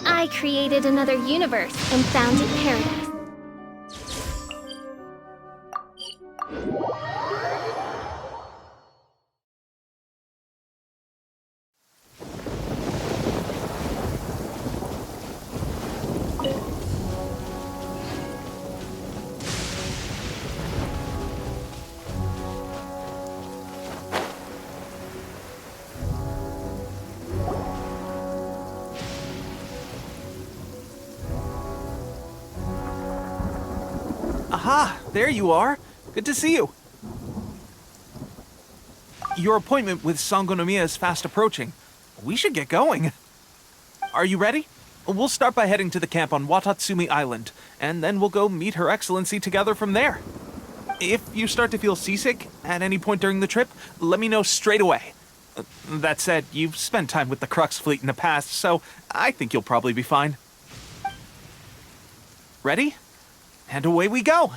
I created another universe and found it paradise. Aha! There you are! Good to see you! Your appointment with Sangonomiya is fast approaching. We should get going. Are you ready? We'll start by heading to the camp on Watatsumi Island, and then we'll go meet Her Excellency together from there. If you start to feel seasick at any point during the trip, let me know straight away. That said, you've spent time with the Crux fleet in the past, so I think you'll probably be fine. Ready? And away we go!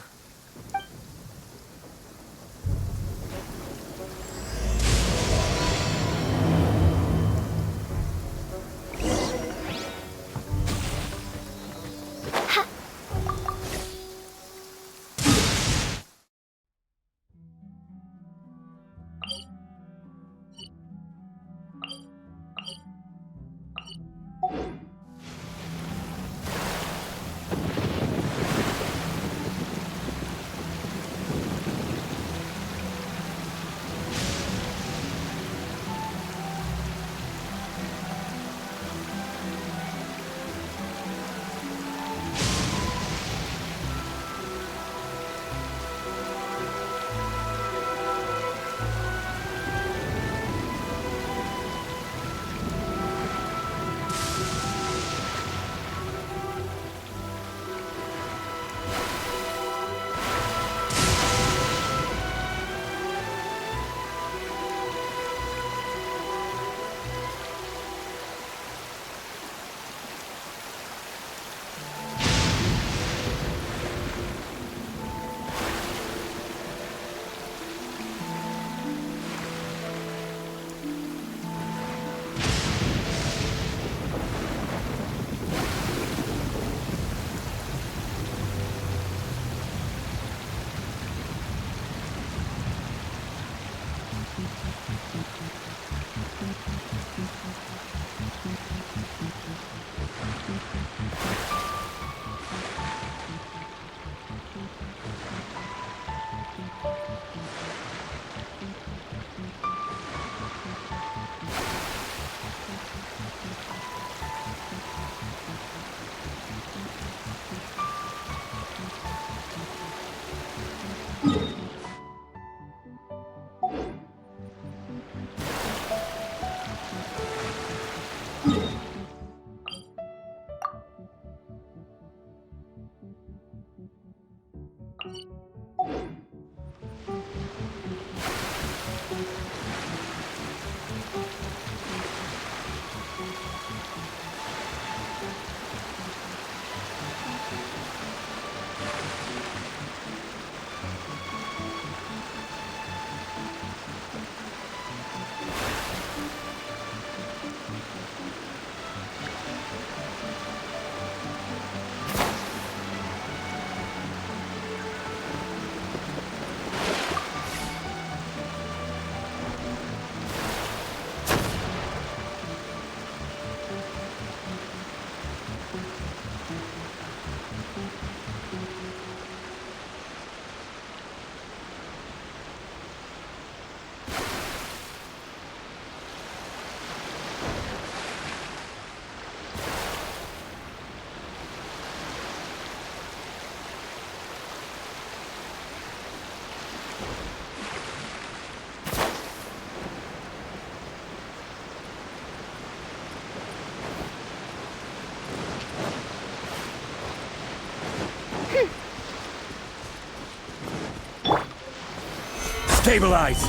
Stabilize!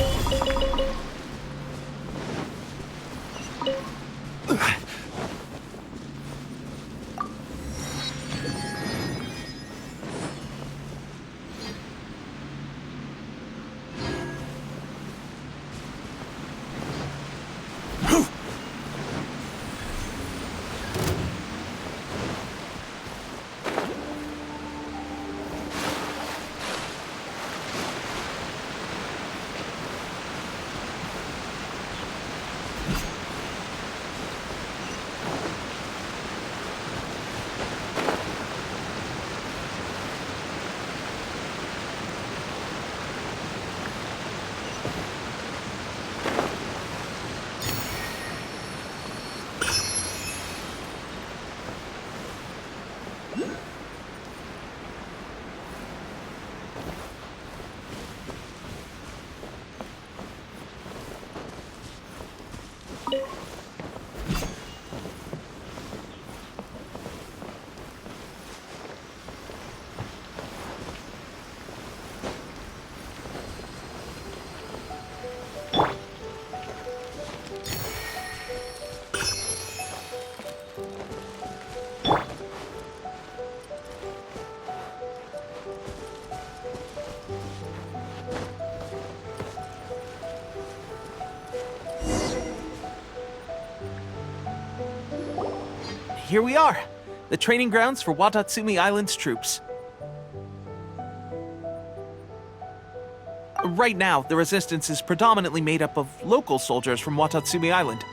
here we are. The training grounds for Watatsumi Island's troops. Right now, the resistance is predominantly made up of local soldiers from Watatsumi Island.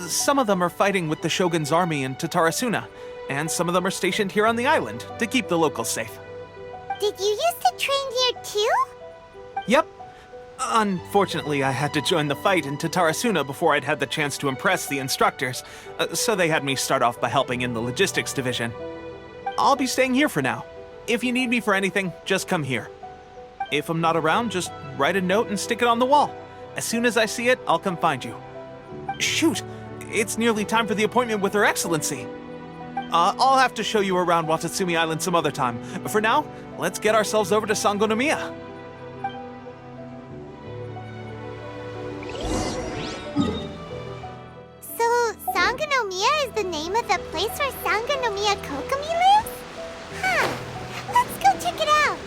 Some of them are fighting with the Shogun's army in Tatarasuna, and some of them are stationed here on the island to keep the locals safe. Did you used to train here too? Yep. Unfortunately, I had to join the fight in Tatarasuna before I'd had the chance to impress the instructors, so they had me start off by helping in the logistics division. I'll be staying here for now. If you need me for anything, just come here. If I'm not around, just write a note and stick it on the wall. As soon as I see it, I'll come find you. Shoot! It's nearly time for the appointment with Her Excellency. I'll have to show you around Watatsumi Island some other time. For now, let's get ourselves over to Sangonomiya. So, Sangonomiya is the name of the place where Sangonomiya Kokomi lives? Huh. Let's go check it out.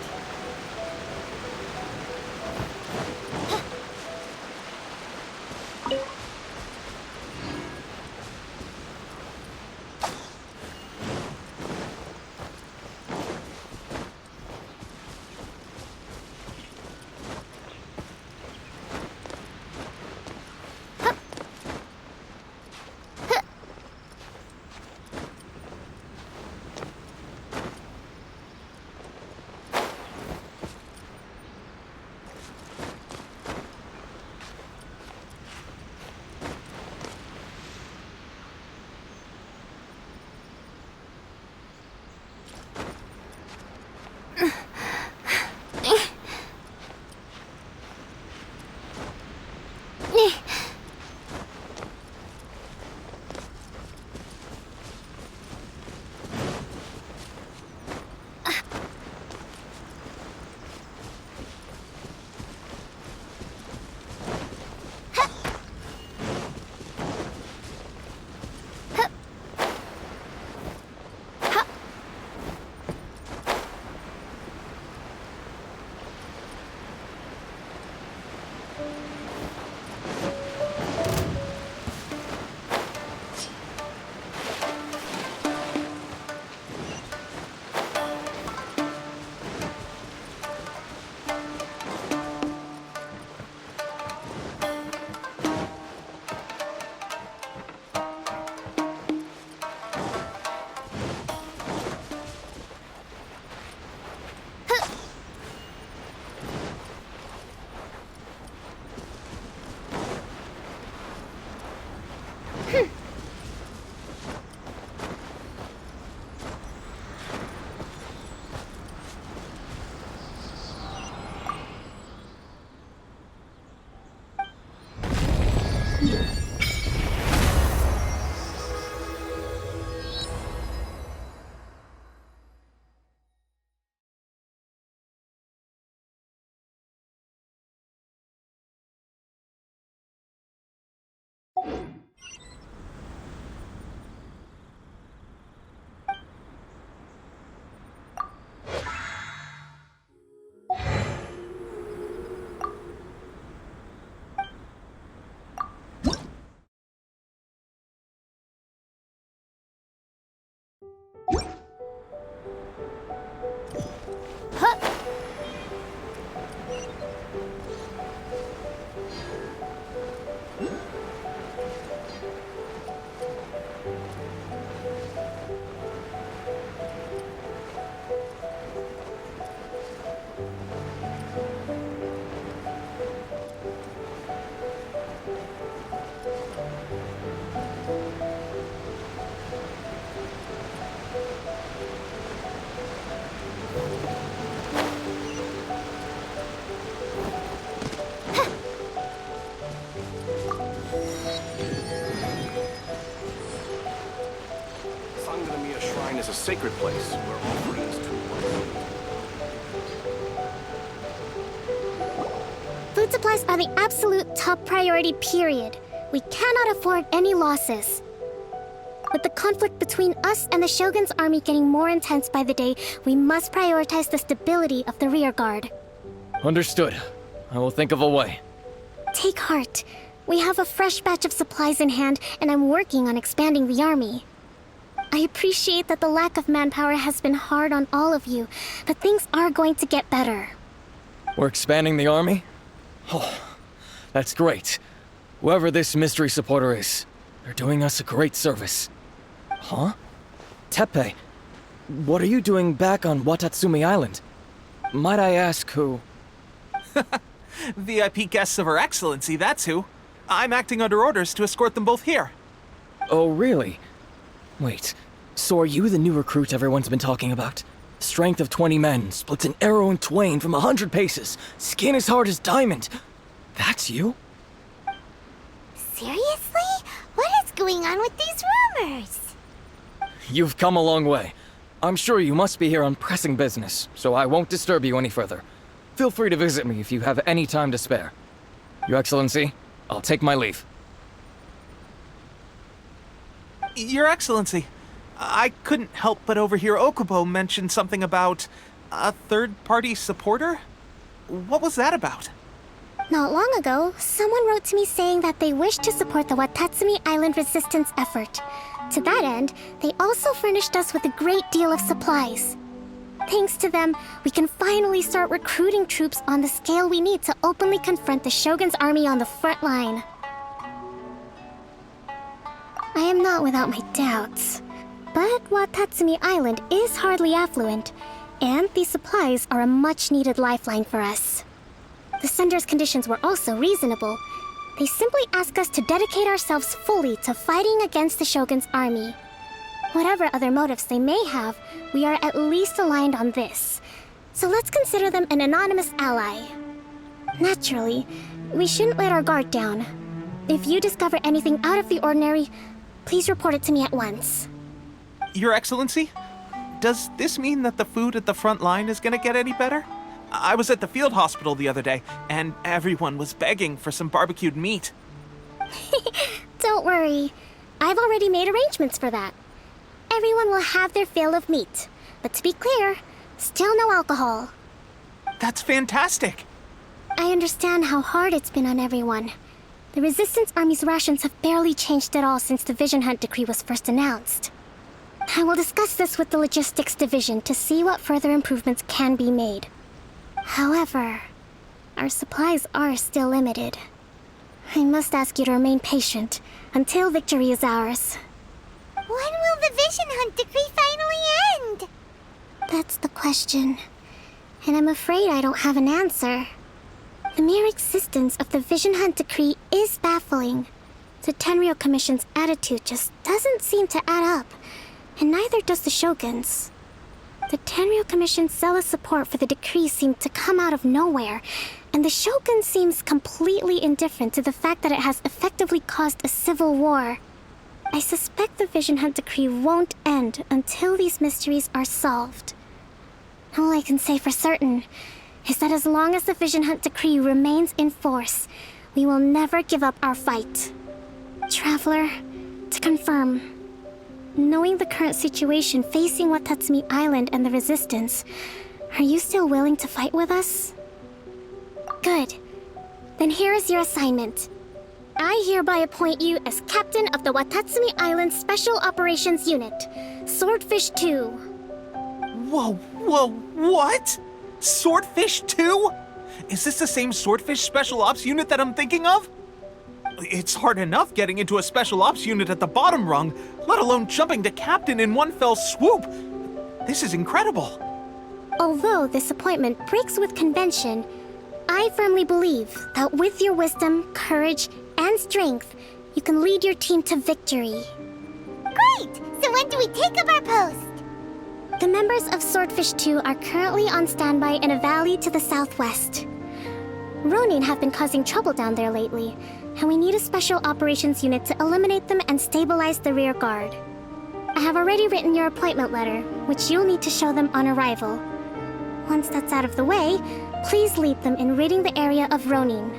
Is a sacred place where offerings to one. Food supplies are the absolute top priority, period. We cannot afford any losses. With the conflict between us and the Shogun's army getting more intense by the day, we must prioritize the stability of the rear guard. Understood. I will think of a way. Take heart. We have a fresh batch of supplies in hand, and I'm working on expanding the army. I appreciate that the lack of manpower has been hard on all of you, but things are going to get better. We're expanding the army? Oh, that's great. Whoever this mystery supporter is, they're doing us a great service. Huh? Teppei, what are you doing back on Watatsumi Island? Might I ask who? VIP guests of Her Excellency, that's who. I'm acting under orders to escort them both here. Oh, really? Wait, so are you the new recruit everyone's been talking about? Strength of 20 men, splits an arrow in twain from 100 paces, skin as hard as diamond. That's you? Seriously? What is going on with these rumors? You've come a long way. I'm sure you must be here on pressing business, so I won't disturb you any further. Feel free to visit me if you have any time to spare. Your Excellency, I'll take my leave. Your Excellency, I couldn't help but overhear Okubo mention something about a third-party supporter? What was that about? Not long ago, someone wrote to me saying that they wish to support the Watatsumi Island resistance effort. To that end, they also furnished us with a great deal of supplies. Thanks to them, we can finally start recruiting troops on the scale we need to openly confront the Shogun's army on the front line. I am not without my doubts, but Watatsumi Island is hardly affluent, and these supplies are a much-needed lifeline for us. The sender's conditions were also reasonable. They simply ask us to dedicate ourselves fully to fighting against the Shogun's army. Whatever other motives they may have, we are at least aligned on this. So let's consider them an anonymous ally. Naturally, we shouldn't let our guard down. If you discover anything out of the ordinary, please report it to me at once. Your Excellency, does this mean that the food at the front line is gonna get any better? I was at the field hospital the other day, and everyone was begging for some barbecued meat. Don't worry. I've already made arrangements for that. Everyone will have their fill of meat. But to be clear, still no alcohol. That's fantastic! I understand how hard it's been on everyone. The Resistance Army's rations have barely changed at all since the Vision Hunt decree was first announced. I will discuss this with the Logistics Division to see what further improvements can be made. However, our supplies are still limited. I must ask you to remain patient until victory is ours. When will the Vision Hunt decree finally end? That's the question, and I'm afraid I don't have an answer. The mere existence of the Vision Hunt decree is baffling. The Tenryou Commission's attitude just doesn't seem to add up, and neither does the Shogun's. The Tenryou Commission's zealous support for the decree seemed to come out of nowhere, and the Shogun seems completely indifferent to the fact that it has effectively caused a civil war. I suspect the Vision Hunt decree won't end until these mysteries are solved. All I can say for certain is that as long as the Vision Hunt decree remains in force, we will never give up our fight. Traveler, to confirm, knowing the current situation facing Watatsumi Island and the Resistance, are you still willing to fight with us? Good. Then here is your assignment. I hereby appoint you as Captain of the Watatsumi Island Special Operations Unit, Swordfish 2. Whoa, what? Swordfish 2? Is this the same Swordfish Special Ops unit that I'm thinking of? It's hard enough getting into a Special Ops unit at the bottom rung, let alone jumping to Captain in one fell swoop. This is incredible. Although this appointment breaks with convention, I firmly believe that with your wisdom, courage, and strength, you can lead your team to victory. Great! So when do we take up our post? The members of Swordfish 2 are currently on standby in a valley to the southwest. Ronin have been causing trouble down there lately, and we need a special operations unit to eliminate them and stabilize the rear guard. I have already written your appointment letter, which you'll need to show them on arrival. Once that's out of the way, please lead them in ridding the area of Ronin.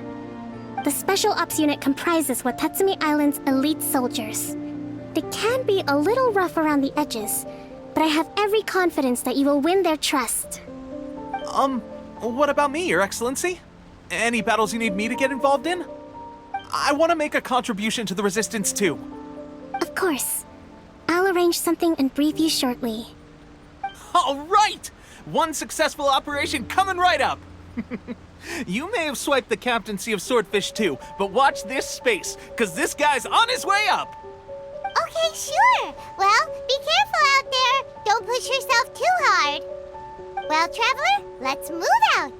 The Special Ops unit comprises Watatsumi Island's elite soldiers. They can be a little rough around the edges, but I have every confidence that you will win their trust. What about me, Your Excellency? Any battles you need me to get involved in? I want to make a contribution to the Resistance too. Of course. I'll arrange arrange something and brief you shortly. All right! One successful operation coming right up! You may have swiped the captaincy of Swordfish too, but watch this space, because this guy's on his way up! Okay, sure. Well, be careful out there. Don't push yourself too hard. Well, Traveler, let's move out.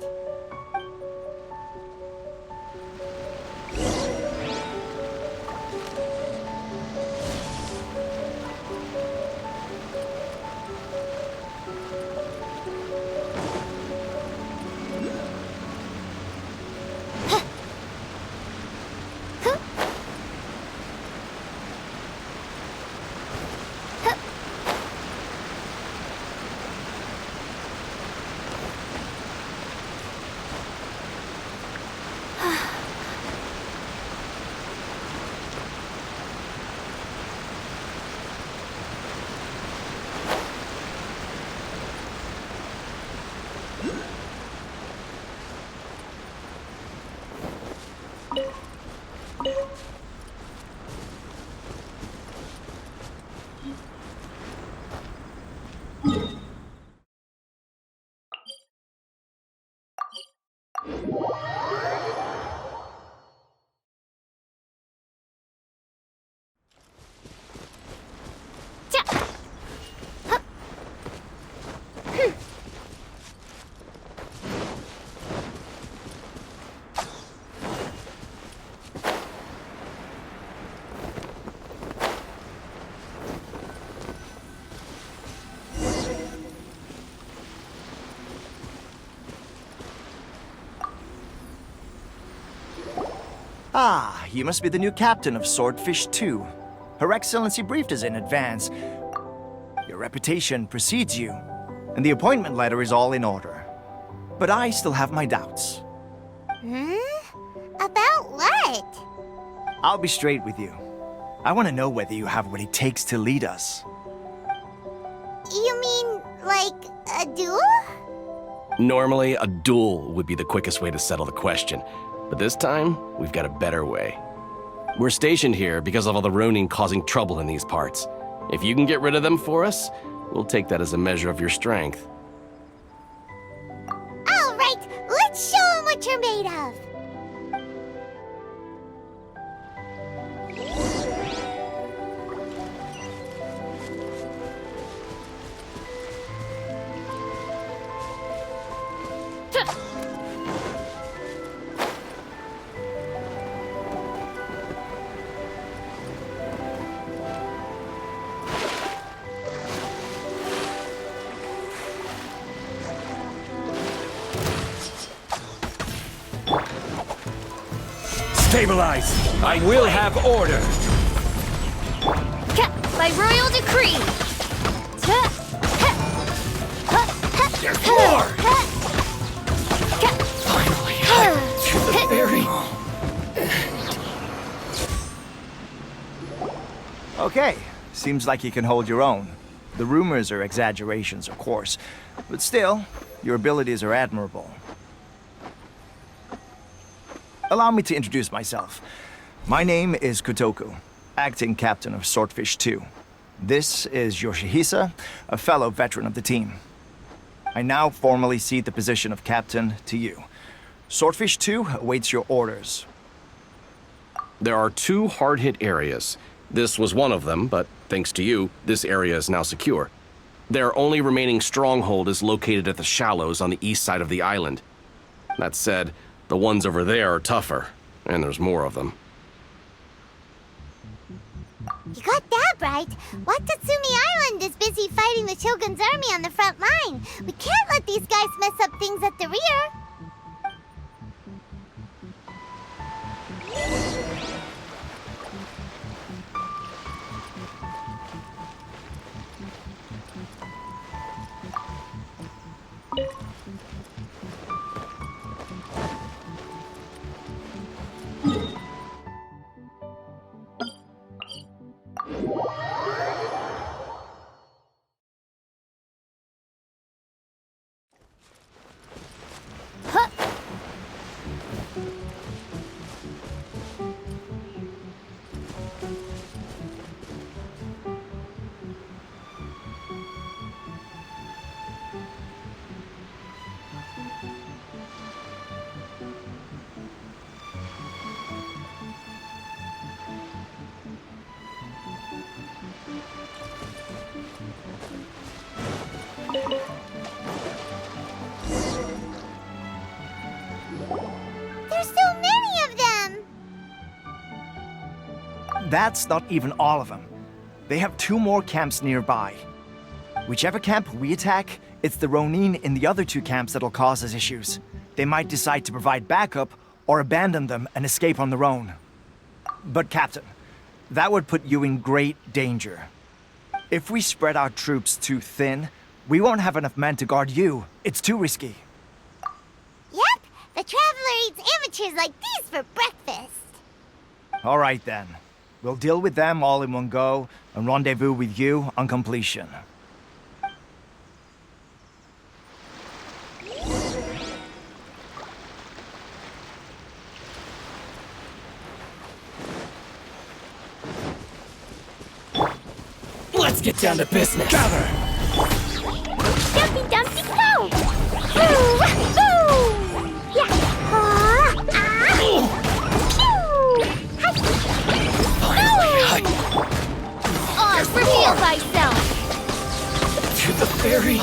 Ah, you must be the new captain of Swordfish 2. Her Excellency briefed us in advance. Your reputation precedes you, and the appointment letter is all in order. But I still have my doubts. About what? I'll be straight with you. I want to know whether you have what it takes to lead us. You mean, like, a duel? Normally, a duel would be the quickest way to settle the question. But this time, we've got a better way. We're stationed here because of all the Ronin causing trouble in these parts. If you can get rid of them for us, we'll take that as a measure of your strength. All right, let's show them what you're made of. Stabilize! I will have order! By royal decree! There's more! Finally, to the very... Okay, seems like you can hold your own. The rumors are exaggerations, of course, but still, your abilities are admirable. Allow me to introduce myself. My name is Kotoku, acting captain of Swordfish 2. This is Yoshihisa, a fellow veteran of the team. I now formally cede the position of captain to you. Swordfish 2 awaits your orders. There are 2 hard-hit areas. This was one of them, but thanks to you, this area is now secure. Their only remaining stronghold is located at the shallows on the east side of the island. That said, the ones over there are tougher, and there's more of them. You got that right. Watatsumi Island is busy fighting the Shogun's army on the front line. We can't let these guys mess up things at the rear. There's so many of them! That's not even all of them. They have 2 more camps nearby. Whichever camp we attack, it's the Ronin in the other 2 camps that'll cause us issues. They might decide to provide backup or abandon them and escape on their own. But Captain, that would put you in great danger. If we spread our troops too thin, we won't have enough men to guard you. It's too risky. Yep, the Traveler eats amateurs like these for breakfast. All right then. We'll deal with them all in one go and rendezvous with you on completion. Let's get down to business. Gather! Dumpty Dumpty go! Boo! Boo! Yeah! Pew! Hi! Reveal thyself! To the very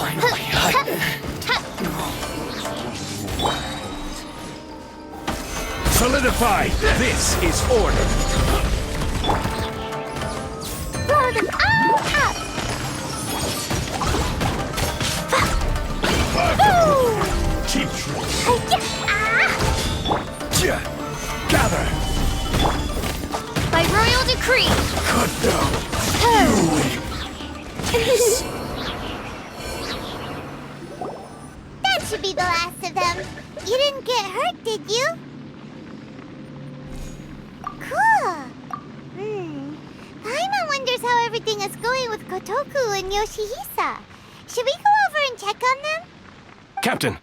Solidify! This is order! Blow them all up! Boo! Keep true! Yeah! Gather! By royal decree! Cut down! That should be the last of them. You didn't get hurt, did you? Cool. Paimon wonders how everything is going with Kotoku and Yoshihisa. Should we go over and check on them? Captain!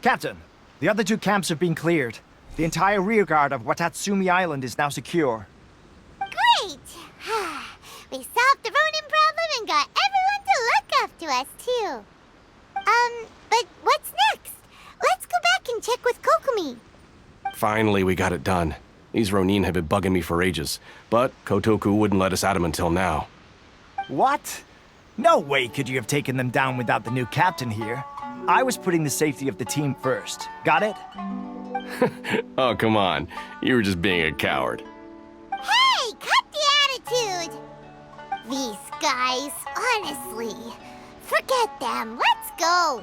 Captain, the other 2 camps have been cleared. The entire rearguard of Watatsumi Island is now secure. Great! We solved the Ronin problem and got everyone to look up to us, too. But what's next? Let's go back and check with Kokomi. Finally, we got it done. These Ronin have been bugging me for ages, but Kotoku wouldn't let us at him until now. What? No way could you have taken them down without the new captain here. I was putting the safety of the team first. Got it? Oh, come on. You were just being a coward. Hey, cut the attitude! These guys, honestly. Forget them. Let's go.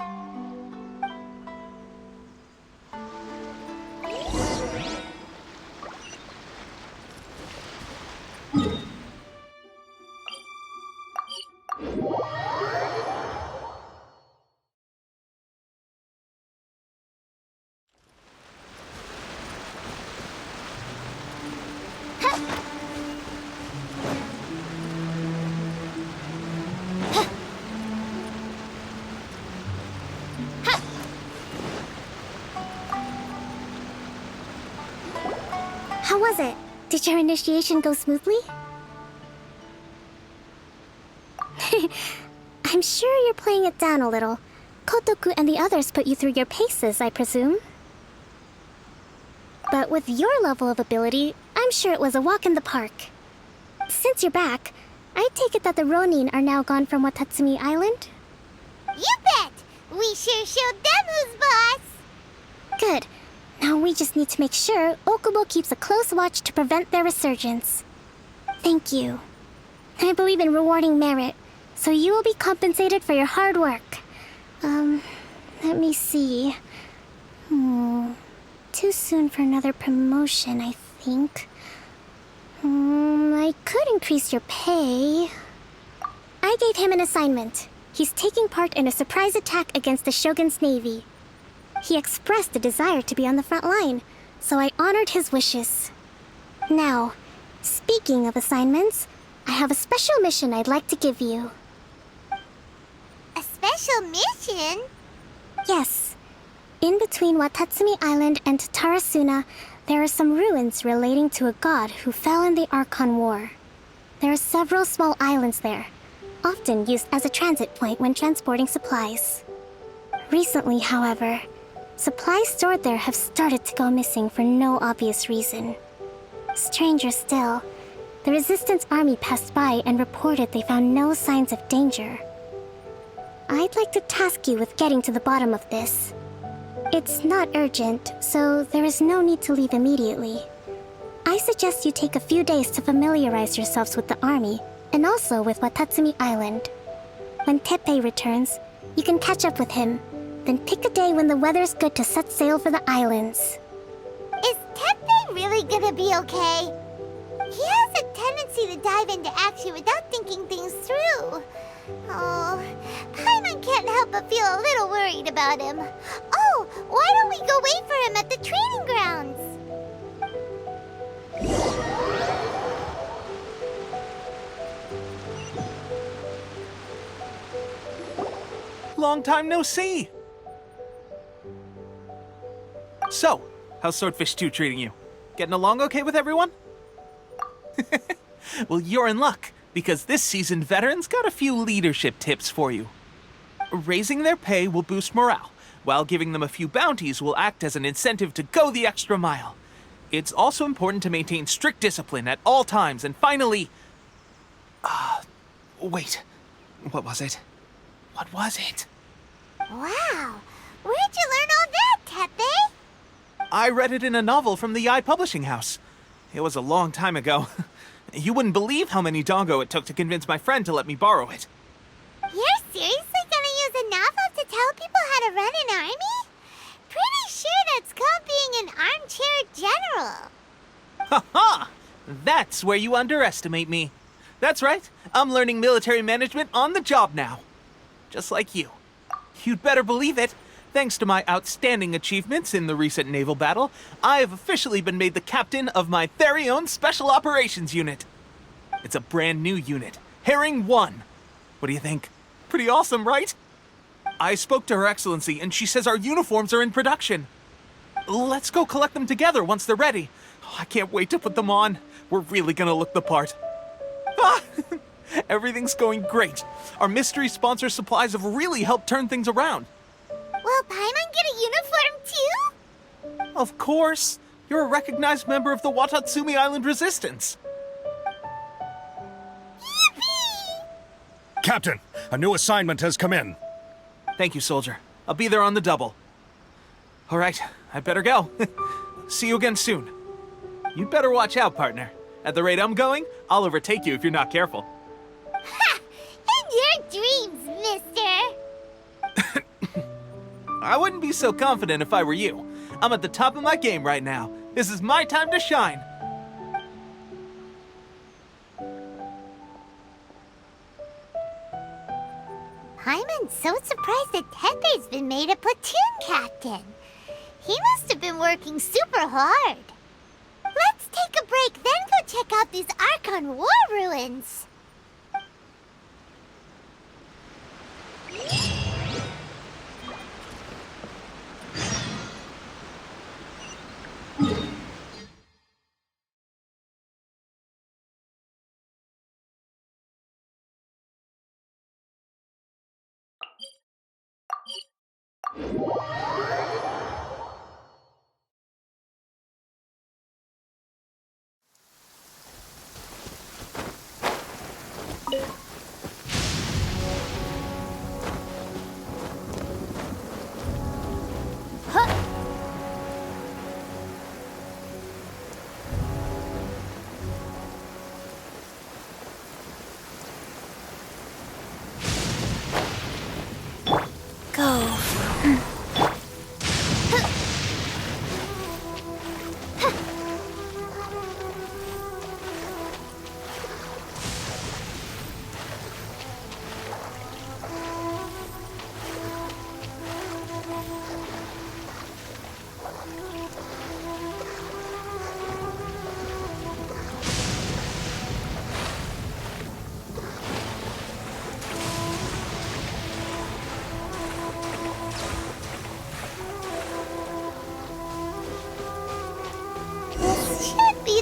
How was it? Did your initiation go smoothly? I'm sure you're playing it down a little. Kotoku and the others put you through your paces, I presume. But with your level of ability, I'm sure it was a walk in the park. Since you're back, I take it that the Ronin are now gone from Watatsumi Island? You bet! We sure showed them who's boss! Good. Now we just need to make sure Okubo keeps a close watch to prevent their resurgence. Thank you. I believe in rewarding merit, so you will be compensated for your hard work. Let me see. Too soon for another promotion, I think. I could increase your pay. I gave him an assignment. He's taking part in a surprise attack against the Shogun's navy. He expressed a desire to be on the front line, so I honored his wishes. Now, speaking of assignments, I have a special mission I'd like to give you. A special mission? Yes. In between Watatsumi Island and Tarasuna, there are some ruins relating to a god who fell in the Archon War. There are several small islands there, often used as a transit point when transporting supplies. Recently, however, supplies stored there have started to go missing for no obvious reason. Stranger still, The Resistance army passed by and reported they found no signs of danger. I'd like to task you with getting to the bottom of this. It's not urgent, so there is no need to leave immediately. I suggest you take a few days to familiarize yourselves with the army, and also with Watatsumi Island. When Teppei returns, you can catch up with him. Then pick a day when the weather's good to set sail for the islands. Is Teppei really gonna be okay? He has a tendency to dive into action without thinking things through. Oh, Paimon can't help but feel a little worried about him. Oh, why don't we go wait for him at the training grounds? Long time no see! So, how's Swordfish 2 treating you? Getting along okay with everyone? Well, you're in luck, because this seasoned veteran's got a few leadership tips for you. Raising their pay will boost morale, while giving them a few bounties will act as an incentive to go the extra mile. It's also important to maintain strict discipline at all times, and finally... wait. What was it? What was it? Wow, where'd you learn all that, Teppei? I read it in a novel from the Yae Publishing House. It was a long time ago. You wouldn't believe how many dongo it took to convince my friend to let me borrow it. You're seriously gonna use a novel to tell people how to run an army? Pretty sure that's called being an armchair general. Ha ha! That's where you underestimate me. That's right, I'm learning military management on the job now. Just like you. You'd better believe it. Thanks to my outstanding achievements in the recent naval battle, I have officially been made the captain of my very own Special Operations Unit. It's a brand new unit, Herring 1. What do you think? Pretty awesome, right? I spoke to Her Excellency, and she says our uniforms are in production. Let's go collect them together once they're ready. I can't wait to put them on. We're really gonna look the part. Ah! Everything's going great. Our mystery sponsor supplies have really helped turn things around. Will Paimon get a uniform too? Of course. You're a recognized member of the Watatsumi Island Resistance. Yippee! Captain, a new assignment has come in. Thank you, soldier. I'll be there on the double. All right, I better go. See you again soon. You'd better watch out, partner. At the rate I'm going, I'll overtake you if you're not careful. Ha! In your dreams, mister! I wouldn't be so confident if I were you. I'm at the top of my game right now. This is my time to shine. Paimon's so surprised that Teppei's been made a platoon captain. He must have been working super hard. Let's take a break, then go check out these Archon War ruins.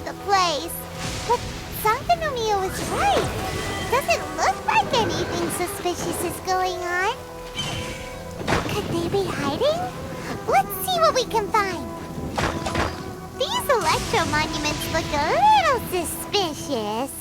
The place. But Sangonomiya was right. Doesn't look like anything suspicious is going on. Could they be hiding? Let's see what we can find. These Those electro monuments look a little suspicious.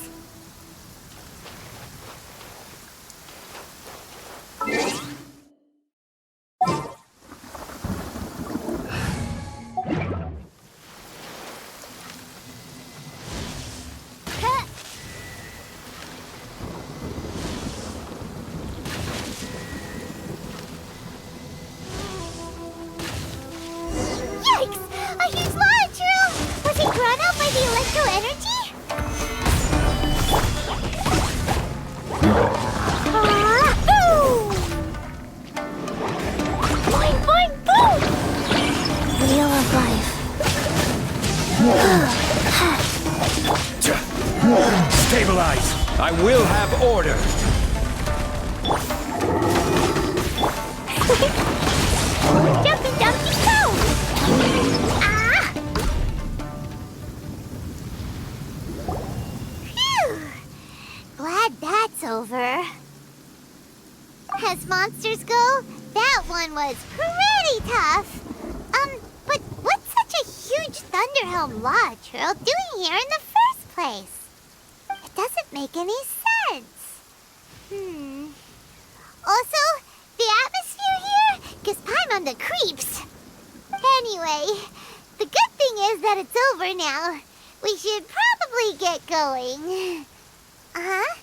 Yikes! A huge launcher! Was he drawn out by the electro energy? Boom! Boing, boing, boom! Wheel of life. Stabilize! I will have order! Jumpy, jumpy, go! Ah! Phew! Glad that's over. As monsters go, that one was pretty tough. But what's such a huge Thunderhelm Lodge Earl doing here in the first place? It doesn't make any sense. Also, the atmosphere here gives Paimon the creeps. Anyway, the good thing is that it's over now. We should probably get going. Huh?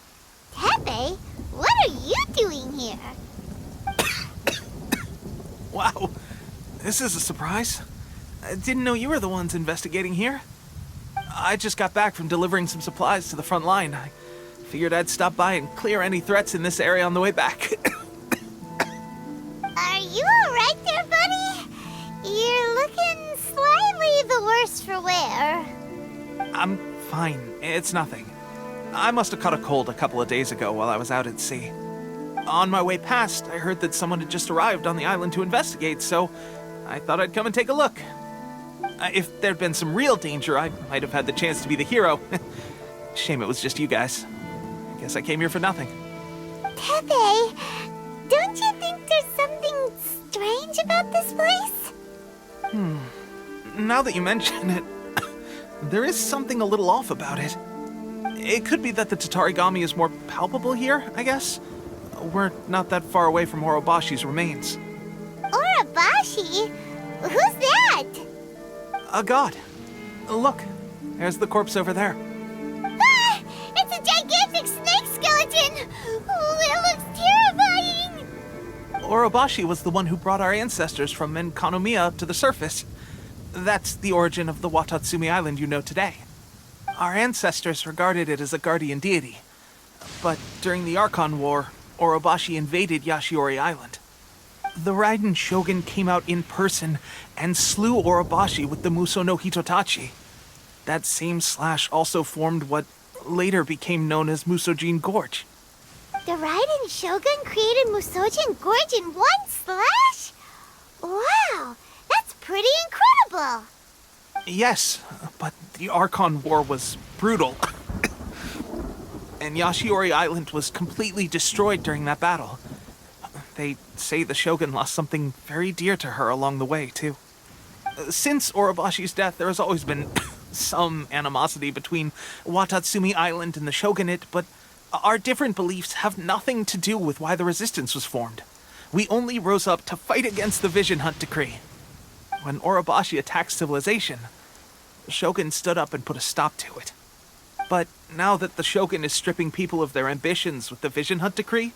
Tepe, what are you doing here? Wow, this is a surprise. I didn't know you were the ones investigating here. I just got back from delivering some supplies to the front line. I figured I'd stop by and clear any threats in this area on the way back. Are you alright there, buddy? You're looking slightly the worse for wear. I'm fine. It's nothing. I must have caught a cold a couple of days ago while I was out at sea. On my way past, I heard that someone had just arrived on the island to investigate, so I thought I'd come and take a look. If there'd been some real danger, I might have had the chance to be the hero. Shame it was just you guys. I guess I came here for nothing. Tepe, don't you think there's something strange about this place? Now that you mention it, there is something a little off about it. It could be that the Tatarigami is more palpable here, I guess. We're not that far away from Orobashi's remains. Orobashi? Who's that? A god. Look, there's the corpse over there. Ah! It's a gigantic snake skeleton! Oh, it looks terrifying! Orobashi was the one who brought our ancestors from Sangonomiya to the surface. That's the origin of the Watatsumi Island you know today. Our ancestors regarded it as a guardian deity. But during the Archon War, Orobashi invaded Yashiori Island. The Raiden Shogun came out in person and slew Orobashi with the Muso no Hitotachi. That same slash also formed what later became known as Musojin Gorge. The Raiden Shogun created Musojin Gorge in one slash? Wow, that's pretty incredible! Yes, but the Archon War was brutal. And Yashiori Island was completely destroyed during that battle. They say the Shogun lost something very dear to her along the way, too. Since Orobashi's death, there has always been some animosity between Watatsumi Island and the Shogunate, but our different beliefs have nothing to do with why the resistance was formed. We only rose up to fight against the Vision Hunt Decree. When Orobashi attacked civilization, the Shogun stood up and put a stop to it. But now that the Shogun is stripping people of their ambitions with the Vision Hunt Decree,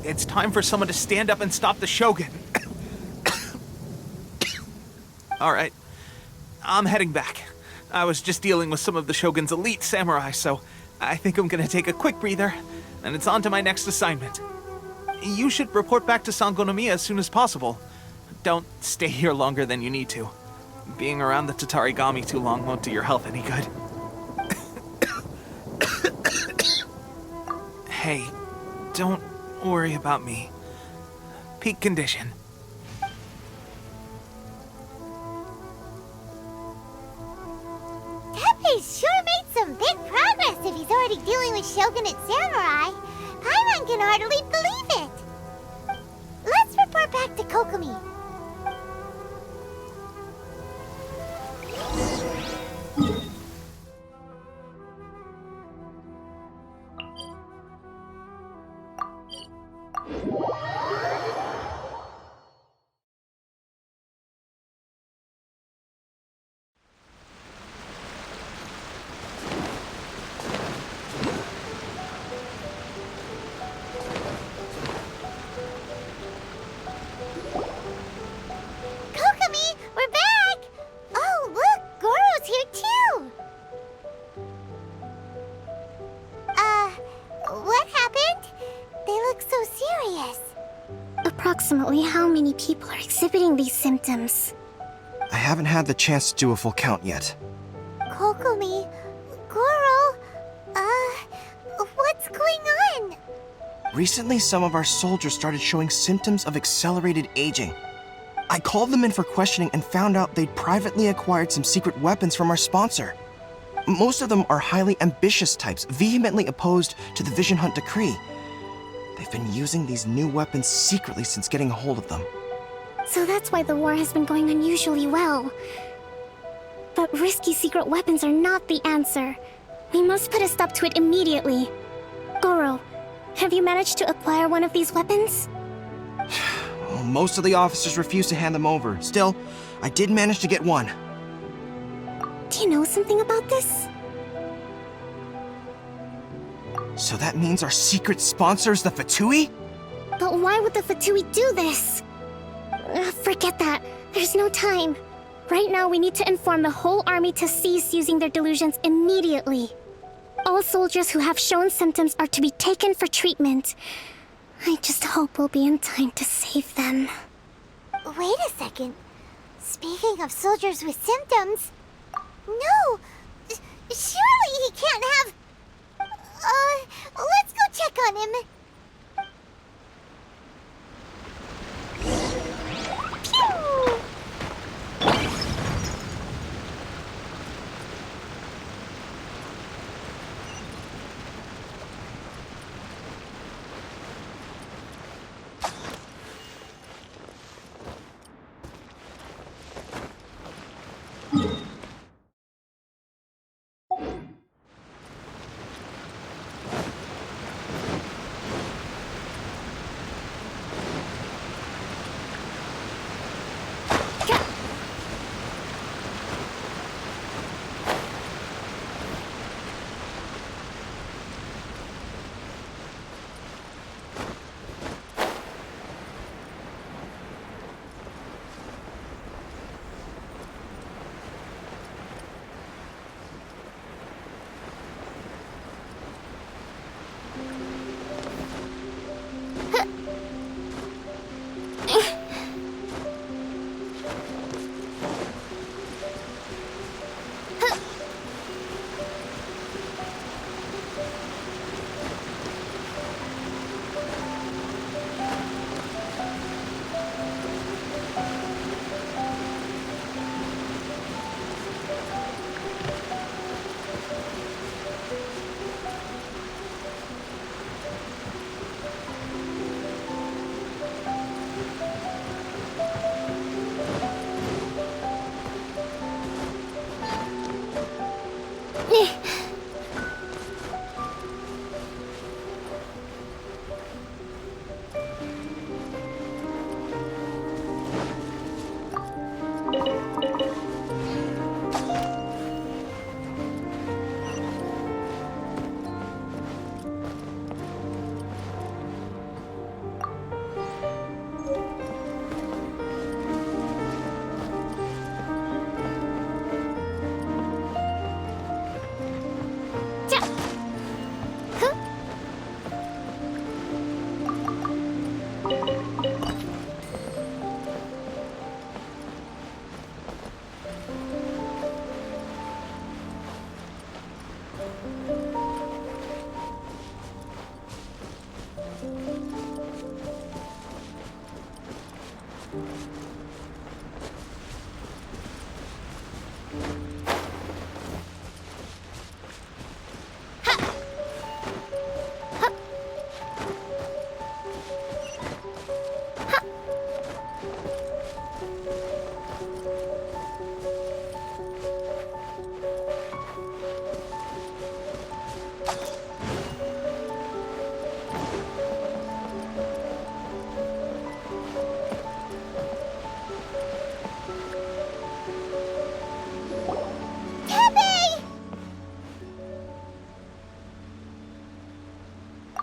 it's time for someone to stand up and stop the Shogun. Alright, I'm heading back. I was just dealing with some of the Shogun's elite samurai, so I think I'm gonna take a quick breather, and it's on to my next assignment. You should report back to Sangonomiya as soon as possible. Don't stay here longer than you need to. Being around the Tatarigami too long won't do your health any good. Hey, don't worry about me. Peak condition. Tepe's sure made some big progress if he's already dealing with Shogunate samurai. Paimon can hardly believe it. Let's report back to Kokomi. Kokomi, we're back! Oh, look, Goro's here too! What happened? They look so serious. Approximately how many people are exhibiting these symptoms? I haven't had the chance to do a full count yet. Kokomi, Goro, what's going on? Recently, some of our soldiers started showing symptoms of accelerated aging. I called them in for questioning and found out they'd privately acquired some secret weapons from our sponsor. Most of them are highly ambitious types, vehemently opposed to the Vision Hunt decree. They've been using these new weapons secretly since getting a hold of them. So that's why the war has been going unusually well. But risky secret weapons are not the answer. We must put a stop to it immediately. Goro, have you managed to acquire one of these weapons? Well, most of the officers refuse to hand them over. Still, I did manage to get one. Do you know something about this? So that means our secret sponsor is the Fatui? But why would the Fatui do this? Forget that. There's no time. Right now, we need to inform the whole army to cease using their delusions immediately. All soldiers who have shown symptoms are to be taken for treatment. I just hope we'll be in time to save them. Wait a second. Speaking of soldiers with symptoms... No! Surely he can't have... let's go check on him. Pew!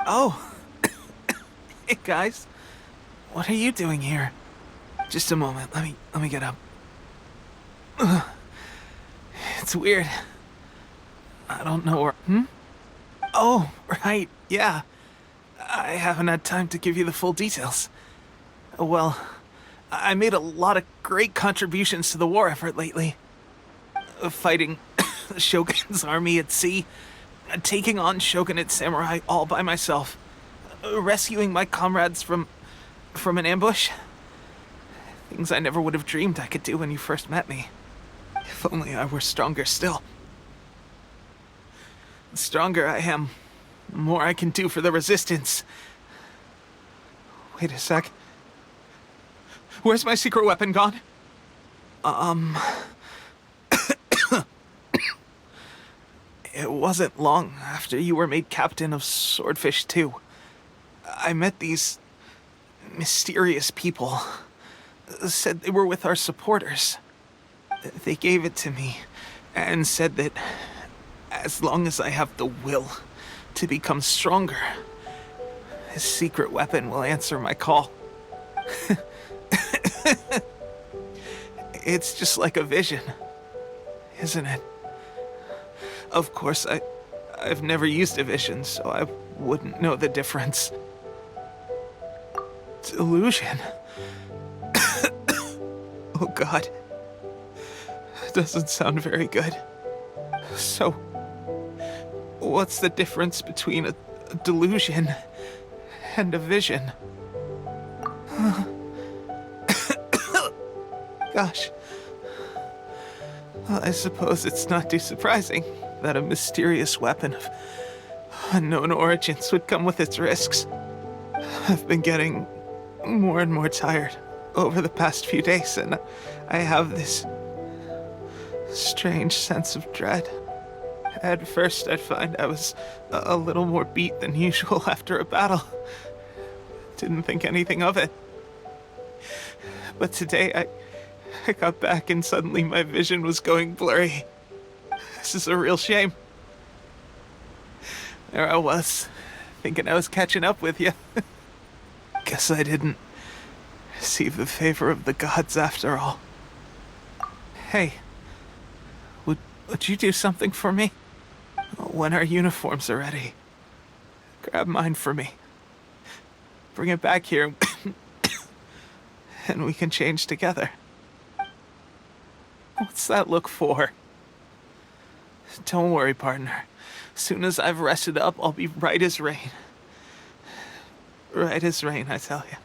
Oh. Hey, guys. What are you doing here? Just a moment. Let me get up. Ugh. It's weird. I don't know where... Oh, right. Yeah. I haven't had time to give you the full details. Well, I made a lot of great contributions to the war effort lately. Fighting the Shogun's army at sea, taking on Shogunate samurai all by myself, rescuing my comrades from an ambush. Things I never would have dreamed I could do when you first met me. If only I were stronger still. The stronger I am, the more I can do for the Resistance. Wait a sec. Where's my secret weapon gone? It wasn't long after you were made captain of Swordfish 2. I met these mysterious people. Said they were with our supporters. They gave it to me and said that as long as I have the will to become stronger, his secret weapon will answer my call. It's just like a vision, isn't it? Of course, I've never used a vision, so I wouldn't know the difference. Delusion. Oh God. That doesn't sound very good. So, what's the difference between a delusion and a vision? Gosh. Well, I suppose it's not too surprising that a mysterious weapon of unknown origins would come with its risks. I've been getting more and more tired over the past few days, and I have this strange sense of dread. At first, I'd find I was a little more beat than usual after a battle. Didn't think anything of it. But today, I got back and suddenly my vision was going blurry. This is a real shame. There I was, thinking I was catching up with you. Guess I didn't receive the favor of the gods after all. Hey, would you do something for me? When our uniforms are ready, grab mine for me. Bring it back here, and we can change together. What's that look for? Don't worry, partner. As soon as I've rested up, I'll be right as rain. Right as rain, I tell you.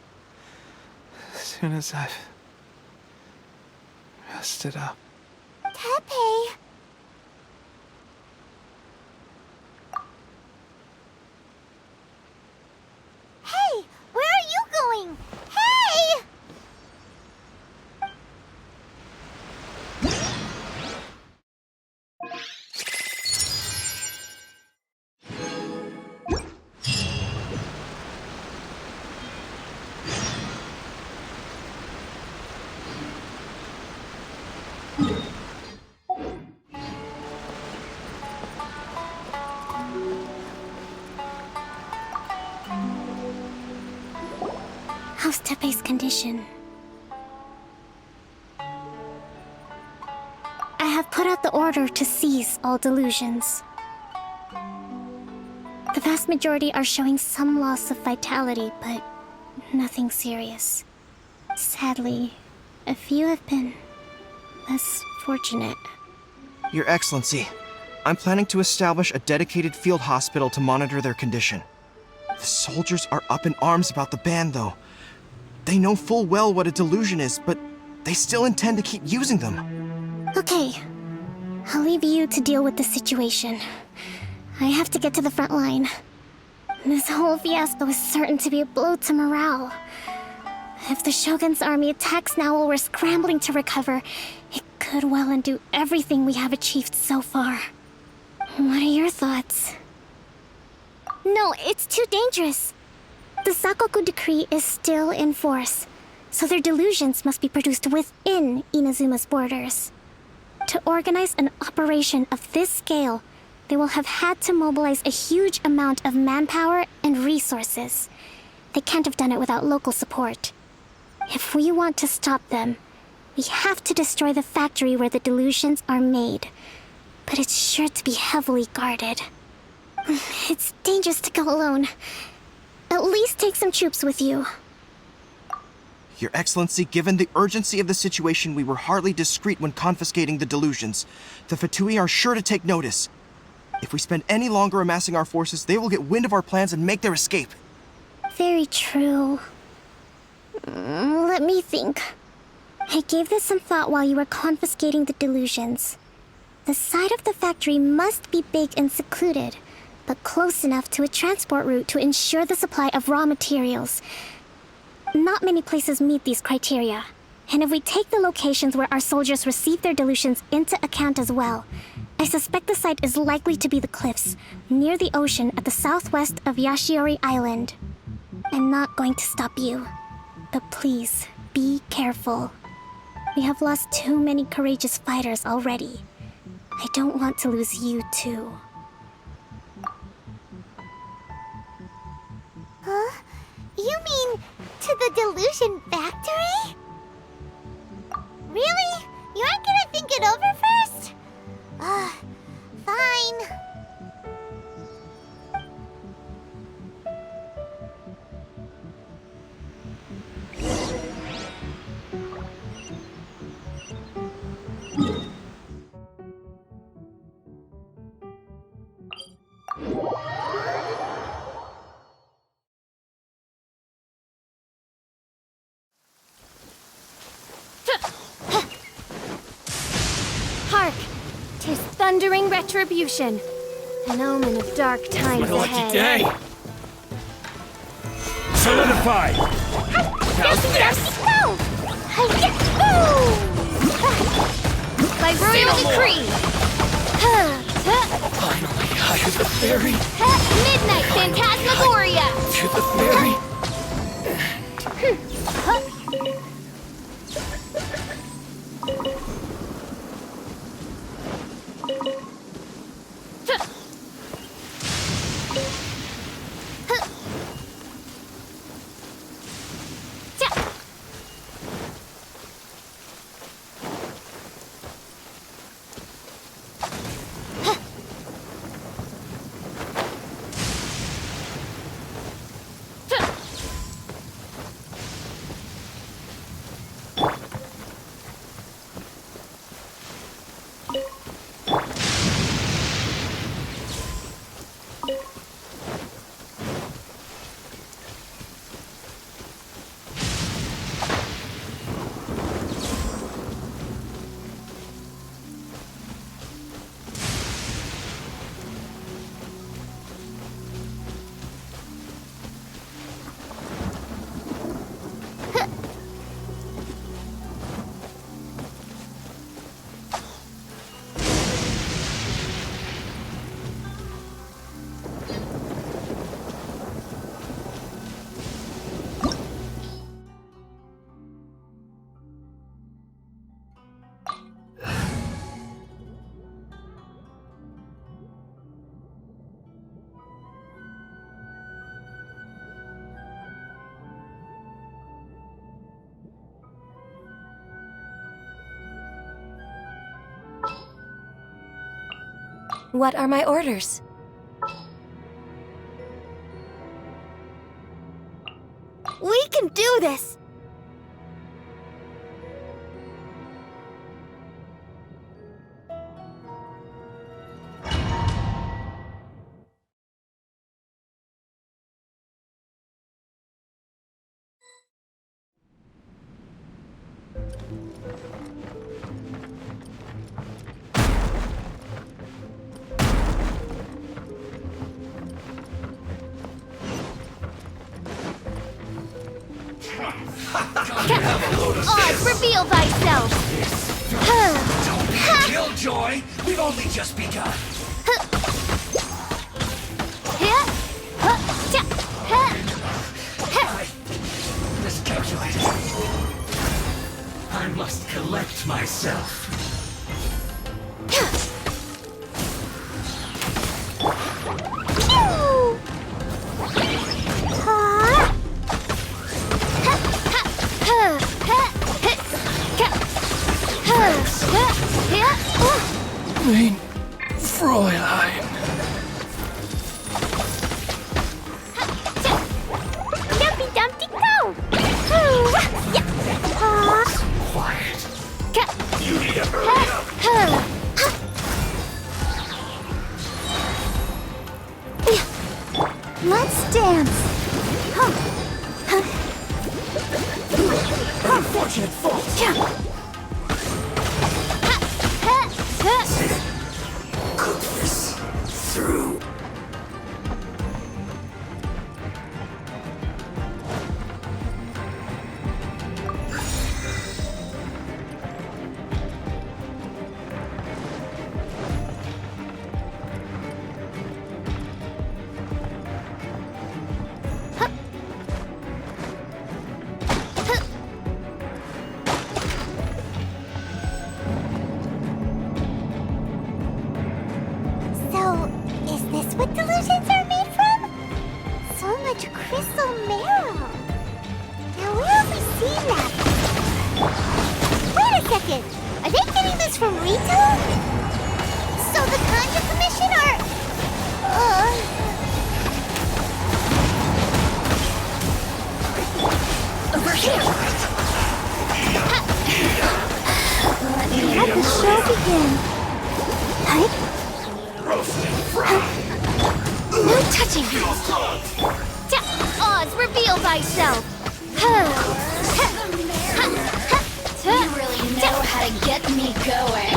As soon as I've rested up. Tepe! Hey! Where are you going? Hey! How's Tepe's condition? I have put out the order to cease all delusions. The vast majority are showing some loss of vitality, but nothing serious. Sadly, a few have been less fortunate. Your Excellency, I'm planning to establish a dedicated field hospital to monitor their condition. The soldiers are up in arms about the ban, though. They know full well what a delusion is, but they still intend to keep using them. Okay, I'll leave you to deal with the situation. I have to get to the front line. This whole fiasco is certain to be a blow to morale. If the Shogun's army attacks now while we're scrambling to recover, it could well undo everything we have achieved so far. What are your thoughts? No, it's too dangerous. The Sakoku decree is still in force, so their delusions must be produced within Inazuma's borders. To organize an operation of this scale, They will have had to mobilize a huge amount of manpower and resources. They can't have done it without local support. If we want to stop them, we have to destroy the factory where the delusions are made. But it's sure to be heavily guarded. It's dangerous to go alone. At least take some troops with you. Your Excellency, given the urgency of the situation, we were hardly discreet when confiscating the delusions. The Fatui are sure to take notice. If we spend any longer amassing our forces, they will get wind of our plans and make their escape. Very true. Let me think. I gave this some thought while you were confiscating the delusions. The side of the factory must be big and secluded, but close enough to a transport route to ensure the supply of raw materials. Not many places meet these criteria. And if we take the locations where our soldiers receive their delusions into account as well, I suspect the site is likely to be the cliffs, near the ocean at the southwest of Yashiori Island. I'm not going to stop you, but please, be careful. We have lost too many courageous fighters already. I don't want to lose you too. Huh? You mean to the delusion factory? Really? You aren't gonna think it over first? Fine. Hark! 'Tis thundering retribution. An omen of dark times My ahead. lucky day! Solidify! Yes! Go! By royal decree! Finally, to the ferry! Midnight Phantasmagoria! To the ferry! What are my orders? We can do this! Oz, reveal thyself! Don't be killjoy! We've only just begun. I miscalculated. I must collect myself. Let's dance. Unfortunate fault. Cook this through. So, is this what delusions are made from? So much crystal marrow. Now, where have we seen that? Wait a second. Are they getting this from Rito? So the Conjure Commission are... Over here! Let the show begin. No touching! Oz, reveal thyself! You really know how to get me going.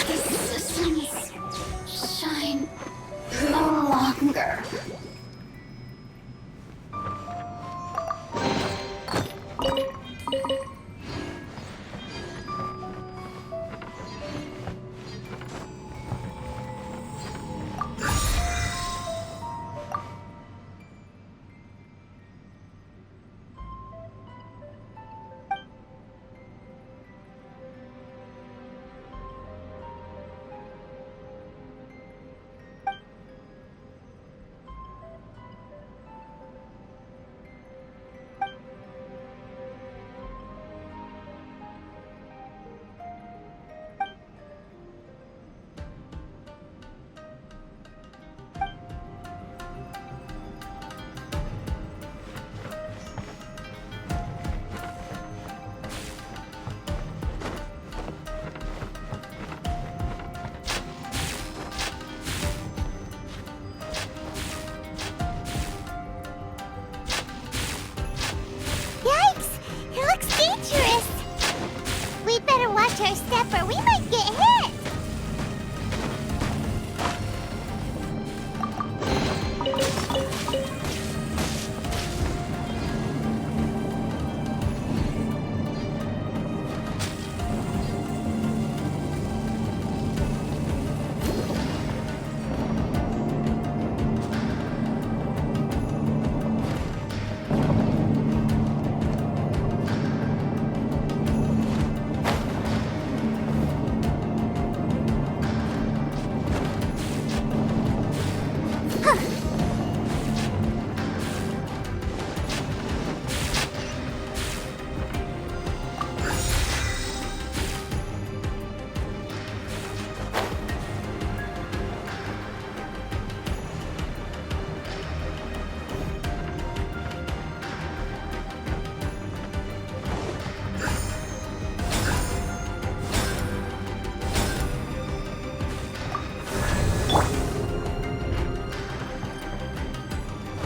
The systems shine no longer. Yikes! It looks dangerous! We'd better watch our step or we might get hit!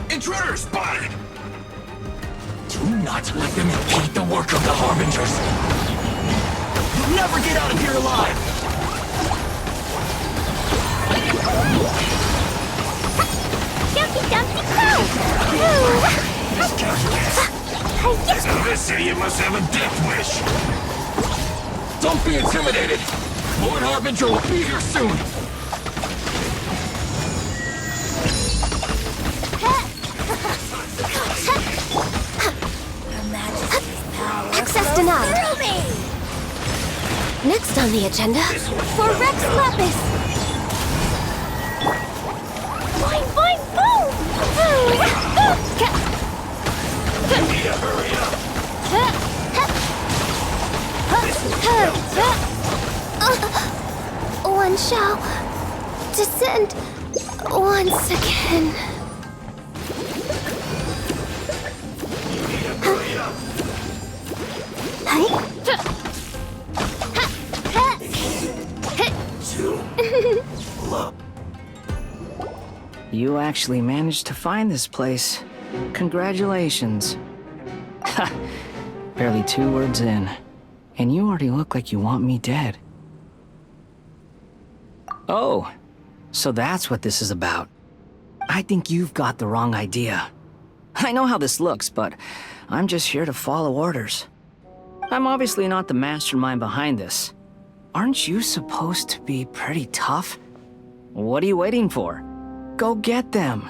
Intruder spotted! Do not let them impede the work of the Harbingers! You'll never get out of here alive! Dumpty Dumpty These casualties! In this city, you must have a death wish! Don't be intimidated! Lord Harbinger will be here soon! Access denied. Next on the agenda, for Rex Lapis. Boing, boing, boom! Hurry up! One shall descend once again. You actually managed to find this place. Congratulations. Ha! Barely 2 words in, and you already look like you want me dead. Oh, so that's what this is about. I think you've got the wrong idea. I know how this looks, but I'm just here to follow orders. I'm obviously not the mastermind behind this. Aren't you supposed to be pretty tough? What are you waiting for? Go get them.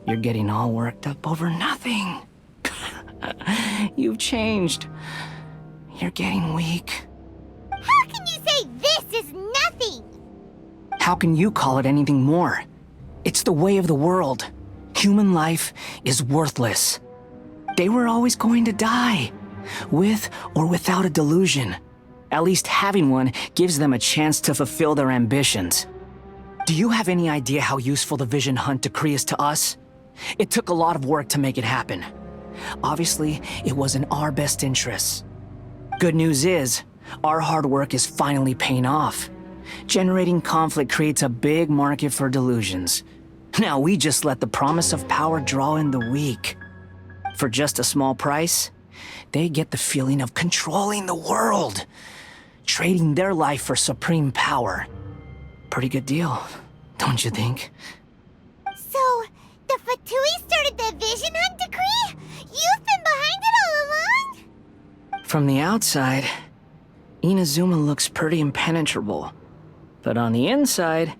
You're getting all worked up over nothing. You've changed. You're getting weak. How can you say this is nothing? How can you call it anything more? It's the way of the world. Human life is worthless. They were always going to die, with or without a delusion. At least having one gives them a chance to fulfill their ambitions. Do you have any idea how useful the Vision Hunt decree is to us? It took a lot of work to make it happen. Obviously, it was in our best interests. Good news is, our hard work is finally paying off. Generating conflict creates a big market for delusions. Now we just let the promise of power draw in the weak. For just a small price, they get the feeling of controlling the world, trading their life for supreme power. Pretty good deal, don't you think? So, the Fatui started the Vision Hunt decree? You've been behind it all along? From the outside, Inazuma looks pretty impenetrable. But on the inside,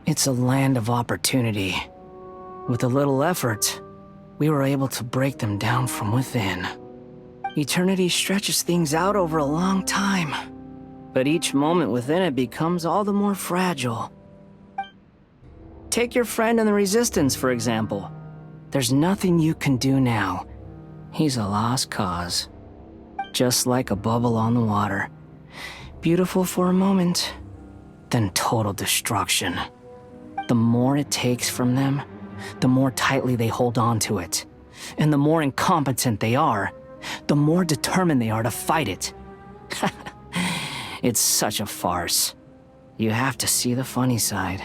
it's a land of opportunity. With a little effort, we were able to break them down from within. Eternity stretches things out over a long time, but each moment within it becomes all the more fragile. Take your friend in the Resistance, for example. There's nothing you can do now. He's a lost cause. Just like a bubble on the water. Beautiful for a moment, then total destruction. The more it takes from them, the more tightly they hold on to it. And the more incompetent they are, the more determined they are to fight it. It's such a farce. You have to see the funny side.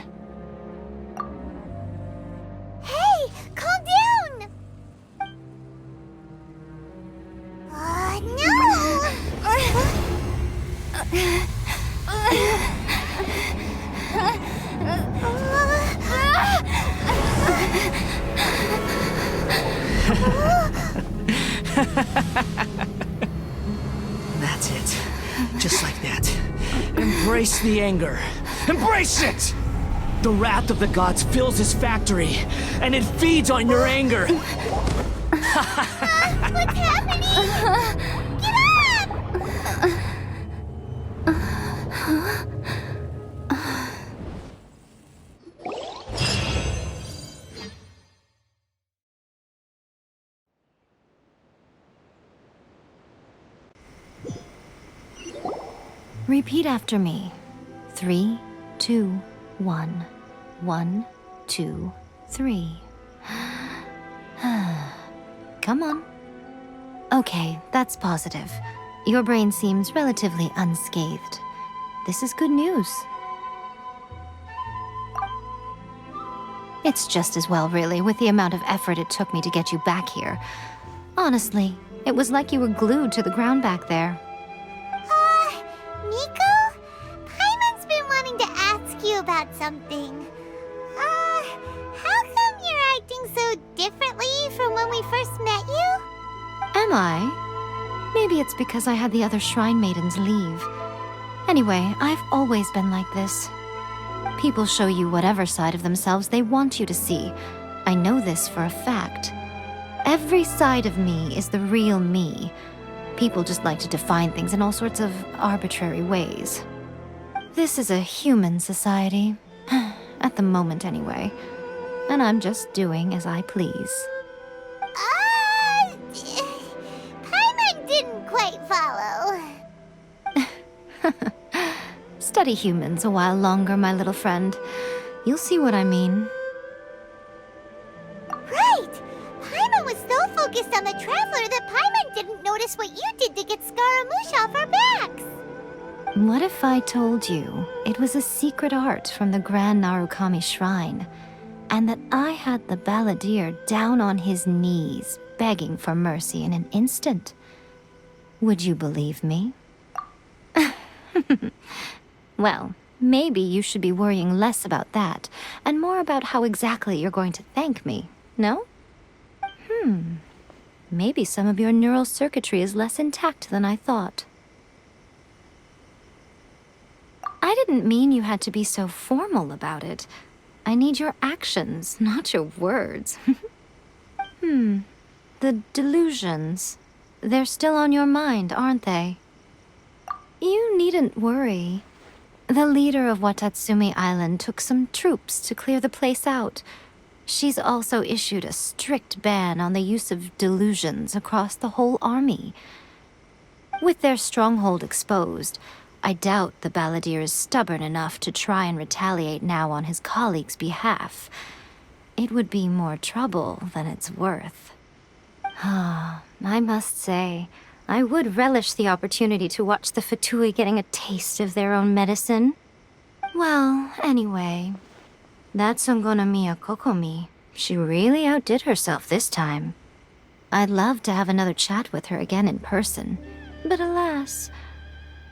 Hey, calm down! That's it. Just like that. Embrace the anger. Embrace it! The wrath of the gods fills this factory, and it feeds on your anger. What's happening? Get up! Repeat after me. 3, 2, 1. 1, 2, 3. Come on. Okay, that's positive. Your brain seems relatively unscathed. This is good news. It's just as well, really, with the amount of effort it took me to get you back here. Honestly, it was like you were glued to the ground back there. Nico? Paimon's been wanting to ask you about something. How come you're acting so differently from when we first met you? Am I? Maybe it's because I had the other Shrine Maidens leave. Anyway, I've always been like this. People show you whatever side of themselves they want you to see. I know this for a fact. Every side of me is the real me. People just like to define things in all sorts of arbitrary ways. This is a human society. At the moment, anyway. And I'm just doing as I please. Paimon didn't quite follow. Study humans a while longer, my little friend. You'll see what I mean. Right! Paimon was so focused on the Traveler that Paimon didn't notice what you did to get Scaramouche off our backs. What if I told you it was a secret art from the Grand Narukami Shrine, and that I had the balladeer down on his knees, begging for mercy in an instant? Would you believe me? Well, maybe you should be worrying less about that, and more about how exactly you're going to thank me, no? Maybe some of your neural circuitry is less intact than I thought. I didn't mean you had to be so formal about it. I need your actions, not your words. The delusions. They're still on your mind, aren't they? You needn't worry. The leader of Watatsumi Island took some troops to clear the place out. She's also issued a strict ban on the use of delusions across the whole army. With their stronghold exposed, I doubt the balladeer is stubborn enough to try and retaliate now on his colleague's behalf. It would be more trouble than it's worth. I must say, I would relish the opportunity to watch the Fatui getting a taste of their own medicine. Well, anyway, that Sangonomiya Kokomi, she really outdid herself this time. I'd love to have another chat with her again in person, but alas,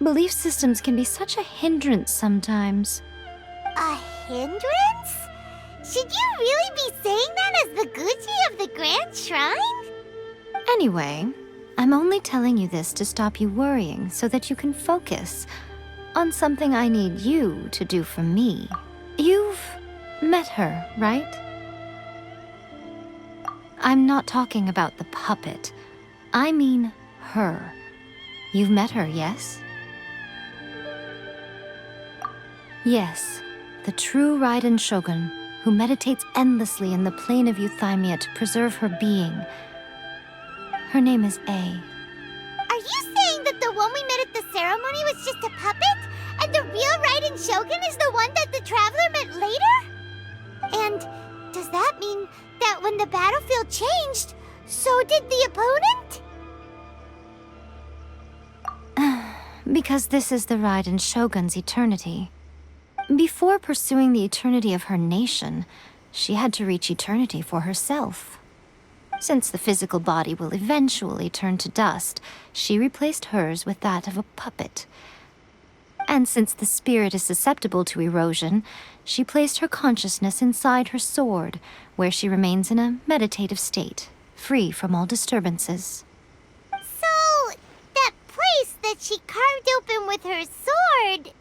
belief systems can be such a hindrance sometimes. A hindrance? Should you really be saying that as the Gucci of the Grand Shrine? Anyway, I'm only telling you this to stop you worrying so that you can focus on something I need you to do for me. You've met her, right? I'm not talking about the puppet. I mean her. You've met her, yes? Yes, the true Raiden Shogun, who meditates endlessly in the plane of Euthymia to preserve her being. Her name is A. Are you saying that the one we met at the ceremony was just a puppet? And the real Raiden Shogun is the one that the Traveler met later? And does that mean that when the battlefield changed, so did the opponent? Because this is the Raiden Shogun's eternity. Before pursuing the eternity of her nation, she had to reach eternity for herself. Since the physical body will eventually turn to dust, she replaced hers with that of a puppet. And since the spirit is susceptible to erosion, she placed her consciousness inside her sword, where she remains in a meditative state, free from all disturbances. So, that place that she carved open with her sword...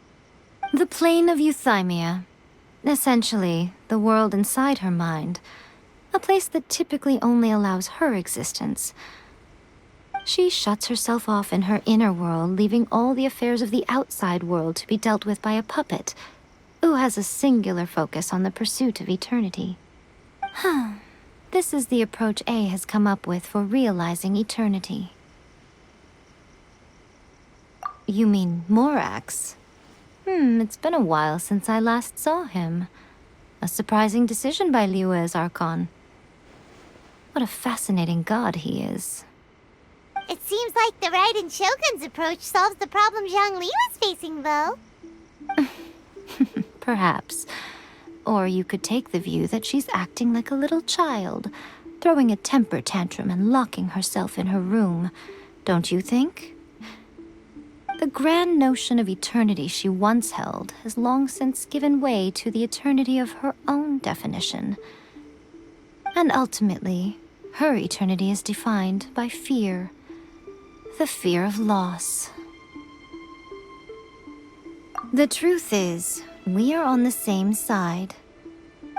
The plane of Euthymia. Essentially, the world inside her mind. A place that typically only allows her existence. She shuts herself off in her inner world, leaving all the affairs of the outside world to be dealt with by a puppet, who has a singular focus on the pursuit of eternity. This is the approach A has come up with for realizing eternity. You mean Morax? It's been a while since I last saw him. A surprising decision by Liyue's Archon. What a fascinating god he is. It seems like the Raiden Shogun's approach solves the problem Zhongli was facing, though. Perhaps. Or you could take the view that she's acting like a little child, throwing a temper tantrum and locking herself in her room. Don't you think? The grand notion of eternity she once held has long since given way to the eternity of her own definition. And ultimately, her eternity is defined by fear. The fear of loss. The truth is, we are on the same side.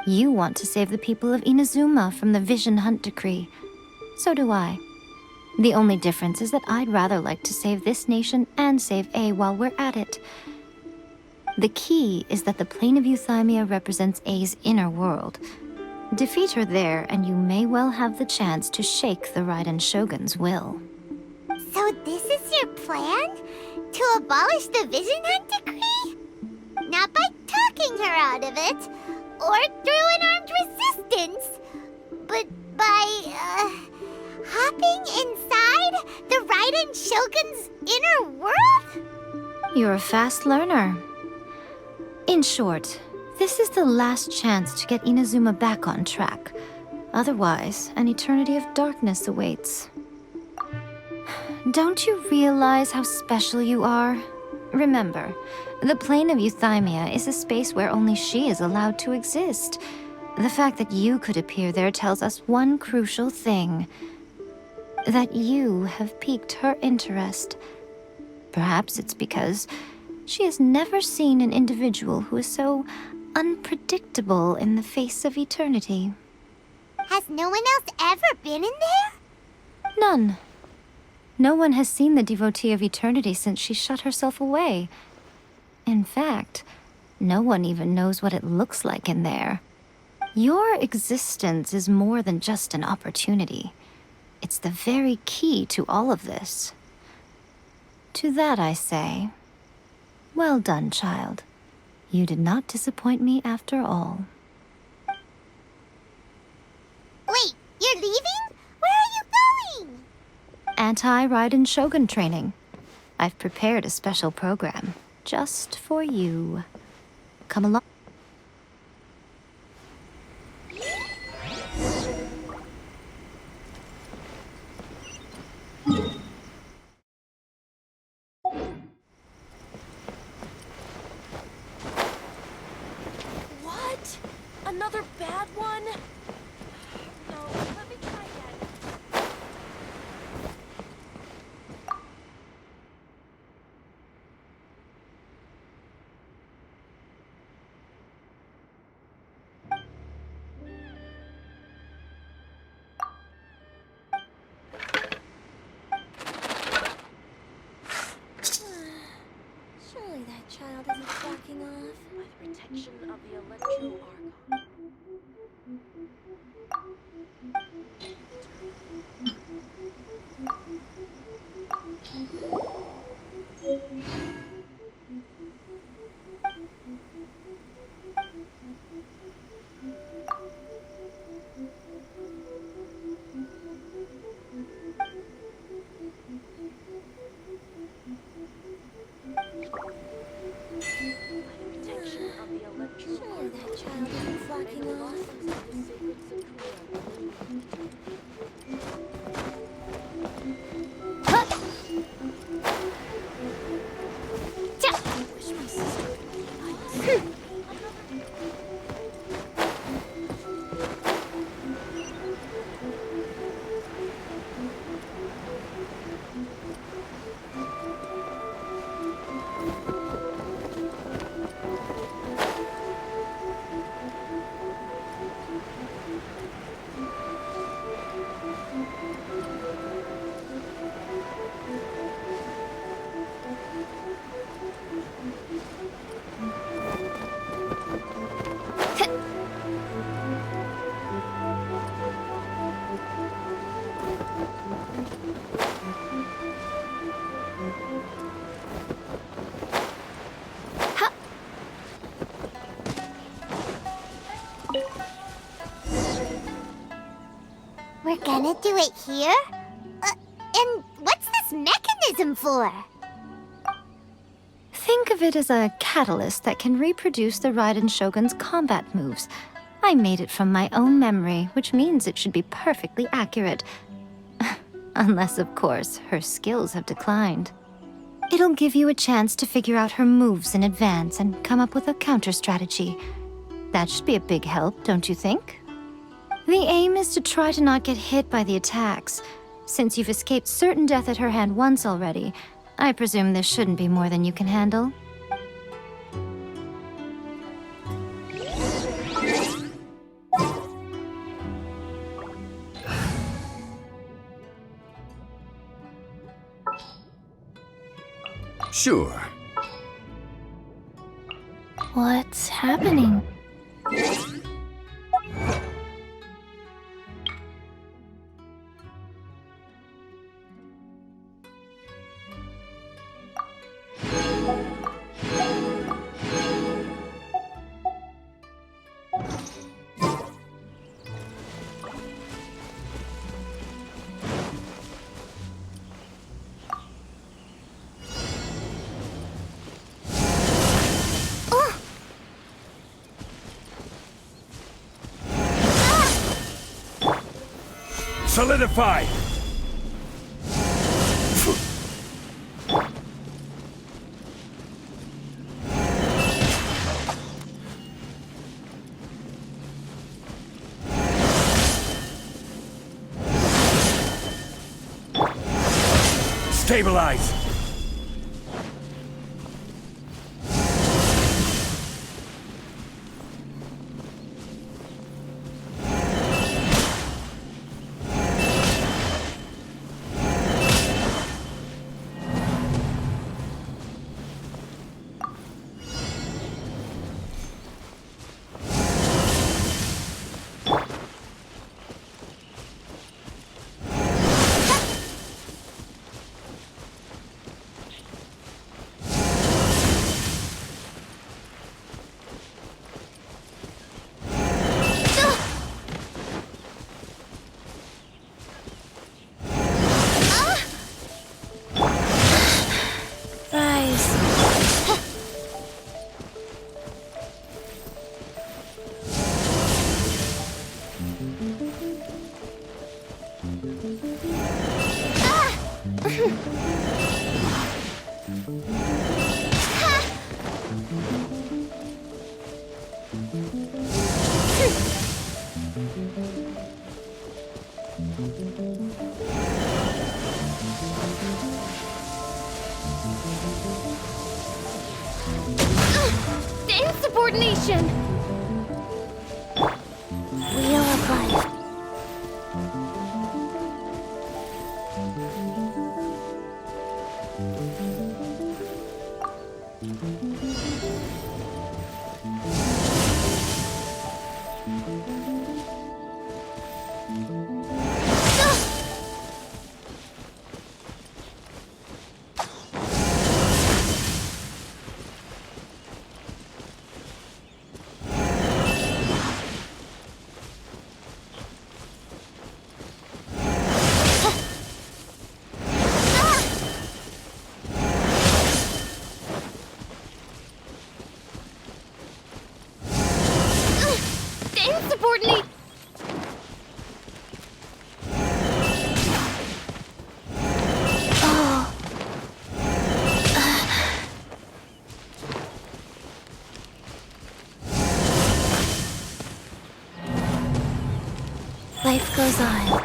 You want to save the people of Inazuma from the Vision Hunt decree. So do I. The only difference is that I'd rather like to save this nation and save A while we're at it. The key is that the plane of Euthymia represents A's inner world. Defeat her there, and you may well have the chance to shake the Raiden Shogun's will. So this is your plan? To abolish the Vision Hunt decree? Not by talking her out of it, or through an armed resistance, but by, hopping inside the Raiden Shogun's inner world? You're a fast learner. In short, this is the last chance to get Inazuma back on track. Otherwise, an eternity of darkness awaits. Don't you realize how special you are? Remember, the plane of Euthymia is a space where only she is allowed to exist. The fact that you could appear there tells us one crucial thing. That you have piqued her interest. Perhaps it's because she has never seen an individual who is so unpredictable in the face of eternity. Has no one else ever been in there? None. No one has seen the devotee of eternity since she shut herself away. In fact, no one even knows what it looks like in there. Your existence is more than just an opportunity. It's the very key to all of this. To that I say, well done, child. You did not disappoint me after all. Wait, you're leaving? Where are you going? Anti-Raiden Shogun training. I've prepared a special program just for you. Come along. What? Another bad one? No, let me try again. Surely that child isn't backing off. By the protection of the Electro Archon. Surely that child isn't flocking off. Wish my sister could be nice. We're gonna do it here? And what's this mechanism for? Think of it as a catalyst that can reproduce the Raiden Shogun's combat moves. I made it from my own memory, which means it should be perfectly accurate. Unless, of course, her skills have declined. It'll give you a chance to figure out her moves in advance and come up with a counter-strategy. That should be a big help, don't you think? The aim is to try to not get hit by the attacks. Since you've escaped certain death at her hand once already, I presume this shouldn't be more than you can handle. Sure. What's happening? Solidify! Stabilize! Insubordination! Wheel of Life. Insubordinate! Life goes on.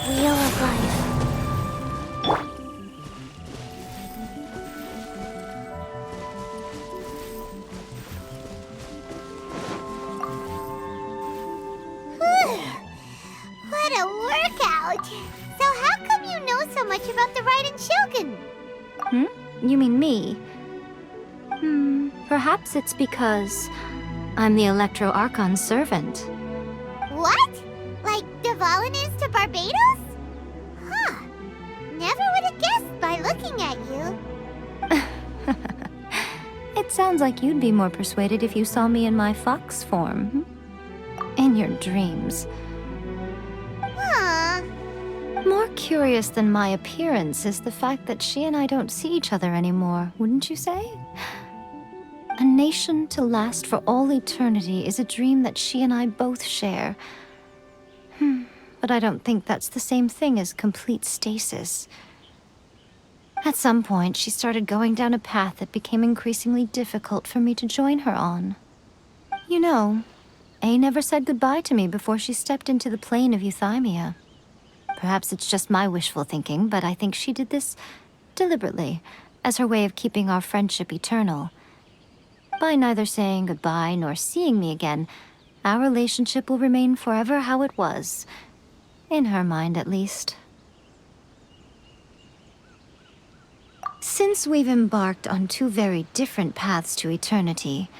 Wheel of Life. What a workout! So how come you know so much about the Raiden Shogun? You mean me? Perhaps it's because I'm the Electro Archon's servant. What? Like Dvalin is to Barbados? Huh. Never would have guessed by looking at you. It sounds like you'd be more persuaded if you saw me in my fox form. In your dreams. Huh. More curious than my appearance is the fact that she and I don't see each other anymore, wouldn't you say? A nation to last for all eternity is a dream that she and I both share. But I don't think that's the same thing as complete stasis. At some point, she started going down a path that became increasingly difficult for me to join her on. You know, A never said goodbye to me before she stepped into the plane of Euthymia. Perhaps it's just my wishful thinking, but I think she did this deliberately, as her way of keeping our friendship eternal. By neither saying goodbye nor seeing me again, our relationship will remain forever how it was. In her mind, at least. Since we've embarked on two very different paths to eternity,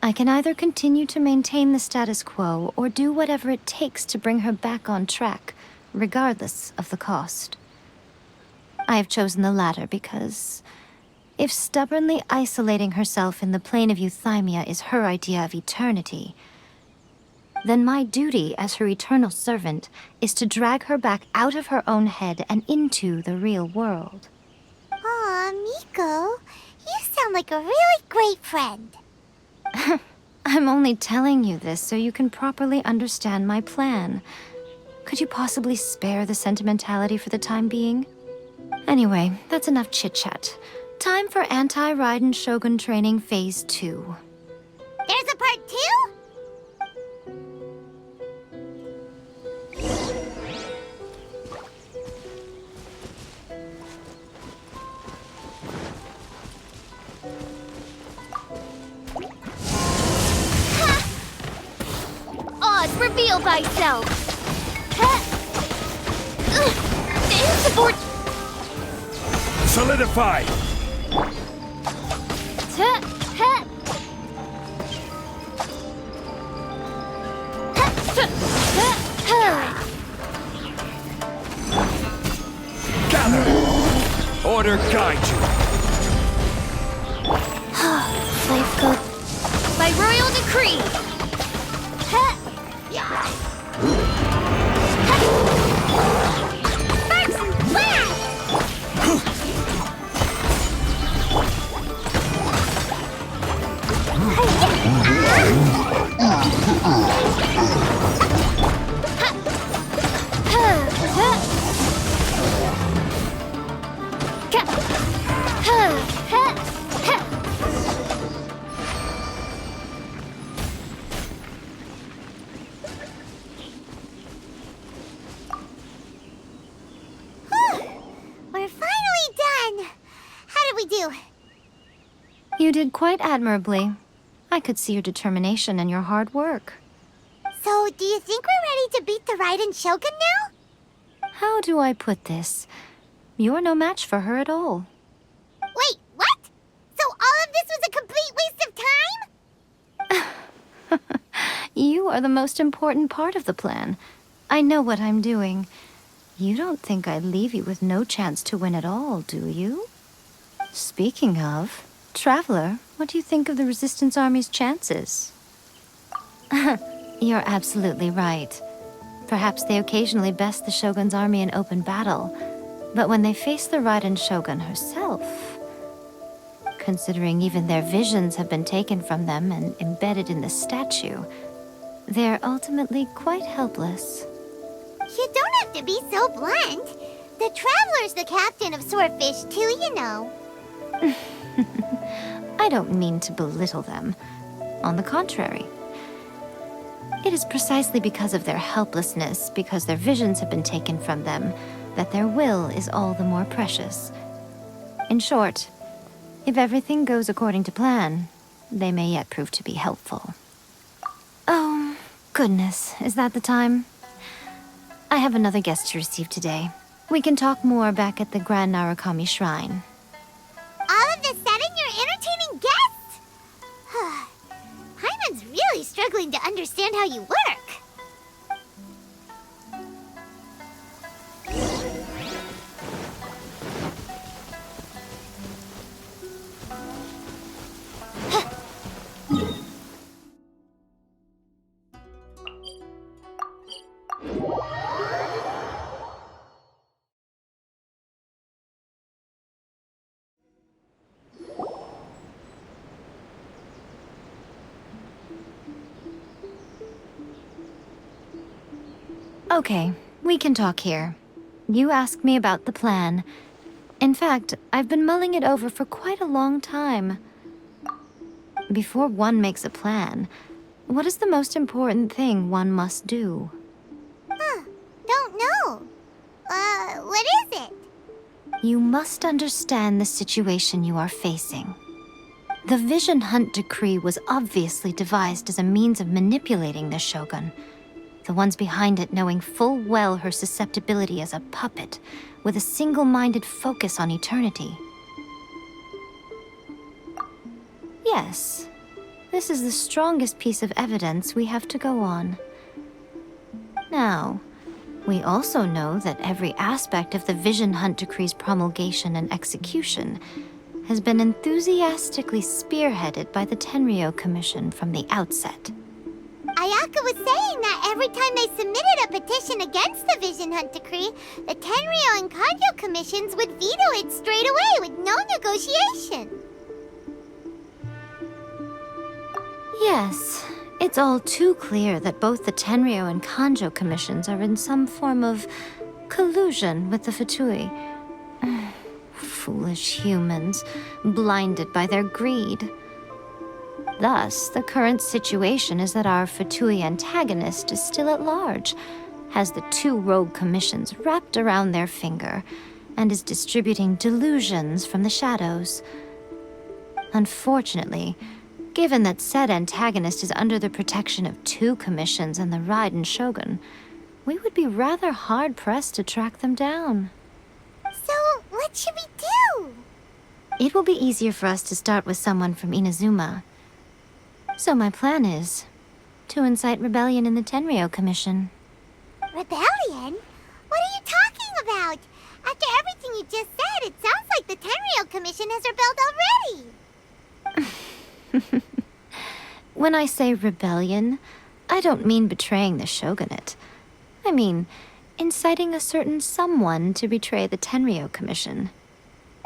I can either continue to maintain the status quo or do whatever it takes to bring her back on track, regardless of the cost. I have chosen the latter because if stubbornly isolating herself in the plane of Euthymia is her idea of eternity, then my duty as her eternal servant is to drag her back out of her own head and into the real world. Aw, Miko, you sound like a really great friend. I'm only telling you this so you can properly understand my plan. Could you possibly spare the sentimentality for the time being? Anyway, that's enough chit-chat. Time for Anti-Raiden Shogun Training Phase 2. There's a part 2? Oz, reveal thyself! Support! Solidify! Gather! Order guide you! Life goes By royal decree! We're finally done. How did we do? You did quite admirably. I could see your determination and your hard work. So, do you think we're ready to beat the Raiden Shogun now? How do I put this? You're no match for her at all. Wait, what? So all of this was a complete waste of time? You are the most important part of the plan. I know what I'm doing. You don't think I'd leave you with no chance to win at all, do you? Speaking of, Traveler, what do you think of the Resistance Army's chances? You're absolutely right. Perhaps they occasionally best the Shogun's army in open battle, but when they face the Raiden Shogun herself, considering even their visions have been taken from them and embedded in the statue, they're ultimately quite helpless. You don't have to be so blunt. The Traveler's the captain of Swordfish too, you know. I don't mean to belittle them. On the contrary. It is precisely because of their helplessness, because their visions have been taken from them, that their will is all the more precious. In short, if everything goes according to plan, they may yet prove to be helpful. Oh, goodness, is that the time? I have another guest to receive today. We can talk more back at the Grand Narukami Shrine. All of a sudden, you're entertaining guests? Paimon's really struggling to understand how you work. Okay, we can talk here. You asked me about the plan. In fact, I've been mulling it over for quite a long time. Before one makes a plan, what is the most important thing one must do? Don't know. What is it? You must understand the situation you are facing. The Vision Hunt Decree was obviously devised as a means of manipulating the Shogun. The ones behind it knowing full well her susceptibility as a puppet, with a single-minded focus on eternity. Yes, this is the strongest piece of evidence we have to go on. Now, we also know that every aspect of the Vision Hunt Decree's promulgation and execution has been enthusiastically spearheaded by the Tenryou Commission from the outset. Ayaka was saying that every time they submitted a petition against the Vision Hunt Decree, the Tenryou and Kanjo commissions would veto it straight away with no negotiation. Yes, it's all too clear that both the Tenryou and Kanjo commissions are in some form of collusion with the Fatui. Foolish humans, blinded by their greed. Thus, the current situation is that our Fatui antagonist is still at large, has the two rogue commissions wrapped around their finger, and is distributing delusions from the shadows. Unfortunately, given that said antagonist is under the protection of two commissions and the Raiden Shogun, we would be rather hard-pressed to track them down. So, what should we do? It will be easier for us to start with someone from Inazuma. So my plan is to incite rebellion in the Tenryou Commission. Rebellion? What are you talking about? After everything you just said, it sounds like the Tenryou Commission has rebelled already. When I say rebellion, I don't mean betraying the shogunate. I mean inciting a certain someone to betray the Tenryou Commission.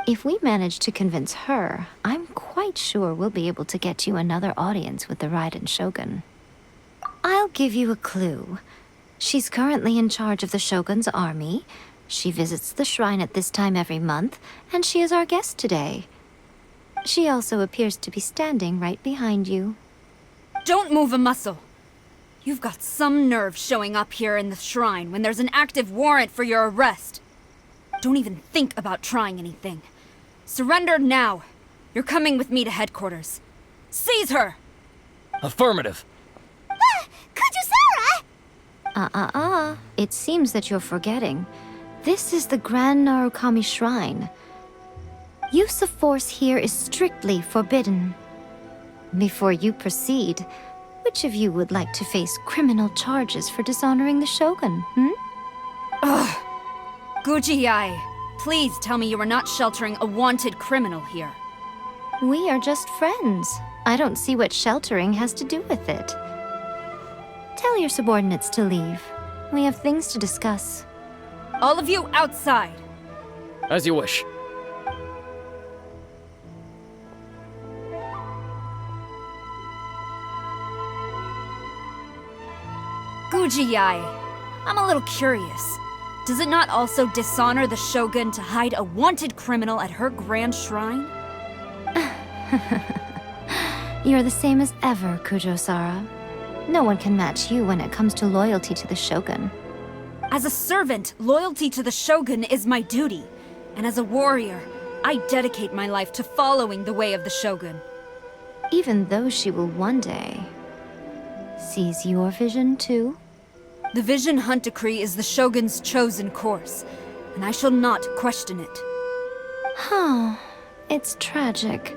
If we manage to convince her, I'm quite sure we'll be able to get you another audience with the Raiden Shogun. I'll give you a clue. She's currently in charge of the Shogun's army. She visits the shrine at this time every month, and she is our guest today. She also appears to be standing right behind you. Don't move a muscle. You've got some nerve showing up here in the shrine when there's an active warrant for your arrest. Don't even think about trying anything. Surrender now. You're coming with me to headquarters. Seize her! Affirmative. Kujusara! It seems that you're forgetting. This is the Grand Narukami Shrine. Use of force here is strictly forbidden. Before you proceed, which of you would like to face criminal charges for dishonoring the Shogun, Ugh. Guji-ai, please tell me you are not sheltering a wanted criminal here. We are just friends. I don't see what sheltering has to do with it. Tell your subordinates to leave. We have things to discuss. All of you outside! As you wish. Guji-ai, I'm a little curious. Does it not also dishonor the Shogun to hide a wanted criminal at her grand shrine? You're the same as ever, Kujo-sara. No one can match you when it comes to loyalty to the Shogun. As a servant, loyalty to the Shogun is my duty. And as a warrior, I dedicate my life to following the way of the Shogun. Even though she will one day seize your vision too? The Vision Hunt Decree is the Shogun's chosen course, and I shall not question it. Huh. It's tragic.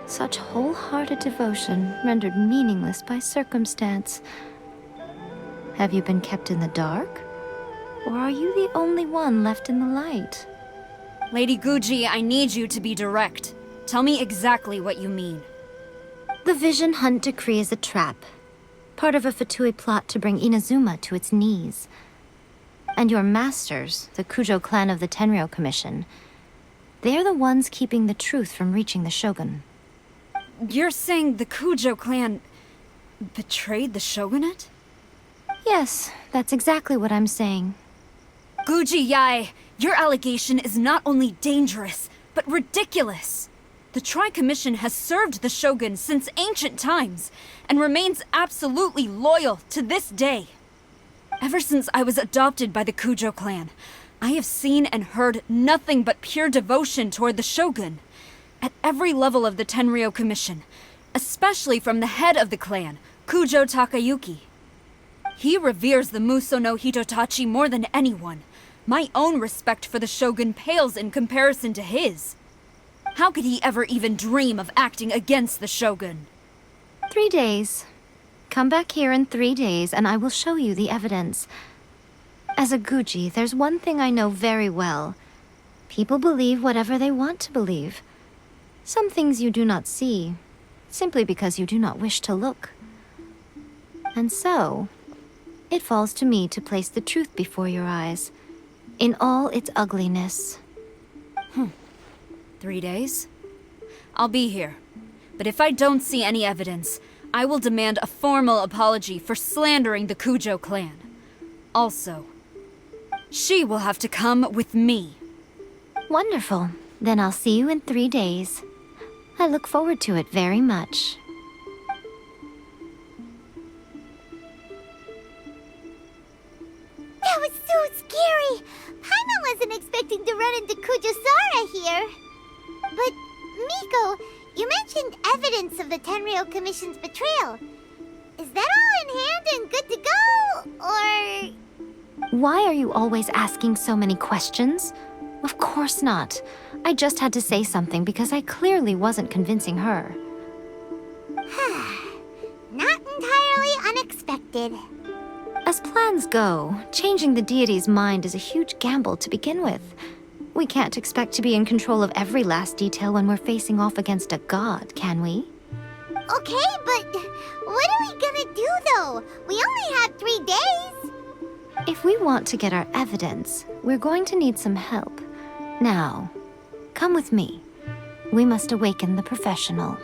Such wholehearted devotion rendered meaningless by circumstance. Have you been kept in the dark? Or are you the only one left in the light? Lady Guji, I need you to be direct. Tell me exactly what you mean. The Vision Hunt Decree is a trap. Part of a Fatui plot to bring Inazuma to its knees. And your masters, the Kujo clan of the Tenryou Commission, they're the ones keeping the truth from reaching the Shogun. You're saying the Kujo clan betrayed the Shogunate? Yes, that's exactly what I'm saying. Guji Yae, your allegation is not only dangerous, but ridiculous. The Tri-Commission has served the Shogun since ancient times, and remains absolutely loyal to this day. Ever since I was adopted by the Kujo clan, I have seen and heard nothing but pure devotion toward the Shogun. At every level of the Tenryou Commission, especially from the head of the clan, Kujo Takayuki. He reveres the Muso no Hitotachi more than anyone. My own respect for the Shogun pales in comparison to his. How could he ever even dream of acting against the Shogun? 3 days. Come back here in 3 days and I will show you the evidence. As a Guji, there's one thing I know very well. People believe whatever they want to believe. Some things you do not see, simply because you do not wish to look. And so, it falls to me to place the truth before your eyes, in all its ugliness. 3 days? I'll be here. But if I don't see any evidence, I will demand a formal apology for slandering the Kujo clan. Also, she will have to come with me. Wonderful. Then I'll see you in 3 days. I look forward to it very much. That was so scary! Paimon wasn't expecting to run into Kujosara here. But, Miko, you mentioned evidence of the Tenryou Commission's betrayal. Is that all in hand and good to go, or...? Why are you always asking so many questions? Of course not. I just had to say something because I clearly wasn't convincing her. Not entirely unexpected. As plans go, changing the deity's mind is a huge gamble to begin with. We can't expect to be in control of every last detail when we're facing off against a god, can we? Okay, but what are we gonna do, though? We only have 3 days. If we want to get our evidence, we're going to need some help. Now, come with me. We must awaken the professional.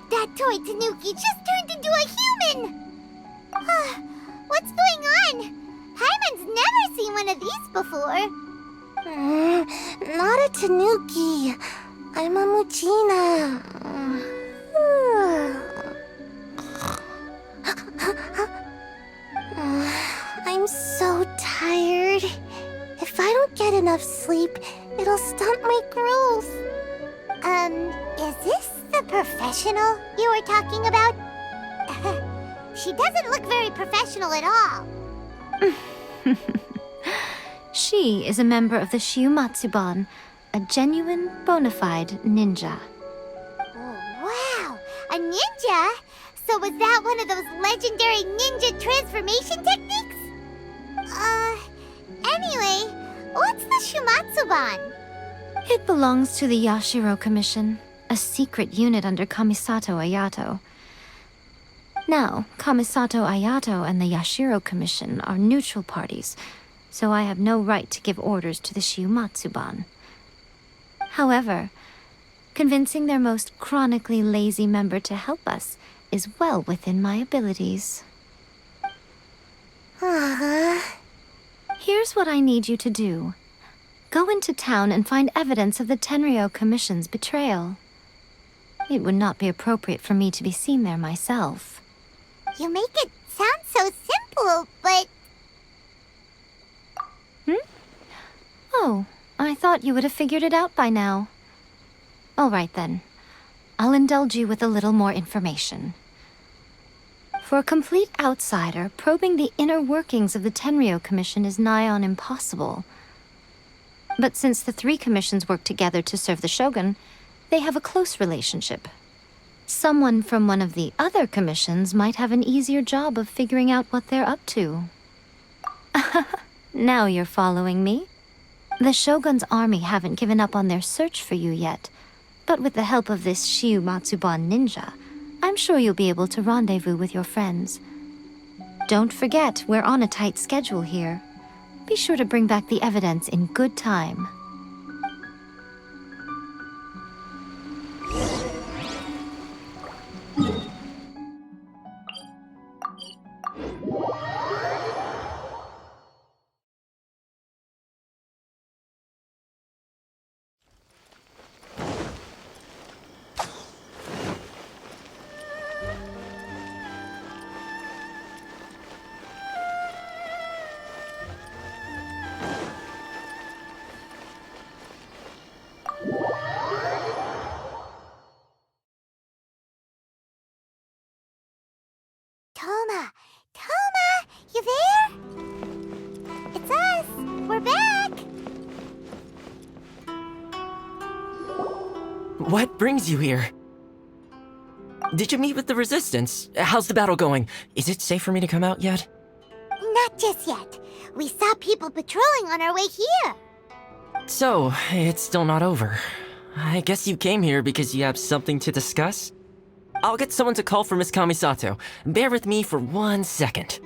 That toy Tanuki just turned into a human! What's going on? Paimon's never seen one of these before. Not a Tanuki. I'm a Muchina. I'm so tired. If I don't get enough sleep, it'll stunt my growth. Is this the professional you were talking about? She doesn't look very professional at all. She is a member of the Shiumatsuban, a genuine, bona fide ninja. Oh, wow! A ninja? So was that one of those legendary ninja transformation techniques? Anyway, what's the Shiumatsuban? It belongs to the Yashiro Commission, a secret unit under Kamisato Ayato. Now, Kamisato Ayato and the Yashiro Commission are neutral parties, so I have no right to give orders to the Shiumatsuban. However, convincing their most chronically lazy member to help us is well within my abilities. Here's what I need you to do. Go into town and find evidence of the Tenryou Commission's betrayal. It would not be appropriate for me to be seen there myself. You make it sound so simple, but... Oh, I thought you would have figured it out by now. All right then. I'll indulge you with a little more information. For a complete outsider, probing the inner workings of the Tenryou Commission is nigh on impossible. But since the three commissions work together to serve the Shogun, they have a close relationship. Someone from one of the other commissions might have an easier job of figuring out what they're up to. Now you're following me. The Shogun's army haven't given up on their search for you yet, but with the help of this Shiu Matsuban ninja, I'm sure you'll be able to rendezvous with your friends. Don't forget, we're on a tight schedule here. Be sure to bring back the evidence in good time. Toma! Toma! You there? It's us! We're back! What brings you here? Did you meet with the Resistance? How's the battle going? Is it safe for me to come out yet? Not just yet. We saw people patrolling on our way here. So, it's still not over. I guess you came here because you have something to discuss? I'll get someone to call for Miss Kamisato. Bear with me for 1 second.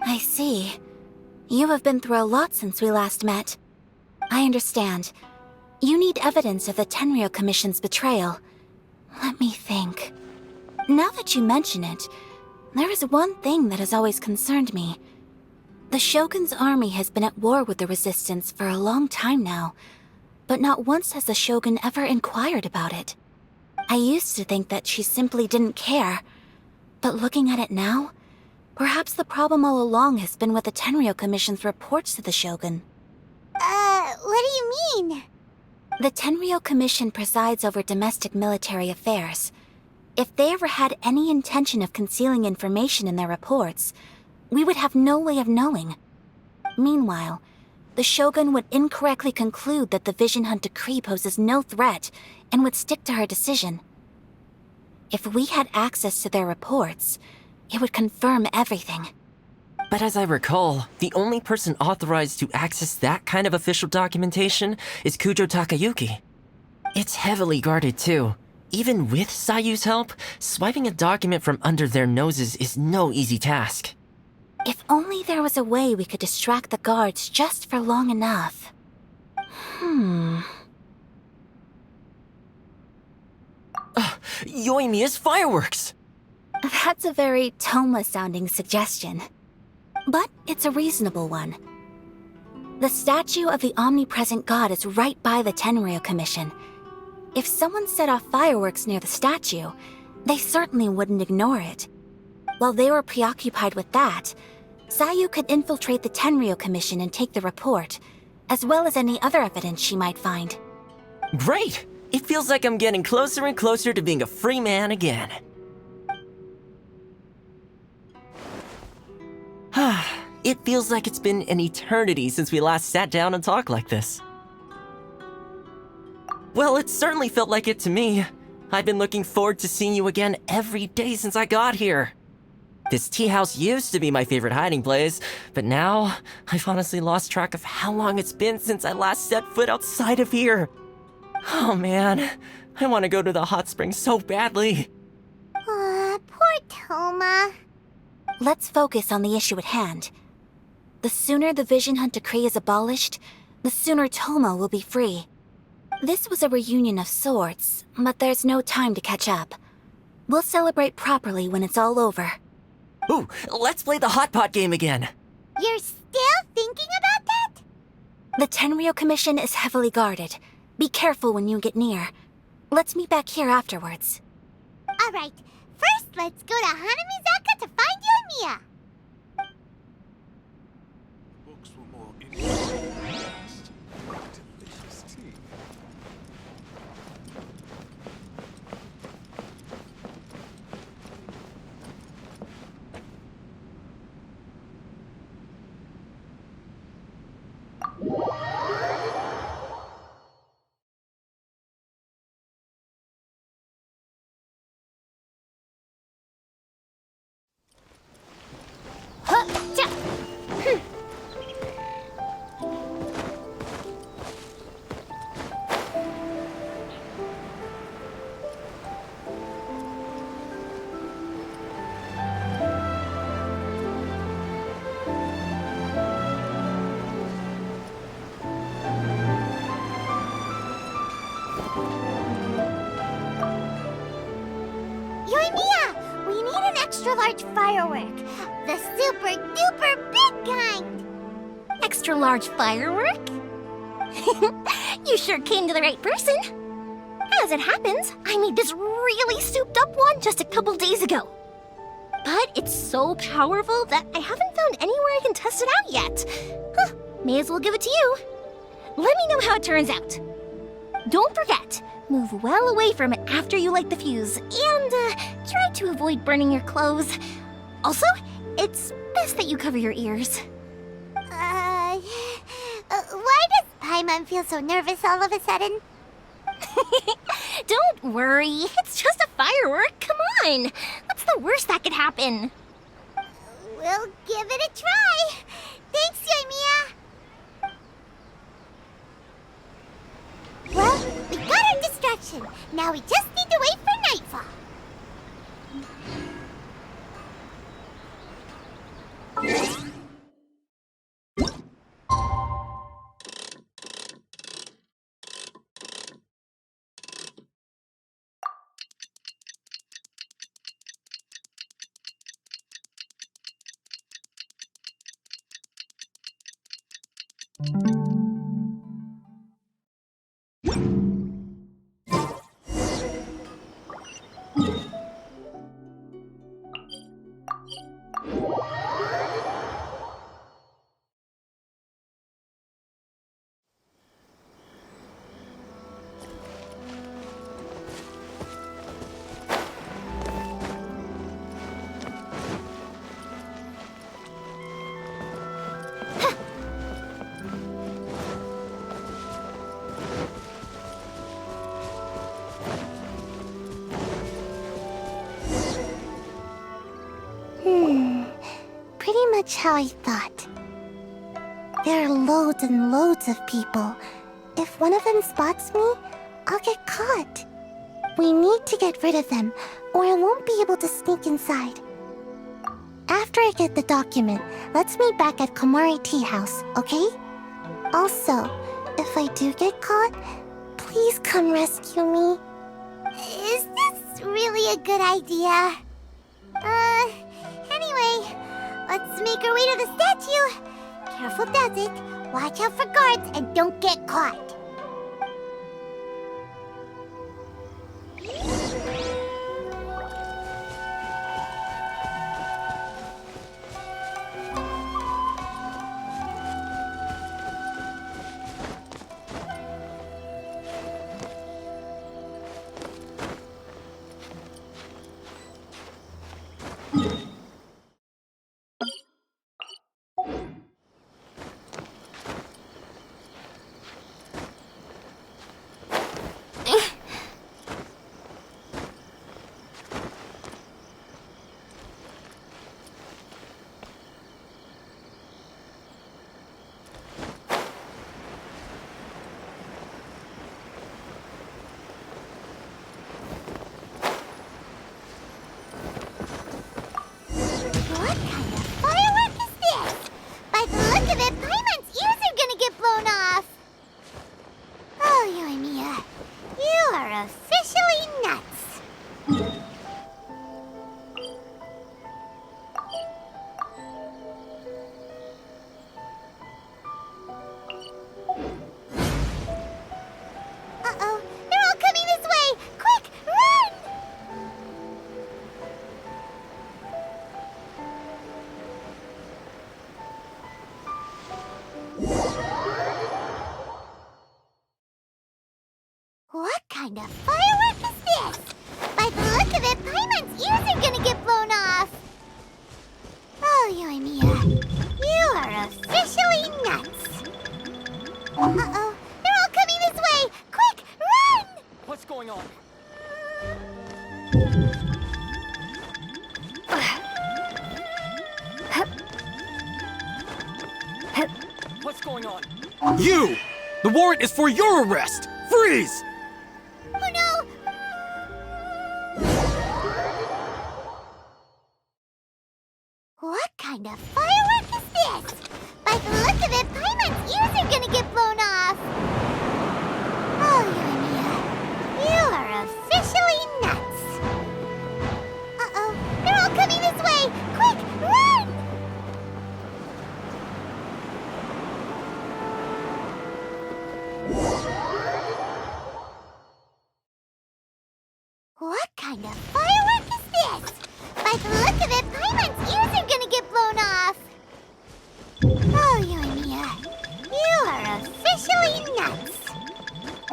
I see. You have been through a lot since we last met. I understand. You need evidence of the Tenryou Commission's betrayal. Let me think. Now that you mention it, there is one thing that has always concerned me. The Shogun's army has been at war with the Resistance for a long time now, but not once has the Shogun ever inquired about it. I used to think that she simply didn't care, but looking at it now, perhaps the problem all along has been with the Tenryou Commission's reports to the Shogun. What do you mean? The Tenryou Commission presides over domestic military affairs. If they ever had any intention of concealing information in their reports, we would have no way of knowing. Meanwhile, the Shogun would incorrectly conclude that the Vision Hunt decree poses no threat and would stick to her decision. If we had access to their reports, it would confirm everything. But as I recall, the only person authorized to access that kind of official documentation is Kujo Takayuki. It's heavily guarded too. Even with Sayu's help, swiping a document from under their noses is no easy task. If only there was a way we could distract the guards just for long enough. Yoimiya's fireworks! That's a very Toma-sounding suggestion. But it's a reasonable one. The statue of the omnipresent god is right by the Tenryou Commission. If someone set off fireworks near the statue, they certainly wouldn't ignore it. While they were preoccupied with that, Sayu could infiltrate the Tenryou Commission and take the report, as well as any other evidence she might find. Great! It feels like I'm getting closer and closer to being a free man again. It feels like it's been an eternity since we last sat down and talked like this. Well, it certainly felt like it to me. I've been looking forward to seeing you again every day since I got here. This tea house used to be my favorite hiding place, but now I've honestly lost track of how long it's been since I last set foot outside of here. Oh man, I want to go to the hot springs so badly. Poor Toma. Let's focus on the issue at hand. The sooner the Vision Hunt decree is abolished, the sooner Toma will be free. This was a reunion of sorts, but there's no time to catch up. We'll celebrate properly when it's all over. Ooh, let's play the hot pot game again. You're still thinking about that? The Tenryou Commission is heavily guarded. Be careful when you get near. Let's meet back here afterwards. Alright, first let's go to Hanamizaka to find Yoimiya. Books were more interesting than the past. extra-large firework. The super-duper big kind. Extra-large firework? You sure came to the right person. As it happens, I made this really souped-up one just a couple days ago. But it's so powerful that I haven't found anywhere I can test it out yet. Huh, may as well give it to you. Let me know how it turns out. Don't forget, move well away from it after you light the fuse, and try to avoid burning your clothes. Also, it's best that you cover your ears. Why does Paimon feel so nervous all of a sudden? Don't worry, it's just a firework, come on! What's the worst that could happen? We'll give it a try. Thanks, Yoimiya. Well, we got our distraction. Now we just need to wait for nightfall. Pretty much how I thought. There are loads and loads of people. If one of them spots me, I'll get caught. We need to get rid of them, or I won't be able to sneak inside. After I get the document, let's meet back at Komari Tea House, okay? Also, if I do get caught, please come rescue me. Is this really a good idea? Anyway, let's make our way to the statue. Careful does it. Watch out for guards and don't get caught. What kind of firework is this? By the look of it, Paimon's ears are gonna get blown off! Oh, Yoimiya, you are officially nuts! Uh-oh, they're all coming this way! Quick, run! What's going on? What's going on? You! The warrant is for your arrest! Freeze! Oh no! What kind of firework is this? By the look of it, Paimon's ears are gonna get blown off! Oh, Yoimiya, you are officially nuts! Uh-oh, they're all coming this way!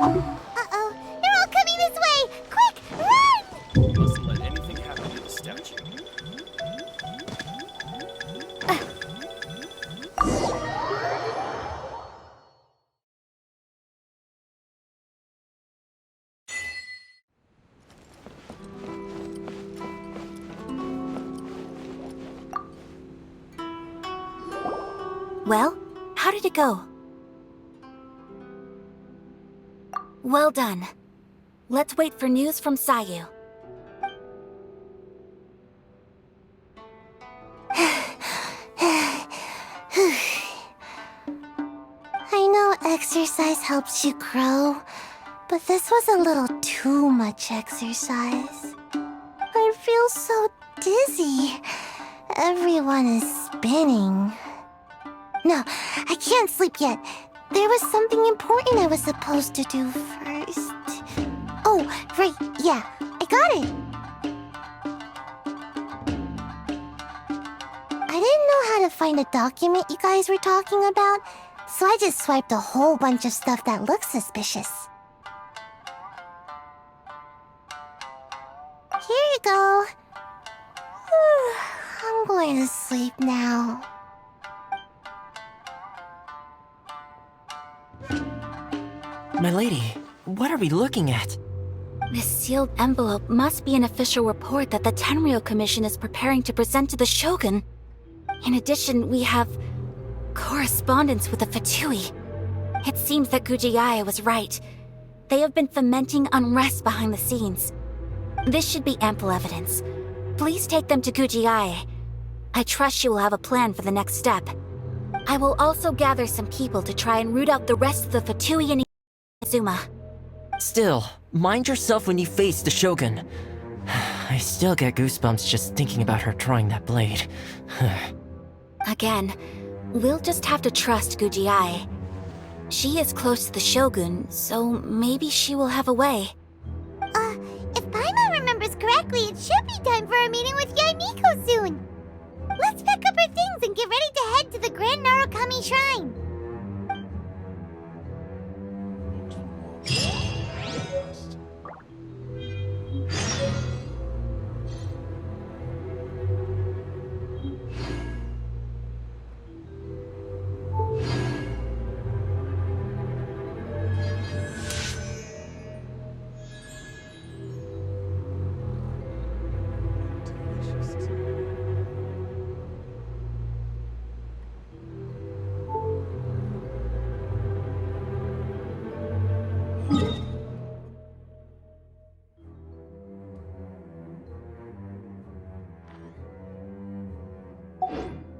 Uh-oh, they're all coming this way! Quick, run! Mustn't let anything happen to the statue. Well, how did it go? Well done. Let's wait for news from Sayu. I know exercise helps you grow, but this was a little too much exercise. I feel so dizzy. Everyone is spinning. No, I can't sleep yet. There was something important I was supposed to do first. Oh, right, yeah, I got it. I didn't know how to find a document you guys were talking about, so I just swiped a whole bunch of stuff that looks suspicious. Here you go. I'm going to sleep now. My lady, what are we looking at? This sealed envelope must be an official report that the Tenryou Commission is preparing to present to the Shogun. In addition, we have correspondence with the Fatui. It seems that Gujiaya was right. They have been fomenting unrest behind the scenes. This should be ample evidence. Please take them to Gujiaya. I trust she will have a plan for the next step. I will also gather some people to try and root out the rest of the Fatui and Inazuma. Still, mind yourself when you face the Shogun. I still get goosebumps just thinking about her drawing that blade. Again, we'll just have to trust Gujiai. She is close to the Shogun, so maybe she will have a way. If Paimon remembers correctly, it should be time for a meeting with Yaimiko soon. Let's pack up our things and get ready to head to the Grand Narukami Shrine.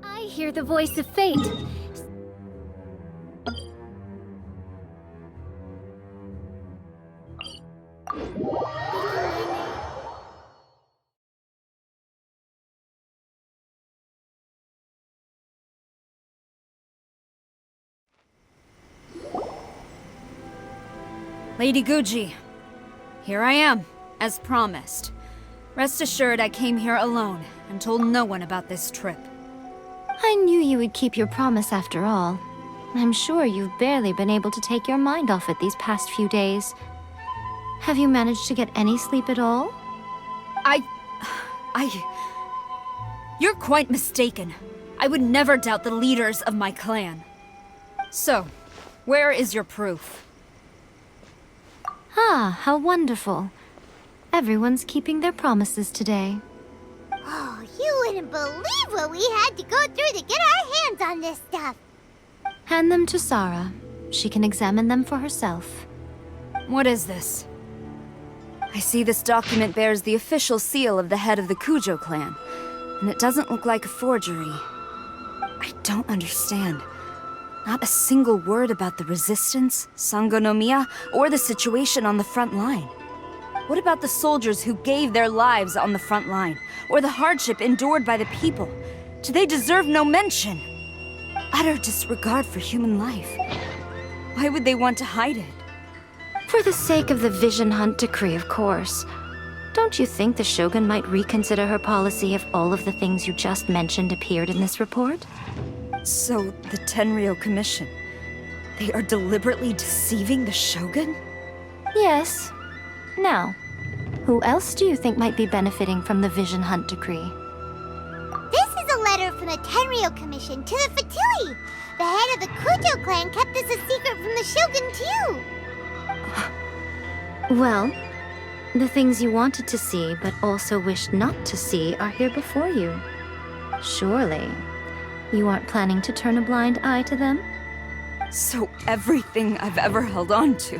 I hear the voice of fate. Lady Guji, here I am, as promised. Rest assured I came here alone and told no one about this trip. I knew you would keep your promise after all. I'm sure you've barely been able to take your mind off it these past few days. Have you managed to get any sleep at all? You're quite mistaken. I would never doubt the leaders of my clan. So, where is your proof? Ah, how wonderful. Everyone's keeping their promises today. Oh, you wouldn't believe what we had to go through to get our hands on this stuff. Hand them to Sarah. She can examine them for herself. What is this? I see this document bears the official seal of the head of the Kujo clan, and it doesn't look like a forgery. I don't understand. Not a single word about the resistance, Sangonomiya, or the situation on the front line. What about the soldiers who gave their lives on the front line, or the hardship endured by the people? Do they deserve no mention? Utter disregard for human life. Why would they want to hide it? For the sake of the Vision Hunt decree, of course. Don't you think the Shogun might reconsider her policy if all of the things you just mentioned appeared in this report? So, the Tenryou Commission, they are deliberately deceiving the Shogun? Yes. Now, who else do you think might be benefiting from the Vision Hunt decree? This is a letter from the Tenryou Commission to the Fatui. The head of the Kujo clan kept this a secret from the Shogun, too. Well, the things you wanted to see but also wished not to see are here before you. Surely, you aren't planning to turn a blind eye to them? So everything I've ever held on to,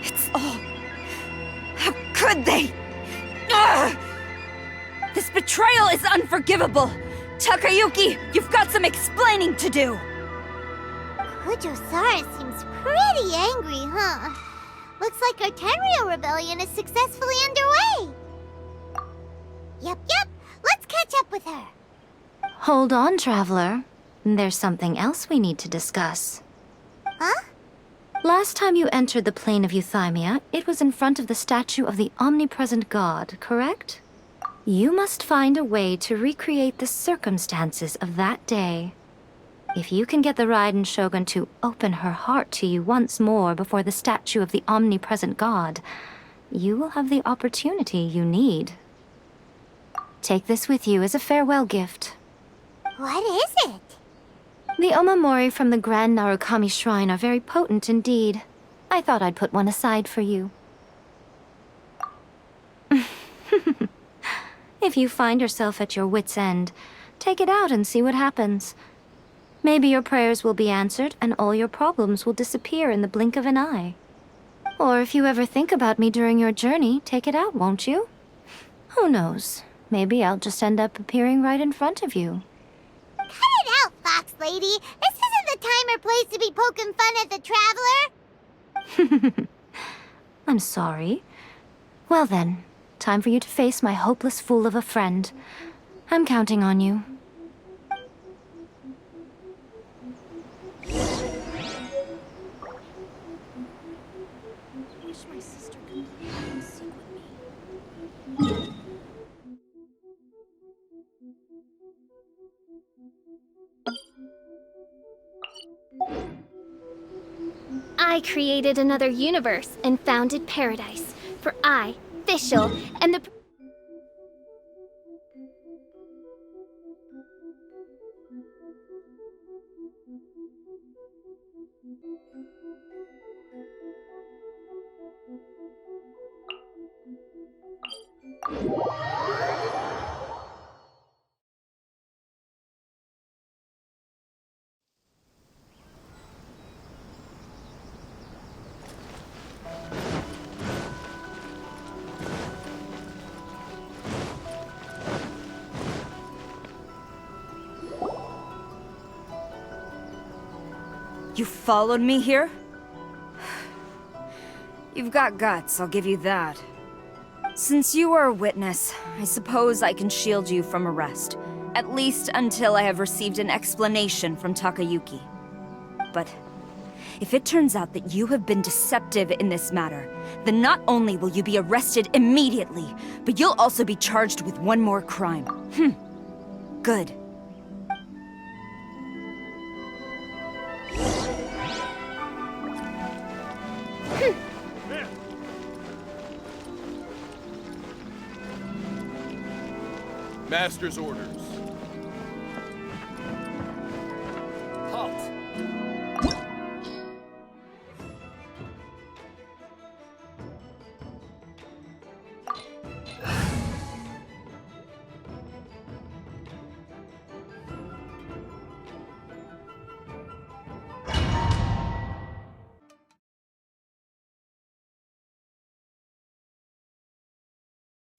it's all... How could they? Ugh! This betrayal is unforgivable! Takayuki, you've got some explaining to do! Kujo-Sara seems pretty angry, huh? Looks like our Tenryou rebellion is successfully underway. Yep. Let's catch up with her. Hold on, Traveler. There's something else we need to discuss. Huh? Last time you entered the plane of Euthymia, it was in front of the statue of the Omnipresent God, correct? You must find a way to recreate the circumstances of that day. If you can get the Raiden Shogun to open her heart to you once more before the statue of the Omnipresent God, you will have the opportunity you need. Take this with you as a farewell gift. What is it? The omamori from the Grand Narukami Shrine are very potent indeed. I thought I'd put one aside for you. If you find yourself at your wit's end, take it out and see what happens. Maybe your prayers will be answered and all your problems will disappear in the blink of an eye. Or if you ever think about me during your journey, take it out, won't you? Who knows? Maybe I'll just end up appearing right in front of you. Cut it out, Fox Lady! This isn't the time or place to be poking fun at the Traveler! I'm sorry. Well then, time for you to face my hopeless fool of a friend. I'm counting on you. I created another universe and founded paradise for I, Fischl, and the... You followed me here? You've got guts, I'll give you that. Since you are a witness, I suppose I can shield you from arrest. At least until I have received an explanation from Takayuki. But if it turns out that you have been deceptive in this matter, then not only will you be arrested immediately, but you'll also be charged with one more crime. Good. Master's orders. Halt!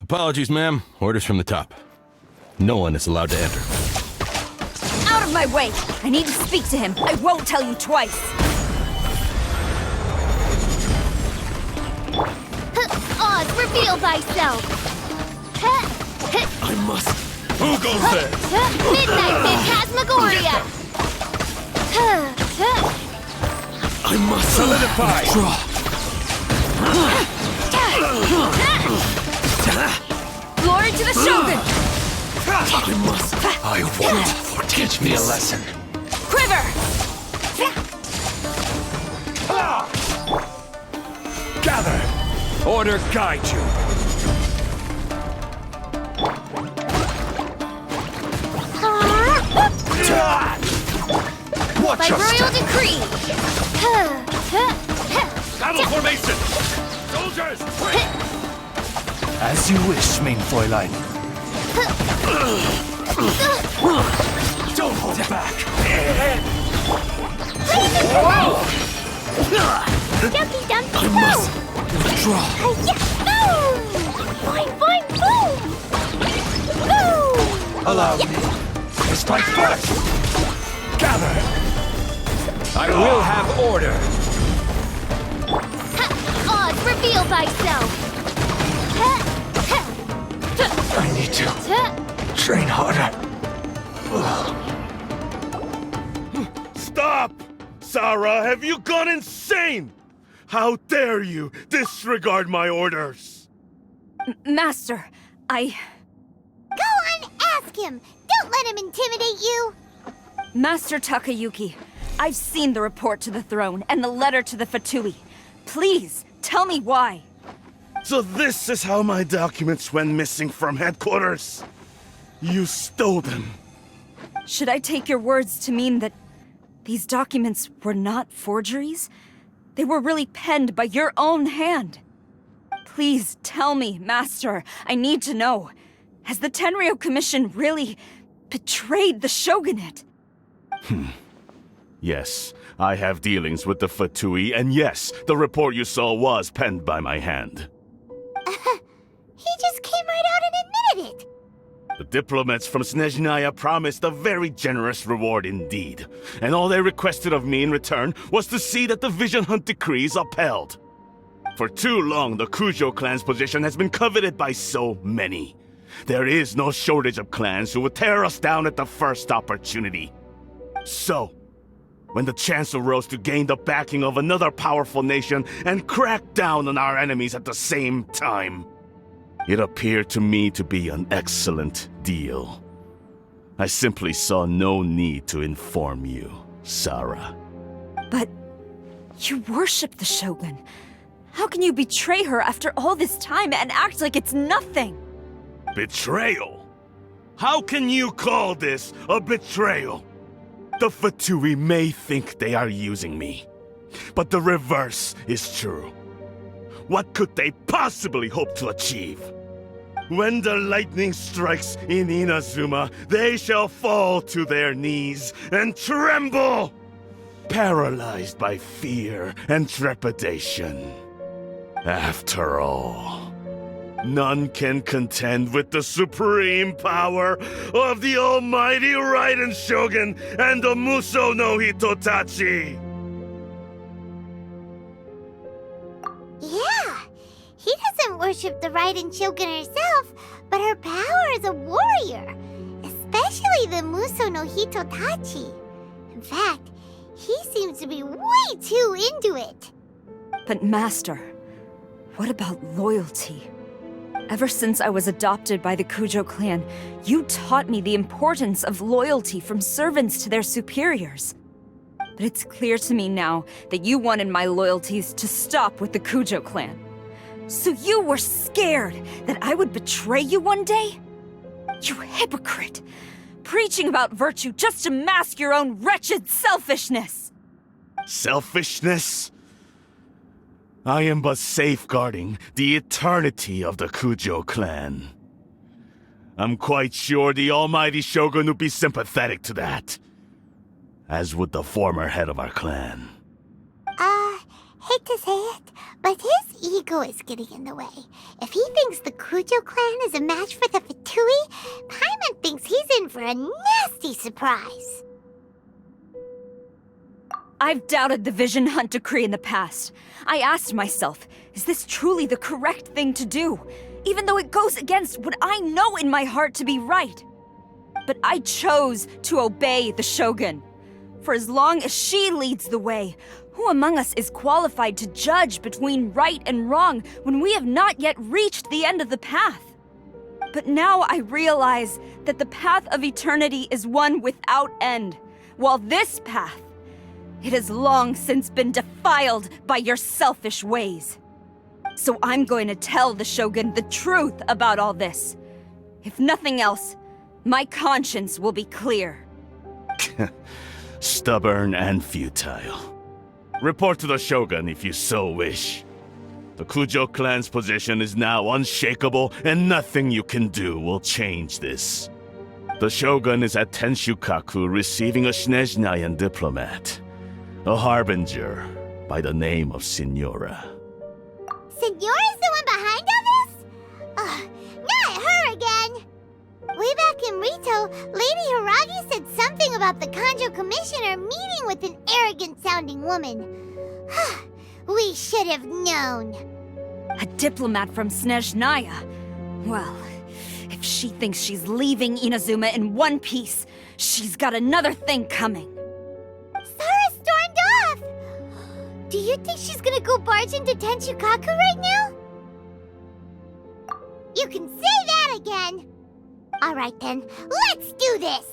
Apologies, ma'am. Orders from the top. No one is allowed to enter. Out of my way! I need to speak to him. I won't tell you twice. Oz, reveal thyself! I must. Who goes there? Midnight Phantasmagoria! I must solidify. Glory to the Shogun! I must. I won't. Teach me a lesson. Quiver! Gather. Order guide you. Watch By your royal step. decree! Battle formation! Soldiers, quick! As you wish, main Fräulein. Don't hold back! Dumpy, dumpy, I must withdraw. Boing, boing, boom! Boom! Allow me to strike first. Gather! I will have order. Oz, reveal thyself! I need to train harder. Stop! Sarah, have you gone insane? How dare you disregard my orders? Master, I... Go and ask him! Don't let him intimidate you! Master Takayuki, I've seen the report to the throne and the letter to the Fatui. Please, tell me why. So this is how my documents went missing from headquarters? You stole them. Should I take your words to mean that these documents were not forgeries? They were really penned by your own hand. Please tell me, Master. I need to know. Has the Tenryou Commission really betrayed the Shogunate? Yes, I have dealings with the Fatui, and yes, the report you saw was penned by my hand. He just came right out and admitted it! The diplomats from Snezhnaya promised a very generous reward indeed, and all they requested of me in return was to see that the Vision Hunt decrees upheld. For too long, the Kujo clan's position has been coveted by so many. There is no shortage of clans who would tear us down at the first opportunity. So, when the chance arose to gain the backing of another powerful nation and crack down on our enemies at the same time, it appeared to me to be an excellent deal. I simply saw no need to inform you, Sarah. But you worship the Shogun. How can you betray her after all this time and act like it's nothing? Betrayal? How can you call this a betrayal? The Fatui may think they are using me, but the reverse is true. What could they possibly hope to achieve? When the lightning strikes in Inazuma, they shall fall to their knees and tremble, paralyzed by fear and trepidation. After all, none can contend with the supreme power of the almighty Raiden Shogun and the Muso no Hitotachi! Yeah, he doesn't worship the Raiden Shogun herself, but her power as a warrior, especially the Muso no Hitotachi. In fact, he seems to be way too into it. But Master, what about loyalty? Ever since I was adopted by the Kujo clan, you taught me the importance of loyalty from servants to their superiors. But it's clear to me now that you wanted my loyalties to stop with the Kujo clan. So you were scared that I would betray you one day? You hypocrite! Preaching about virtue just to mask your own wretched selfishness! Selfishness? I am but safeguarding the eternity of the Kujo clan. I'm quite sure the almighty Shogun would be sympathetic to that. As would the former head of our clan. Hate to say it, but his ego is getting in the way. If he thinks the Kujo clan is a match for the Fatui, Paimon thinks he's in for a nasty surprise. I've doubted the Vision Hunt decree in the past. I asked myself, is this truly the correct thing to do? Even though it goes against what I know in my heart to be right. But I chose to obey the Shogun. For as long as she leads the way, who among us is qualified to judge between right and wrong when we have not yet reached the end of the path? But now I realize that the path of eternity is one without end, while this path, it has long since been defiled by your selfish ways. So I'm going to tell the Shogun the truth about all this. If nothing else, my conscience will be clear. Stubborn and futile. Report to the Shogun if you so wish. The Kujo clan's position is now unshakable, and nothing you can do will change this. The Shogun is at Tenshukaku receiving a Snezhnayan diplomat, a harbinger by the name of Signora. Signora's the one behind all this? Ugh, not her again! Way back in Rito, Lady Hiragi said something about the Kanjo Commissioner meeting with an arrogant-sounding woman. We should have known. A diplomat from Snezhnaya? Well, if she thinks she's leaving Inazuma in one piece, she's got another thing coming. Sara stormed off! Do you think she's gonna go barge into Tenshukaku right now? You can say that again! Alright then, let's do this!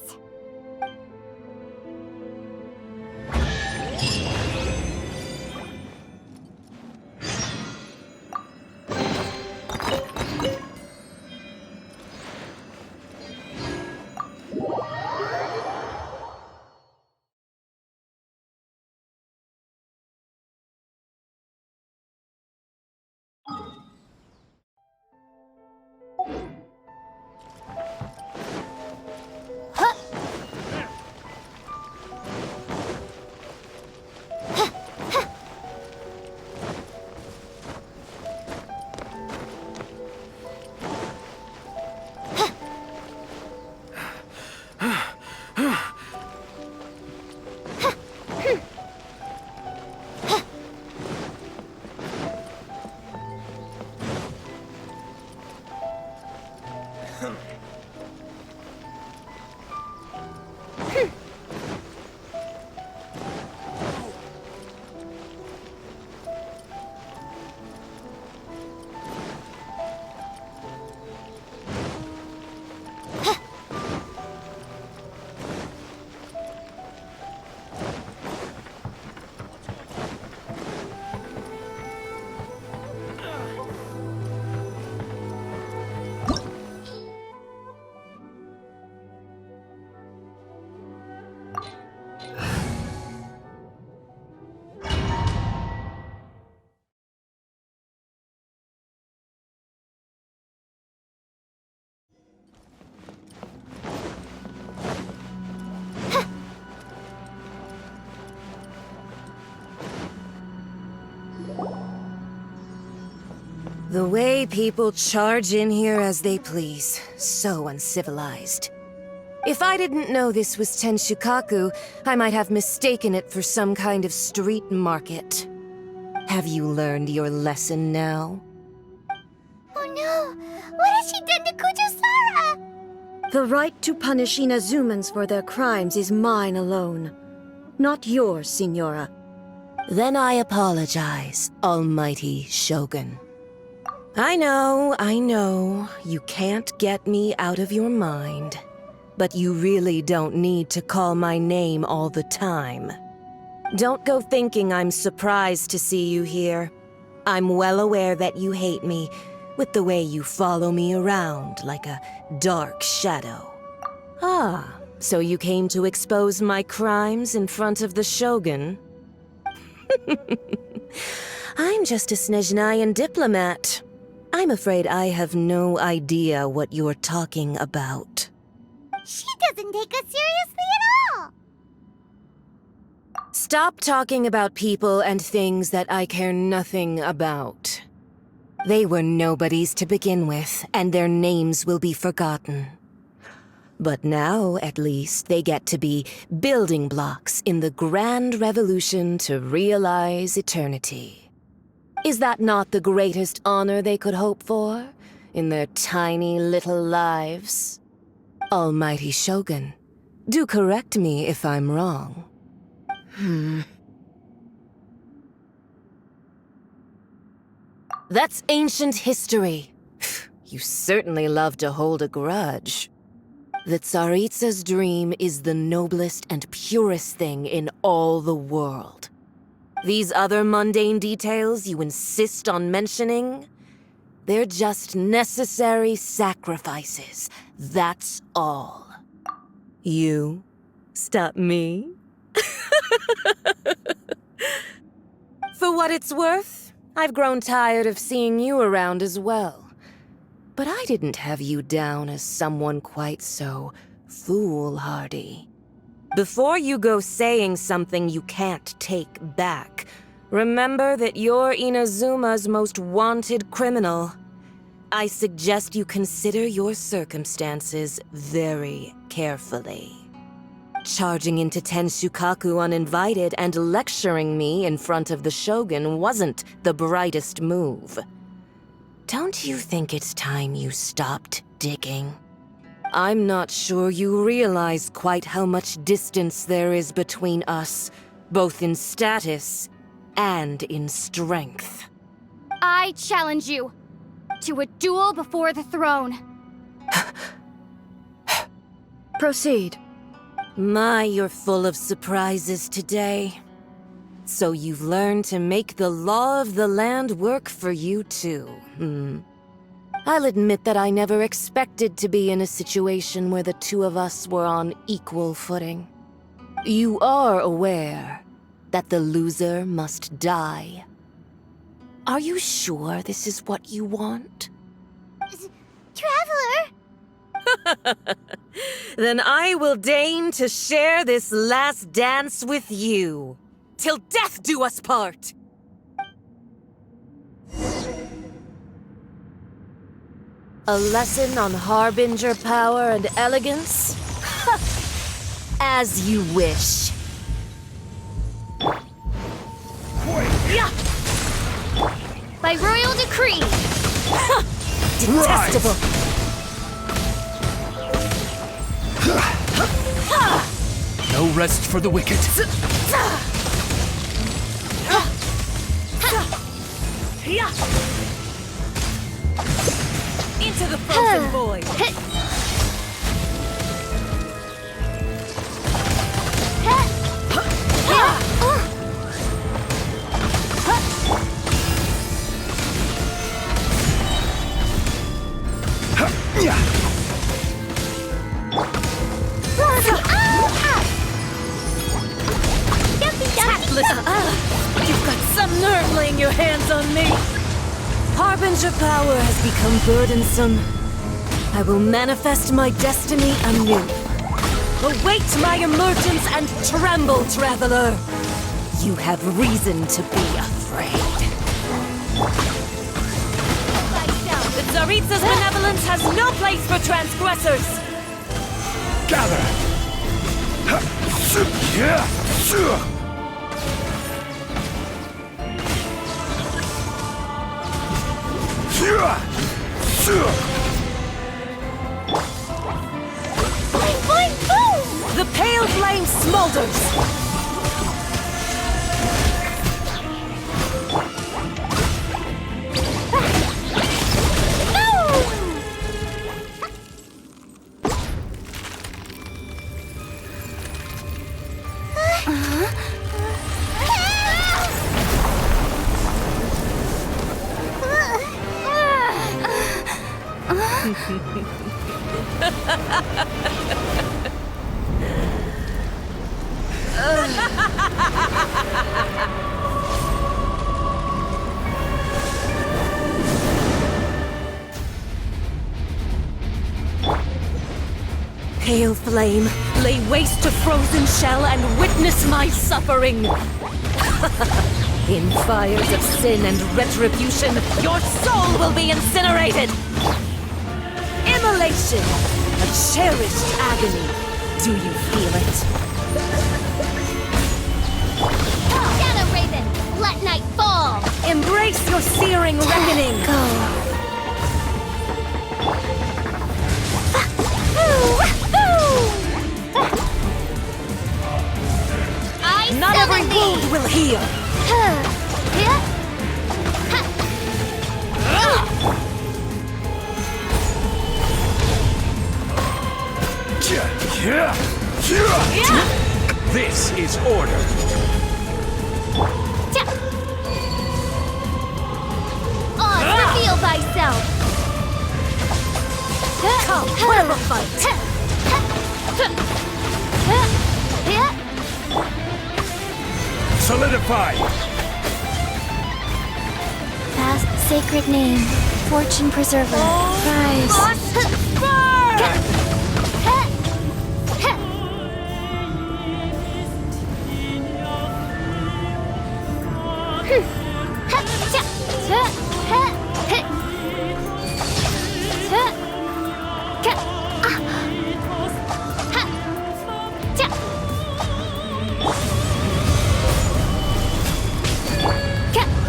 The way people charge in here as they please. So uncivilized. If I didn't know this was Tenshukaku, I might have mistaken it for some kind of street market. Have you learned your lesson now? Oh no! What has she done to Kujo-Sara? The right to punish Inazumans for their crimes is mine alone. Not yours, Signora. Then I apologize, Almighty Shogun. I know, you can't get me out of your mind. But you really don't need to call my name all the time. Don't go thinking I'm surprised to see you here. I'm well aware that you hate me, with the way you follow me around like a dark shadow. Ah, so you came to expose my crimes in front of the Shogun? I'm just a Snezhnayan diplomat. I'm afraid I have no idea what you're talking about. She doesn't take us seriously at all! Stop talking about people and things that I care nothing about. They were nobodies to begin with, and their names will be forgotten. But now, at least, they get to be building blocks in the grand revolution to realize eternity. Is that not the greatest honor they could hope for, in their tiny little lives? Almighty Shogun, do correct me if I'm wrong. That's ancient history. You certainly love to hold a grudge. The Tsaritsa's dream is the noblest and purest thing in all the world. These other mundane details you insist on mentioning, they're just necessary sacrifices. That's all. You stop me? For what it's worth, I've grown tired of seeing you around as well. But I didn't have you down as someone quite so foolhardy. Before you go saying something you can't take back, remember that you're Inazuma's most wanted criminal. I suggest you consider your circumstances very carefully. Charging into Tenshukaku uninvited and lecturing me in front of the Shogun wasn't the brightest move. Don't you think it's time you stopped digging? I'm not sure you realize quite how much distance there is between us, both in status and in strength. I challenge you to a duel before the throne. Proceed. My, you're full of surprises today. So you've learned to make the law of the land work for you too, I'll admit that I never expected to be in a situation where the two of us were on equal footing. You are aware that the loser must die. Are you sure this is what you want? Traveler! Then I will deign to share this last dance with you. Till death do us part! A lesson on Harbinger power and elegance? As you wish. By royal decree! Detestable! No rest for the wicked. Into the frozen void! You've got some nerve laying your hands on me! Harbinger power has become burdensome. I will manifest my destiny anew. Await my emergence and tremble, traveler! You have reason to be afraid. The Tsaritsa's benevolence has no place for transgressors! Gather! Boing, boing, boom! The pale flame smolders! Pale flame, lay waste to frozen shell and witness my suffering! In fires of sin and retribution, your soul will be incinerated! Immolation! A cherished agony. Do you feel it? Shadow Raven, let night fall! Embrace your searing reckoning! Not every wound will heal! This is order. Whatever fight! Solidify! Vast sacred name, fortune preserver, rise.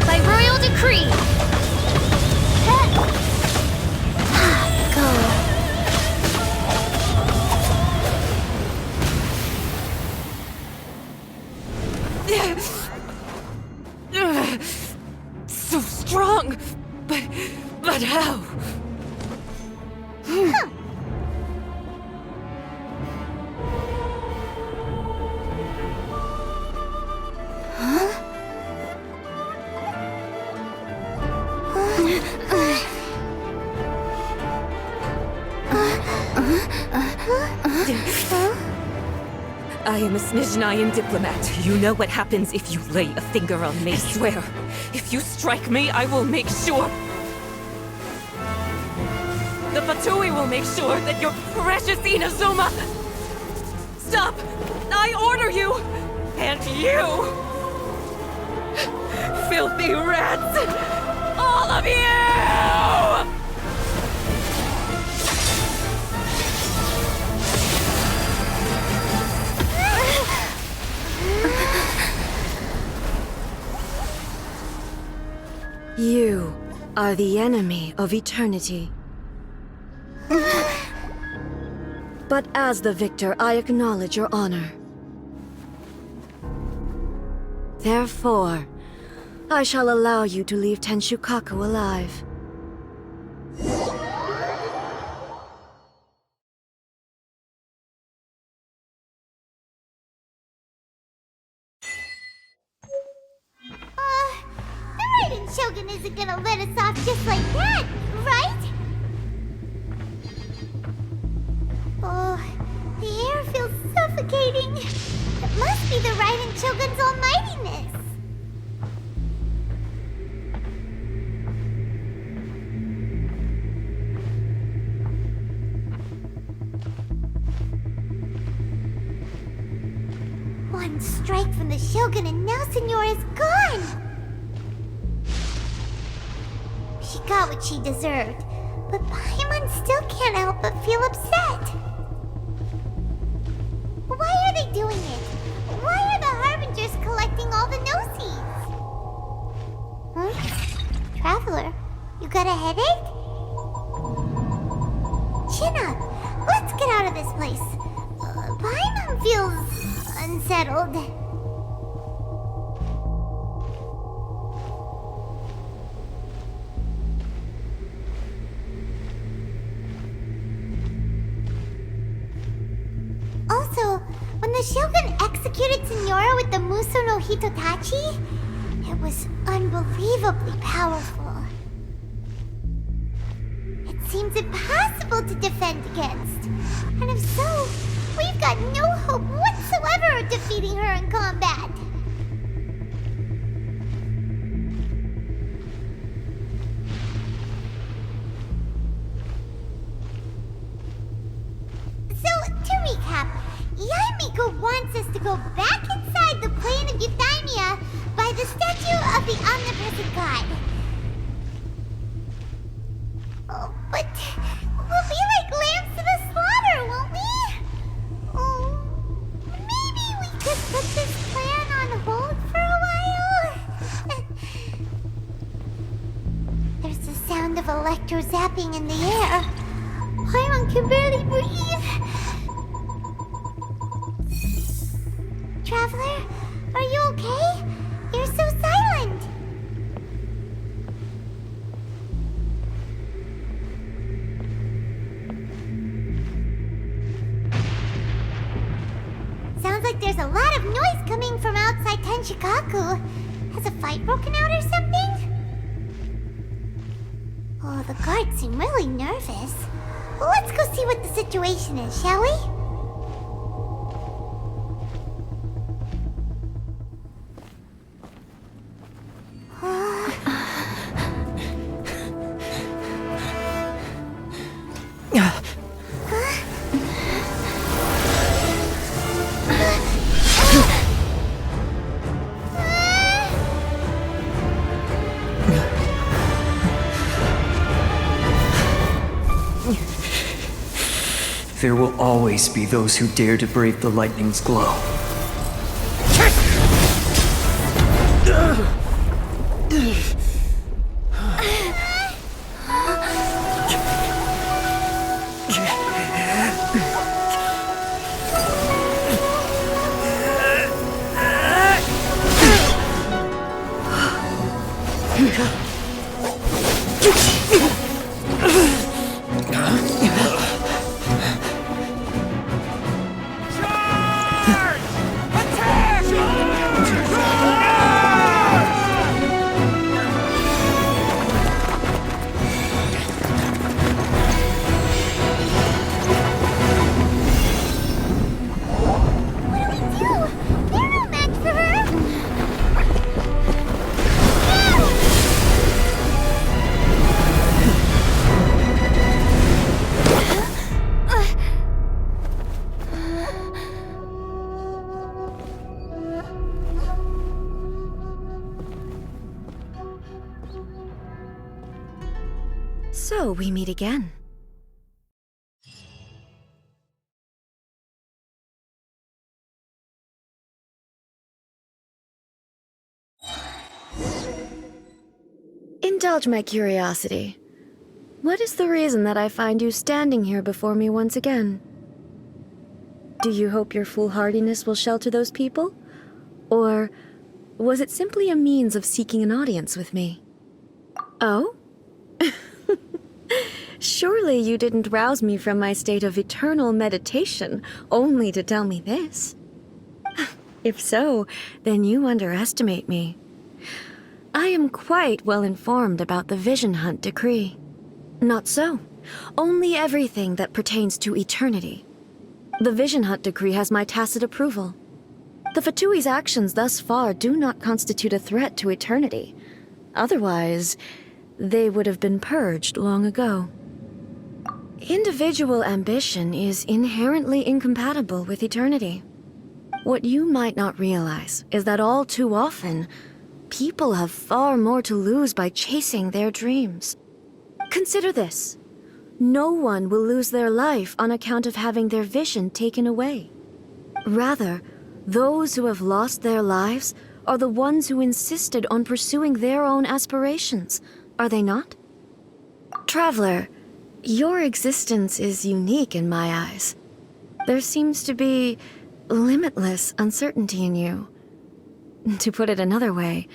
By royal decree! So strong, but how? I am a Snezhnayan diplomat. You know what happens if you lay a finger on me. I swear, if you strike me, I will make sure... The Fatui will make sure that your precious Inazuma... Stop! I order you! And you! Filthy rats! All of you! You are the enemy of eternity. But as the victor, I acknowledge your honor. Therefore, I shall allow you to leave Tenshukaku alive. The Raiden Shogun isn't gonna let us off just like that, right? Oh, the air feels suffocating. It must be the Raiden Shogun's almightiness. One strike from the Shogun and now Senyora's gone! She got what she deserved, but Paimon still can't help but feel upset. Why are they doing it? Why are the Harbingers collecting all the no-seeds? Huh? Traveler, you got a headache? Chin up. Let's get out of this place. Paimon feels unsettled. Also, when the Shogun executed Senyora with the Muso no Hitotachi, it was unbelievably powerful. It seems impossible to defend against. And if so, we've got no hope whatsoever of defeating her in combat. So, to recap, Yaemiko wants us to go back inside the plane of Euthymia by the statue of the Omnipresent God. Oh, but we'll be like lambs to the slaughter, won't we? Oh, maybe we could put this plan on hold for a while? There's the sound of electro-zapping in the air. Paimon can barely breathe. Traveler, are you okay? You're so silent. Sounds like there's a lot of noise coming from outside Tenshukaku. Has a fight broken out or something? Oh, the guards seem really nervous. Let's go see what the situation is, shall we? There will always be those who dare to brave the lightning's glow. So we meet again. Indulge my curiosity. What is the reason that I find you standing here before me once again? Do you hope your foolhardiness will shelter those people? Or was it simply a means of seeking an audience with me? Oh? Surely you didn't rouse me from my state of eternal meditation only to tell me this. If so, then you underestimate me. I am quite well informed about the Vision Hunt decree. Not so. Only everything that pertains to eternity. The Vision Hunt decree has my tacit approval. The Fatui's actions thus far do not constitute a threat to eternity. Otherwise, they would have been purged long ago. Individual ambition is inherently incompatible with eternity. What you might not realize is that all too often, people have far more to lose by chasing their dreams. Consider this. No one will lose their life on account of having their vision taken away. Rather, those who have lost their lives are the ones who insisted on pursuing their own aspirations, are they not? Traveler, your existence is unique in my eyes. There seems to be limitless uncertainty in you. To put it another way,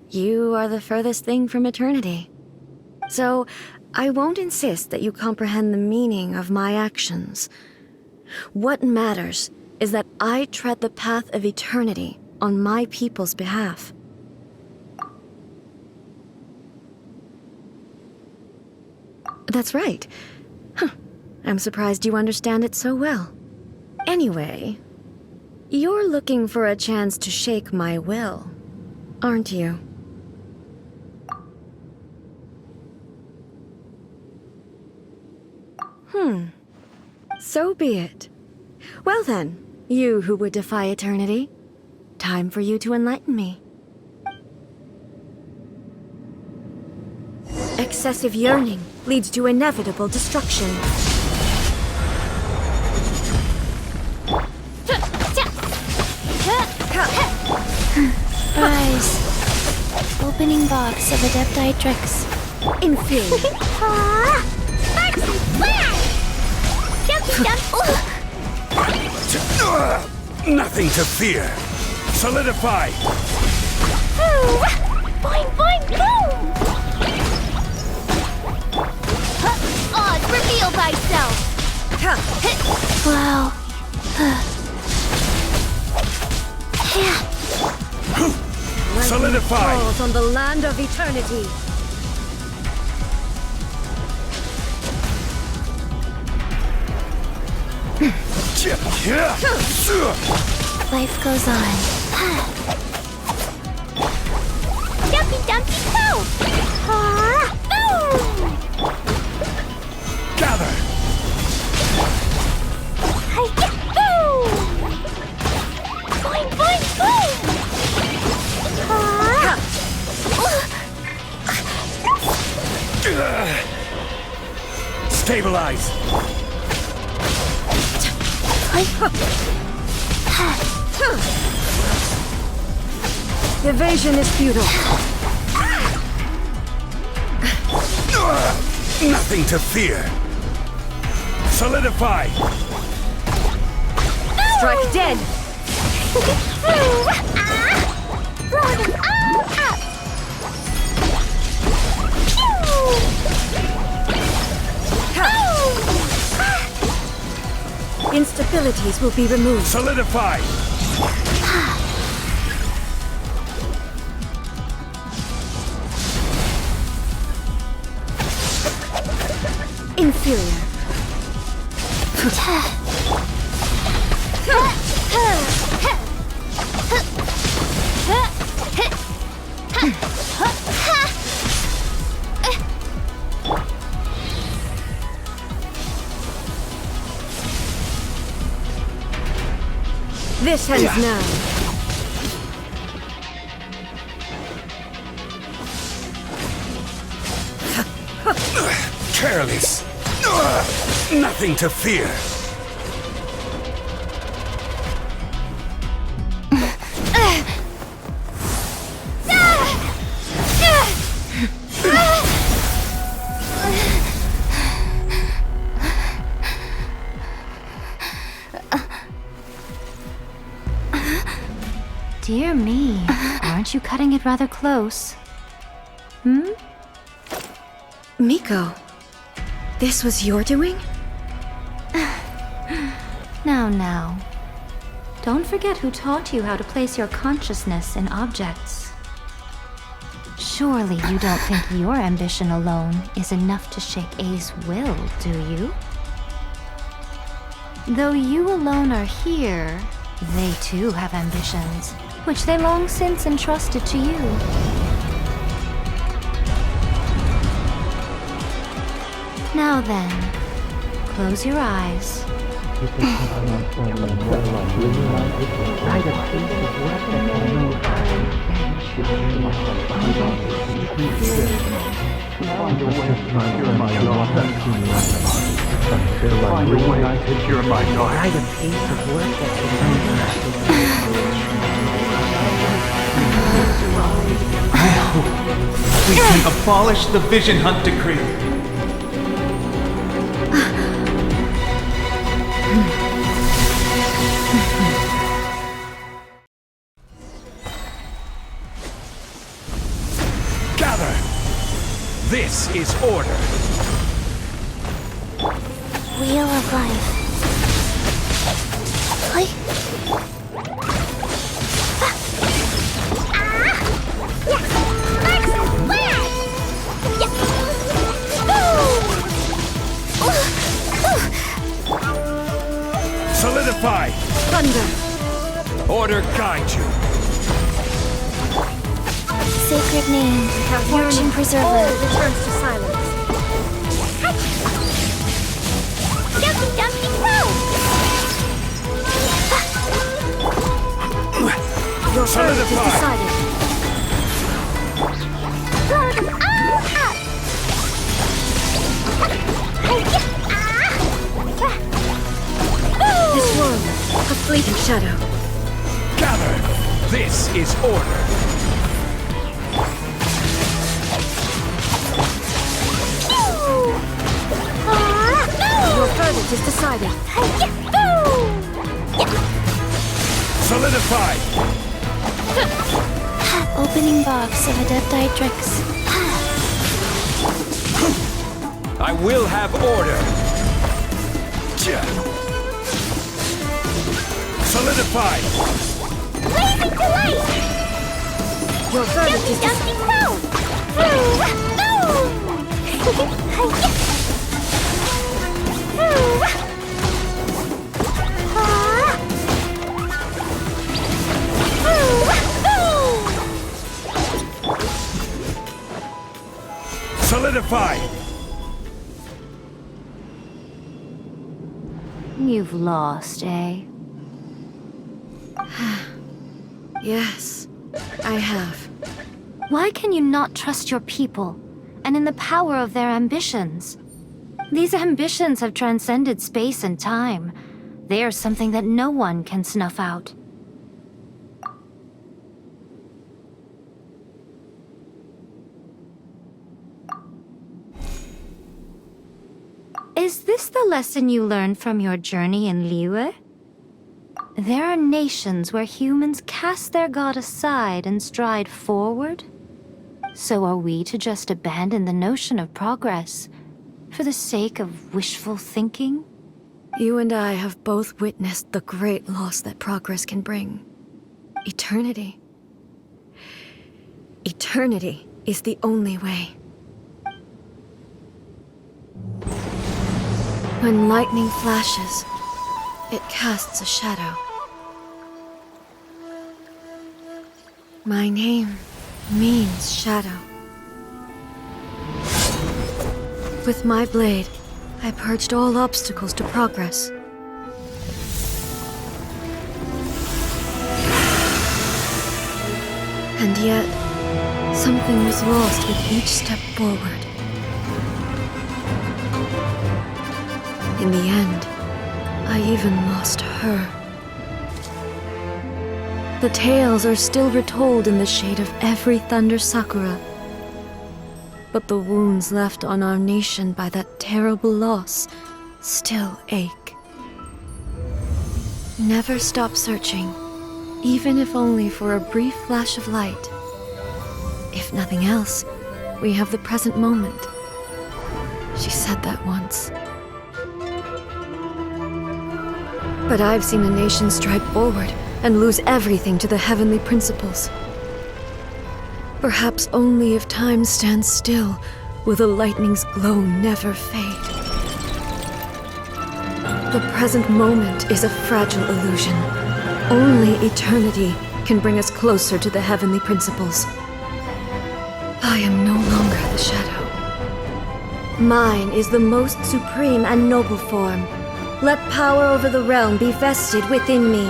you are the furthest thing from eternity. So, I won't insist that you comprehend the meaning of my actions. What matters is that I tread the path of eternity on my people's behalf. That's right. I'm surprised you understand it so well. Anyway, you're looking for a chance to shake my will, aren't you? So be it. Well then, you who would defy eternity, time for you to enlighten me. Excessive yearning leads to inevitable destruction. Rise. Opening box of Adepti tricks. Inferior. Sparks and flash! Jumpy jump! Nothing to fear. Solidify. Boing, boing, boom! Odds reveal thyself! Wow. Solidify. Falls on the land of eternity. Life goes on. Dumpy Dumpy Go! Gather! Boing, boing, boing! Stabilize! Evasion is futile. Nothing to fear! Solidify! Strike dead. Throw them all up! Instabilities will be removed. Solidify! Inferior. This ends now. Careless! Nothing to fear! Dear me, aren't you cutting it rather close? Hmm? Miko, this was your doing? Now. Don't forget who taught you how to place your consciousness in objects. Surely you don't think your ambition alone is enough to shake A's will, do you? Though you alone are here, they too have ambitions, which they long since entrusted to you. Now then, close your eyes. We can abolish the Vision Hunt Decree. Gather! This is order! Wheel of Life. Solidify! Thunder! Order guide you! Sacred name, Fortune Preserver. All returns to silence. Dumpy Dumpy Go! Your verdict is decided. Throw them all up! This world, a fleeting shadow. Gather! This is order! Your verdict is decided. Solidify! Opening box of a dead Dietrix. I will have order! Solidify! Blazing Delight! Your verdict is Dumpy Go! Solidify! You've lost, eh? Yes, I have. Why can you not trust your people, and in the power of their ambitions? These ambitions have transcended space and time. They are something that no one can snuff out. Is this the lesson you learned from your journey in Liyue? There are nations where humans cast their god aside and stride forward. So are we to just abandon the notion of progress for the sake of wishful thinking? You and I have both witnessed the great loss that progress can bring. Eternity. Eternity is the only way. When lightning flashes, it casts a shadow. My name means shadow. With my blade, I purged all obstacles to progress. And yet, something was lost with each step forward. In the end, I even lost her. The tales are still retold in the shade of every thunder sakura. But the wounds left on our nation by that terrible loss still ache. Never stop searching, even if only for a brief flash of light. If nothing else, we have the present moment. She said that once. But I've seen a nation stride forward and lose everything to the heavenly principles. Perhaps only if time stands still will the lightning's glow never fade. The present moment is a fragile illusion. Only eternity can bring us closer to the heavenly principles. I am no longer the shadow. Mine is the most supreme and noble form. Let power over the realm be vested within me.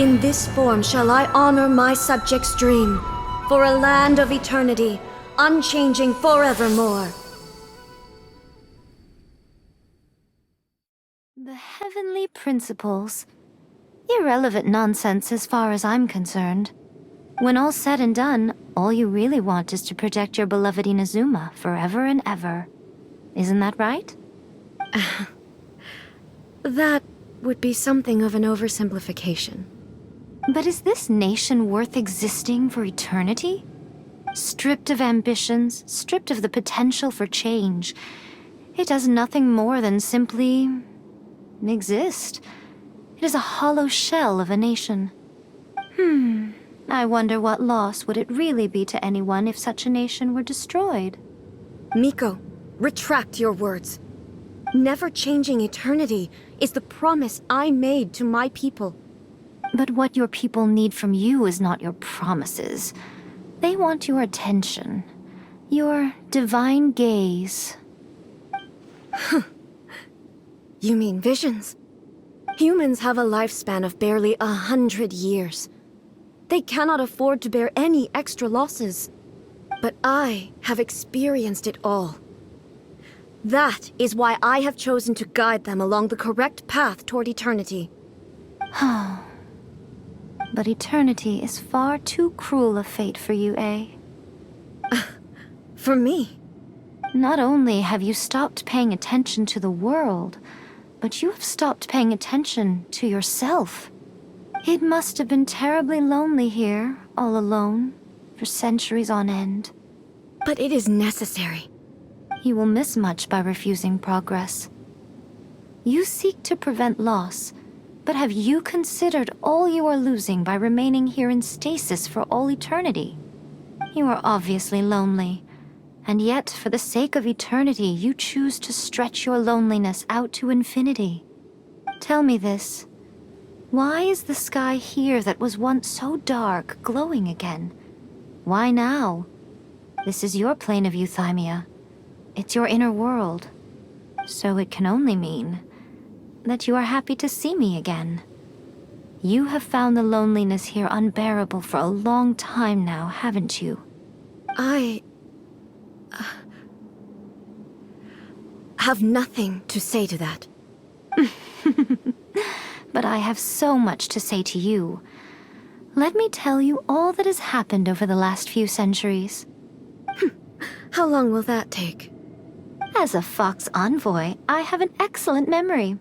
In this form shall I honor my subjects' dream, for a land of eternity, unchanging forevermore. The heavenly principles? Irrelevant nonsense as far as I'm concerned. When all's said and done, all you really want is to protect your beloved Inazuma forever and ever. Isn't that right? That would be something of an oversimplification. But is this nation worth existing for eternity? Stripped of ambitions, stripped of the potential for change, it does nothing more than simply exist. It is a hollow shell of a nation. I wonder what loss would it really be to anyone if such a nation were destroyed? Miko, retract your words. Never changing eternity is the promise I made to my people. But what your people need from you is not your promises. They want your attention. Your divine gaze. You mean visions? Humans have a lifespan of barely 100 years. They cannot afford to bear any extra losses. But I have experienced it all. That is why I have chosen to guide them along the correct path toward eternity. But eternity is far too cruel a fate for you, eh? For me? Not only have you stopped paying attention to the world, but you have stopped paying attention to yourself. It must have been terribly lonely here, all alone, for centuries on end. But it is necessary. You will miss much by refusing progress. You seek to prevent loss, but have you considered all you are losing by remaining here in stasis for all eternity? You are obviously lonely, and yet for the sake of eternity you choose to stretch your loneliness out to infinity. Tell me this. Why is the sky here that was once so dark glowing again? Why now? This is your plane of euthymia. It's your inner world. So it can only mean that you are happy to see me again. You have found the loneliness here unbearable for a long time now, haven't you? I have nothing to say to that. But I have so much to say to you. Let me tell you all that has happened over the last few centuries. How long will that take? As a Fox envoy, I have an excellent memory.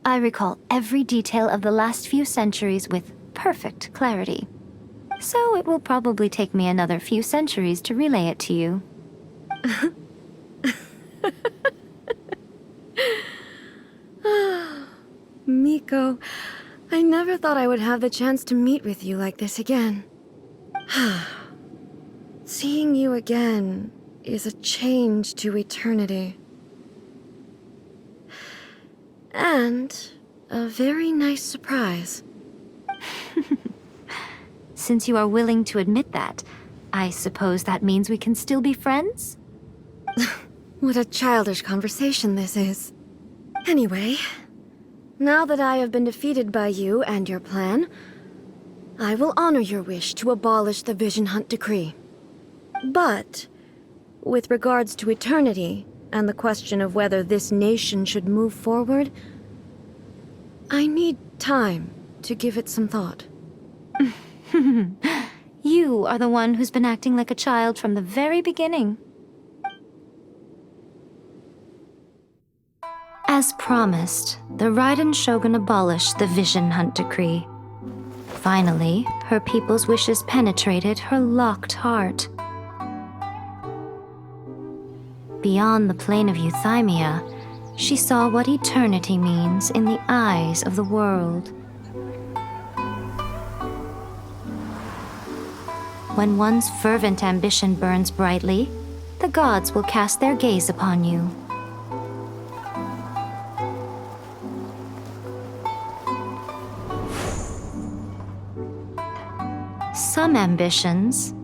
I recall every detail of the last few centuries with perfect clarity. So it will probably take me another few centuries to relay it to you. Miko, I never thought I would have the chance to meet with you like this again. Seeing you again is a change to eternity. And a very nice surprise. Since you are willing to admit that, I suppose that means we can still be friends? What a childish conversation this is. Anyway, now that I have been defeated by you and your plan, I will honor your wish to abolish the Vision Hunt Decree. But, with regards to eternity, and the question of whether this nation should move forward, I need time to give it some thought. You are the one who's been acting like a child from the very beginning. As promised, the Raiden Shogun abolished the Vision Hunt Decree. Finally, her people's wishes penetrated her locked heart. Beyond the plane of euthymia, she saw what eternity means in the eyes of the world. When one's fervent ambition burns brightly, the gods will cast their gaze upon you. Some ambitions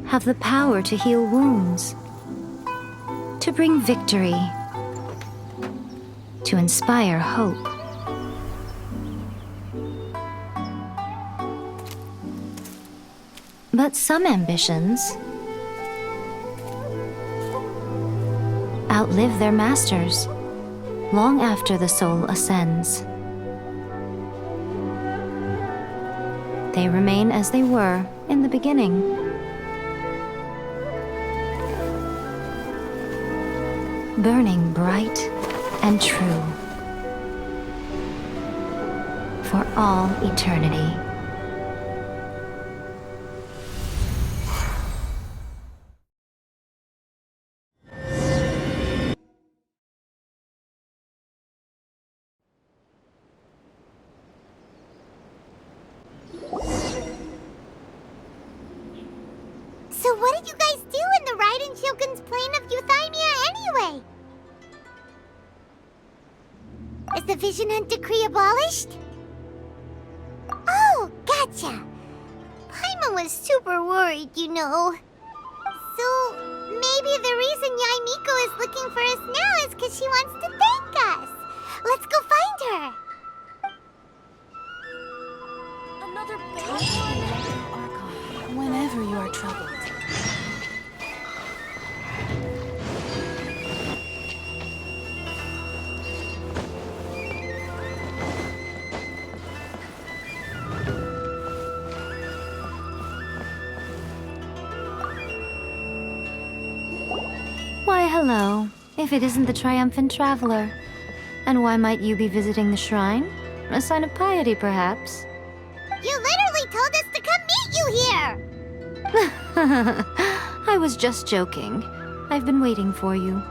have the power to heal wounds, to bring victory, to inspire hope. But some ambitions outlive their masters long after the soul ascends. They remain as they were in the beginning. Burning bright and true for all eternity. So what did you guys do in the Raiden Shogun's plane of euthymia anyway? Is the Vision Hunt Decree abolished? Oh, gotcha. Paimon was super worried, you know. So, maybe the reason Yae Miko is looking for us now is because she wants to thank us. Let's go find her. Another Archon, whenever you are troubled. Why, hello, if it isn't the triumphant traveler. And why might you be visiting the shrine? A sign of piety, perhaps? You literally told us to come meet you here! I was just joking. I've been waiting for you.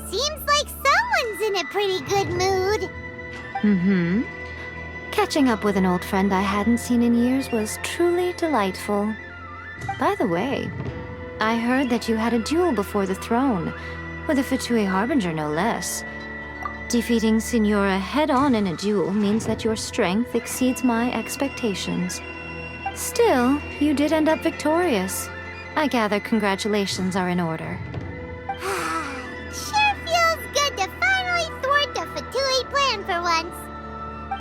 Seems like someone's in a pretty good mood. Mm-hmm. Catching up with an old friend I hadn't seen in years was truly delightful. By the way, I heard that you had a duel before the throne, with a Fatui Harbinger no less. Defeating Signora head-on in a duel means that your strength exceeds my expectations. Still, you did end up victorious. I gather congratulations are in order. Sure feels good to finally thwart the Fatui plan for once.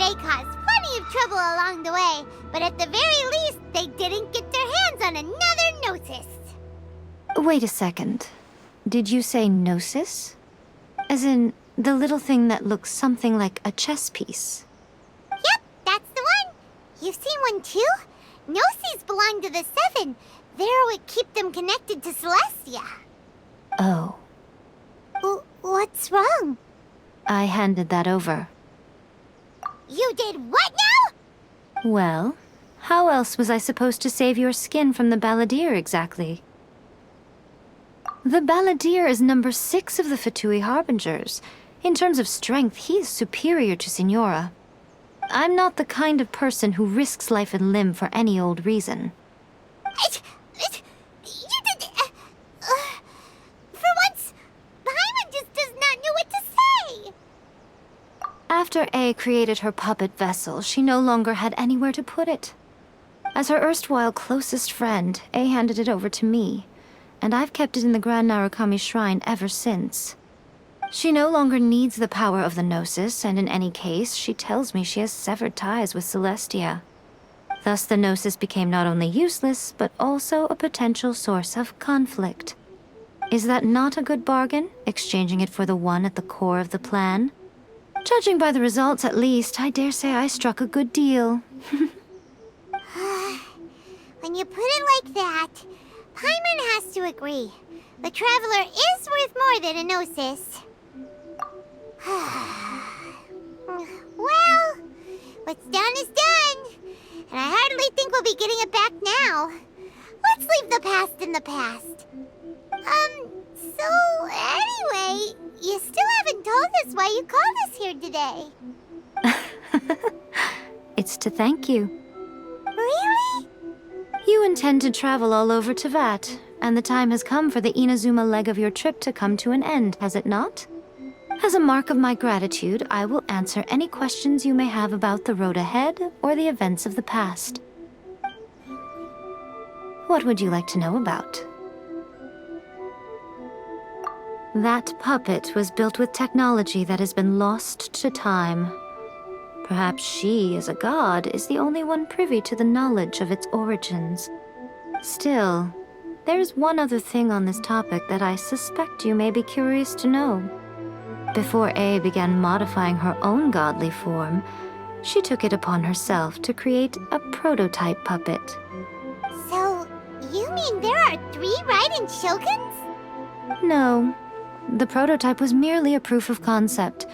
They caused plenty of trouble along the way, but at the very least, they didn't get their hands on another Gnosis. Wait a second. Did you say Gnosis? As in, the little thing that looks something like a chess piece? Yep, that's the one. You've seen one too? Gnosis belong to the Seven. They're what keep them connected to Celestia. Oh. What's wrong? I handed that over. You did what now? Well, how else was I supposed to save your skin from the Balladeer exactly? The Balladeer is number 6 of the Fatui Harbingers. In terms of strength, he is superior to Signora. I'm not the kind of person who risks life and limb for any old reason. You did... for once, Paimon just does not know what to say. After A created her puppet vessel, she no longer had anywhere to put it. As her erstwhile closest friend, A handed it over to me, and I've kept it in the Grand Narukami Shrine ever since. She no longer needs the power of the Gnosis, and in any case, she tells me she has severed ties with Celestia. Thus the Gnosis became not only useless, but also a potential source of conflict. Is that not a good bargain, exchanging it for the one at the core of the plan? Judging by the results, at least, I dare say I struck a good deal. When you put it like that, Paimon has to agree. The Traveler is worth more than a Gnosis. Well, what's done is done. And I hardly think we'll be getting it back now. Let's leave the past in the past. So anyway, you still haven't told us why you called us here today. It's to thank you. Really? You intend to travel all over Teyvat, and the time has come for the Inazuma leg of your trip to come to an end, has it not? As a mark of my gratitude, I will answer any questions you may have about the road ahead or the events of the past. What would you like to know about? That puppet was built with technology that has been lost to time. Perhaps she, as a god, is the only one privy to the knowledge of its origins. Still, there's one other thing on this topic that I suspect you may be curious to know. Before A began modifying her own godly form, she took it upon herself to create a prototype puppet. So, you mean there are 3 Raiden Shoguns? No. The prototype was merely a proof of concept.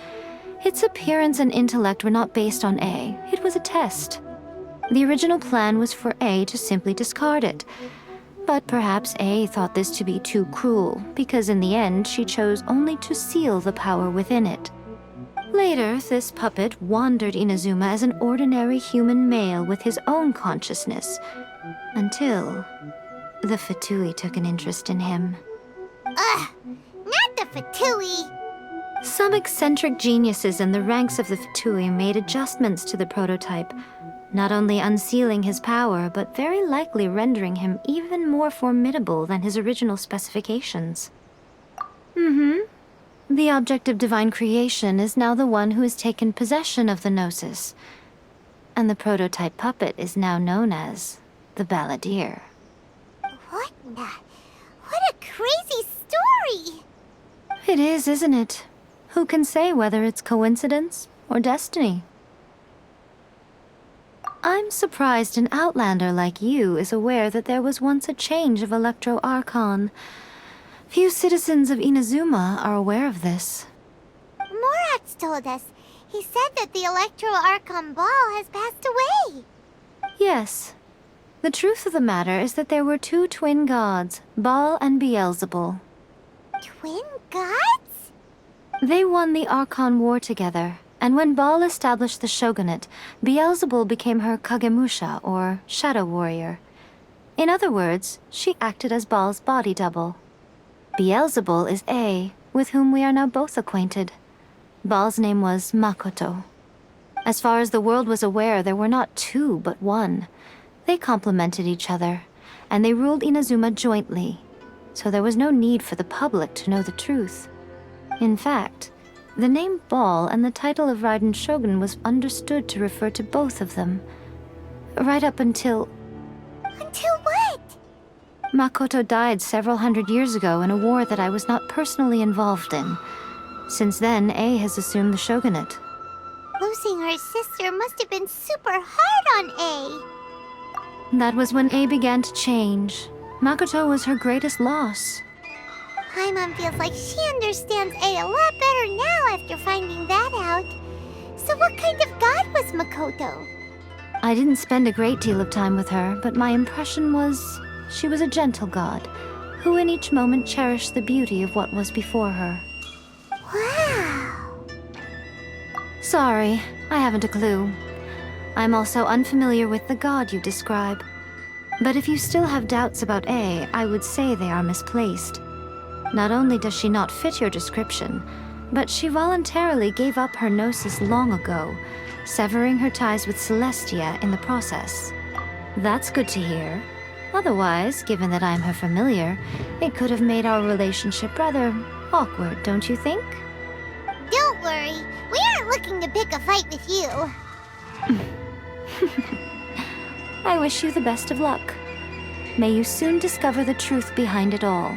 Its appearance and intellect were not based on A. It was a test. The original plan was for A to simply discard it. But perhaps A thought this to be too cruel, because in the end she chose only to seal the power within it. Later, this puppet wandered Inazuma as an ordinary human male with his own consciousness, until the Fatui took an interest in him. Ugh, not the Fatui! Some eccentric geniuses in the ranks of the Fatui made adjustments to the prototype, not only unsealing his power, but very likely rendering him even more formidable than his original specifications. The object of divine creation is now the one who has taken possession of the Gnosis, and the prototype puppet is now known as the Balladeer. What a crazy story! It is, isn't it? Who can say whether it's coincidence or destiny? I'm surprised an outlander like you is aware that there was once a change of Electro Archon. Few citizens of Inazuma are aware of this. Morat's told us. He said that the Electro Archon Ball has passed away. Yes. The truth of the matter is that there were 2 twin gods, Baal and Beelzebul. Twin gods? They won the Archon War together, and when Baal established the shogunate, Beelzebul became her Kagemusha, or shadow warrior. In other words, she acted as Baal's body double. Beelzebul is A, with whom we are now both acquainted. Baal's name was Makoto. As far as the world was aware, there were not 2, but 1. They complemented each other, and they ruled Inazuma jointly, so there was no need for the public to know the truth. In fact, the name Ball and the title of Raiden Shogun was understood to refer to both of them. Right up until... Until what? Makoto died several hundred years ago in a war that I was not personally involved in. Since then, A has assumed the shogunate. Losing her sister must have been super hard on A. That was when A began to change. Makoto was her greatest loss. Paimon feels like she understands A a lot better now after finding that out. So what kind of god was Makoto? I didn't spend a great deal of time with her, but my impression was she was a gentle god, who in each moment cherished the beauty of what was before her. Wow! Sorry, I haven't a clue. I'm also unfamiliar with the god you describe. But if you still have doubts about A, I would say they are misplaced. Not only does she not fit your description, but she voluntarily gave up her gnosis long ago, severing her ties with Celestia in the process. That's good to hear. Otherwise, given that I'm her familiar, it could have made our relationship rather awkward, don't you think? Don't worry, we aren't looking to pick a fight with you. I wish you the best of luck. May you soon discover the truth behind it all.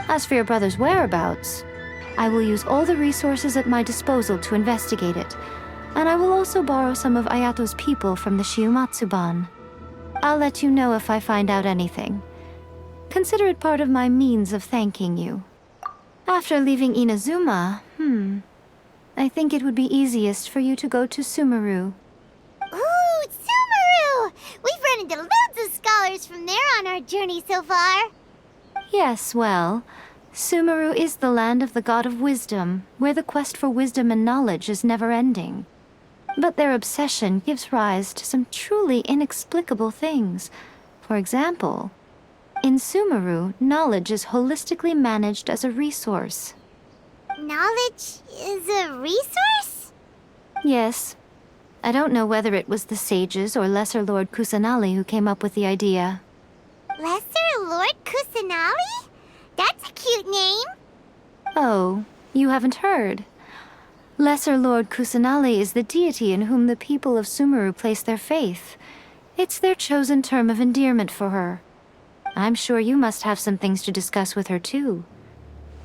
As for your brother's whereabouts, I will use all the resources at my disposal to investigate it, and I will also borrow some of Ayato's people from the Shiumatsuban. I'll let you know if I find out anything. Consider it part of my means of thanking you. After leaving Inazuma, I think it would be easiest for you to go to Sumeru. Ooh, Sumeru! We've run into loads of scholars from there on our journey so far. Yes, well, Sumeru is the land of the god of wisdom, where the quest for wisdom and knowledge is never-ending. But their obsession gives rise to some truly inexplicable things. For example, in Sumeru, knowledge is holistically managed as a resource. Knowledge is a resource? Yes. I don't know whether it was the sages or Lesser Lord Kusanali who came up with the idea. Lesser Lord Kusanali? That's a cute name. Oh, you haven't heard. Lesser Lord Kusanali is the deity in whom the people of Sumeru place their faith. It's their chosen term of endearment for her. I'm sure you must have some things to discuss with her too.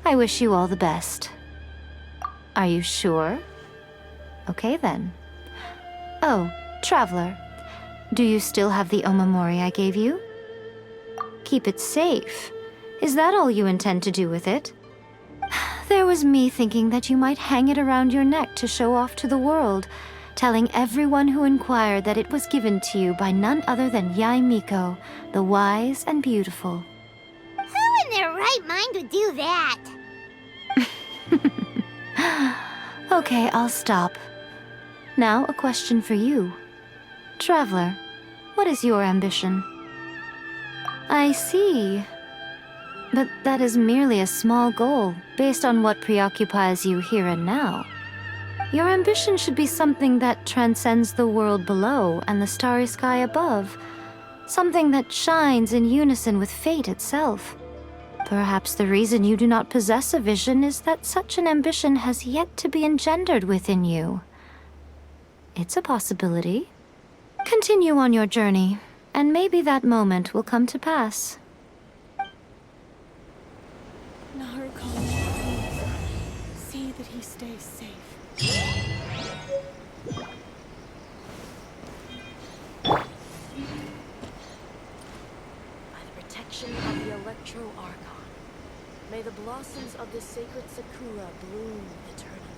I wish you all the best. Are you sure? Okay then. Oh, Traveler, do you still have the omamori I gave you? Keep it safe. Is that all you intend to do with it? There was me thinking that you might hang it around your neck to show off to the world, telling everyone who inquired that it was given to you by none other than Yae Miko, the wise and beautiful. Who in their right mind would do that? Okay, I'll stop. Now, a question for you. Traveler, what is your ambition? I see. But that is merely a small goal, based on what preoccupies you here and now. Your ambition should be something that transcends the world below and the starry sky above. Something that shines in unison with fate itself. Perhaps the reason you do not possess a vision is that such an ambition has yet to be engendered within you. It's a possibility. Continue on your journey, and maybe that moment will come to pass. See that he stays safe. By the protection of the Electro Archon, may the blossoms of the sacred Sakura bloom eternally.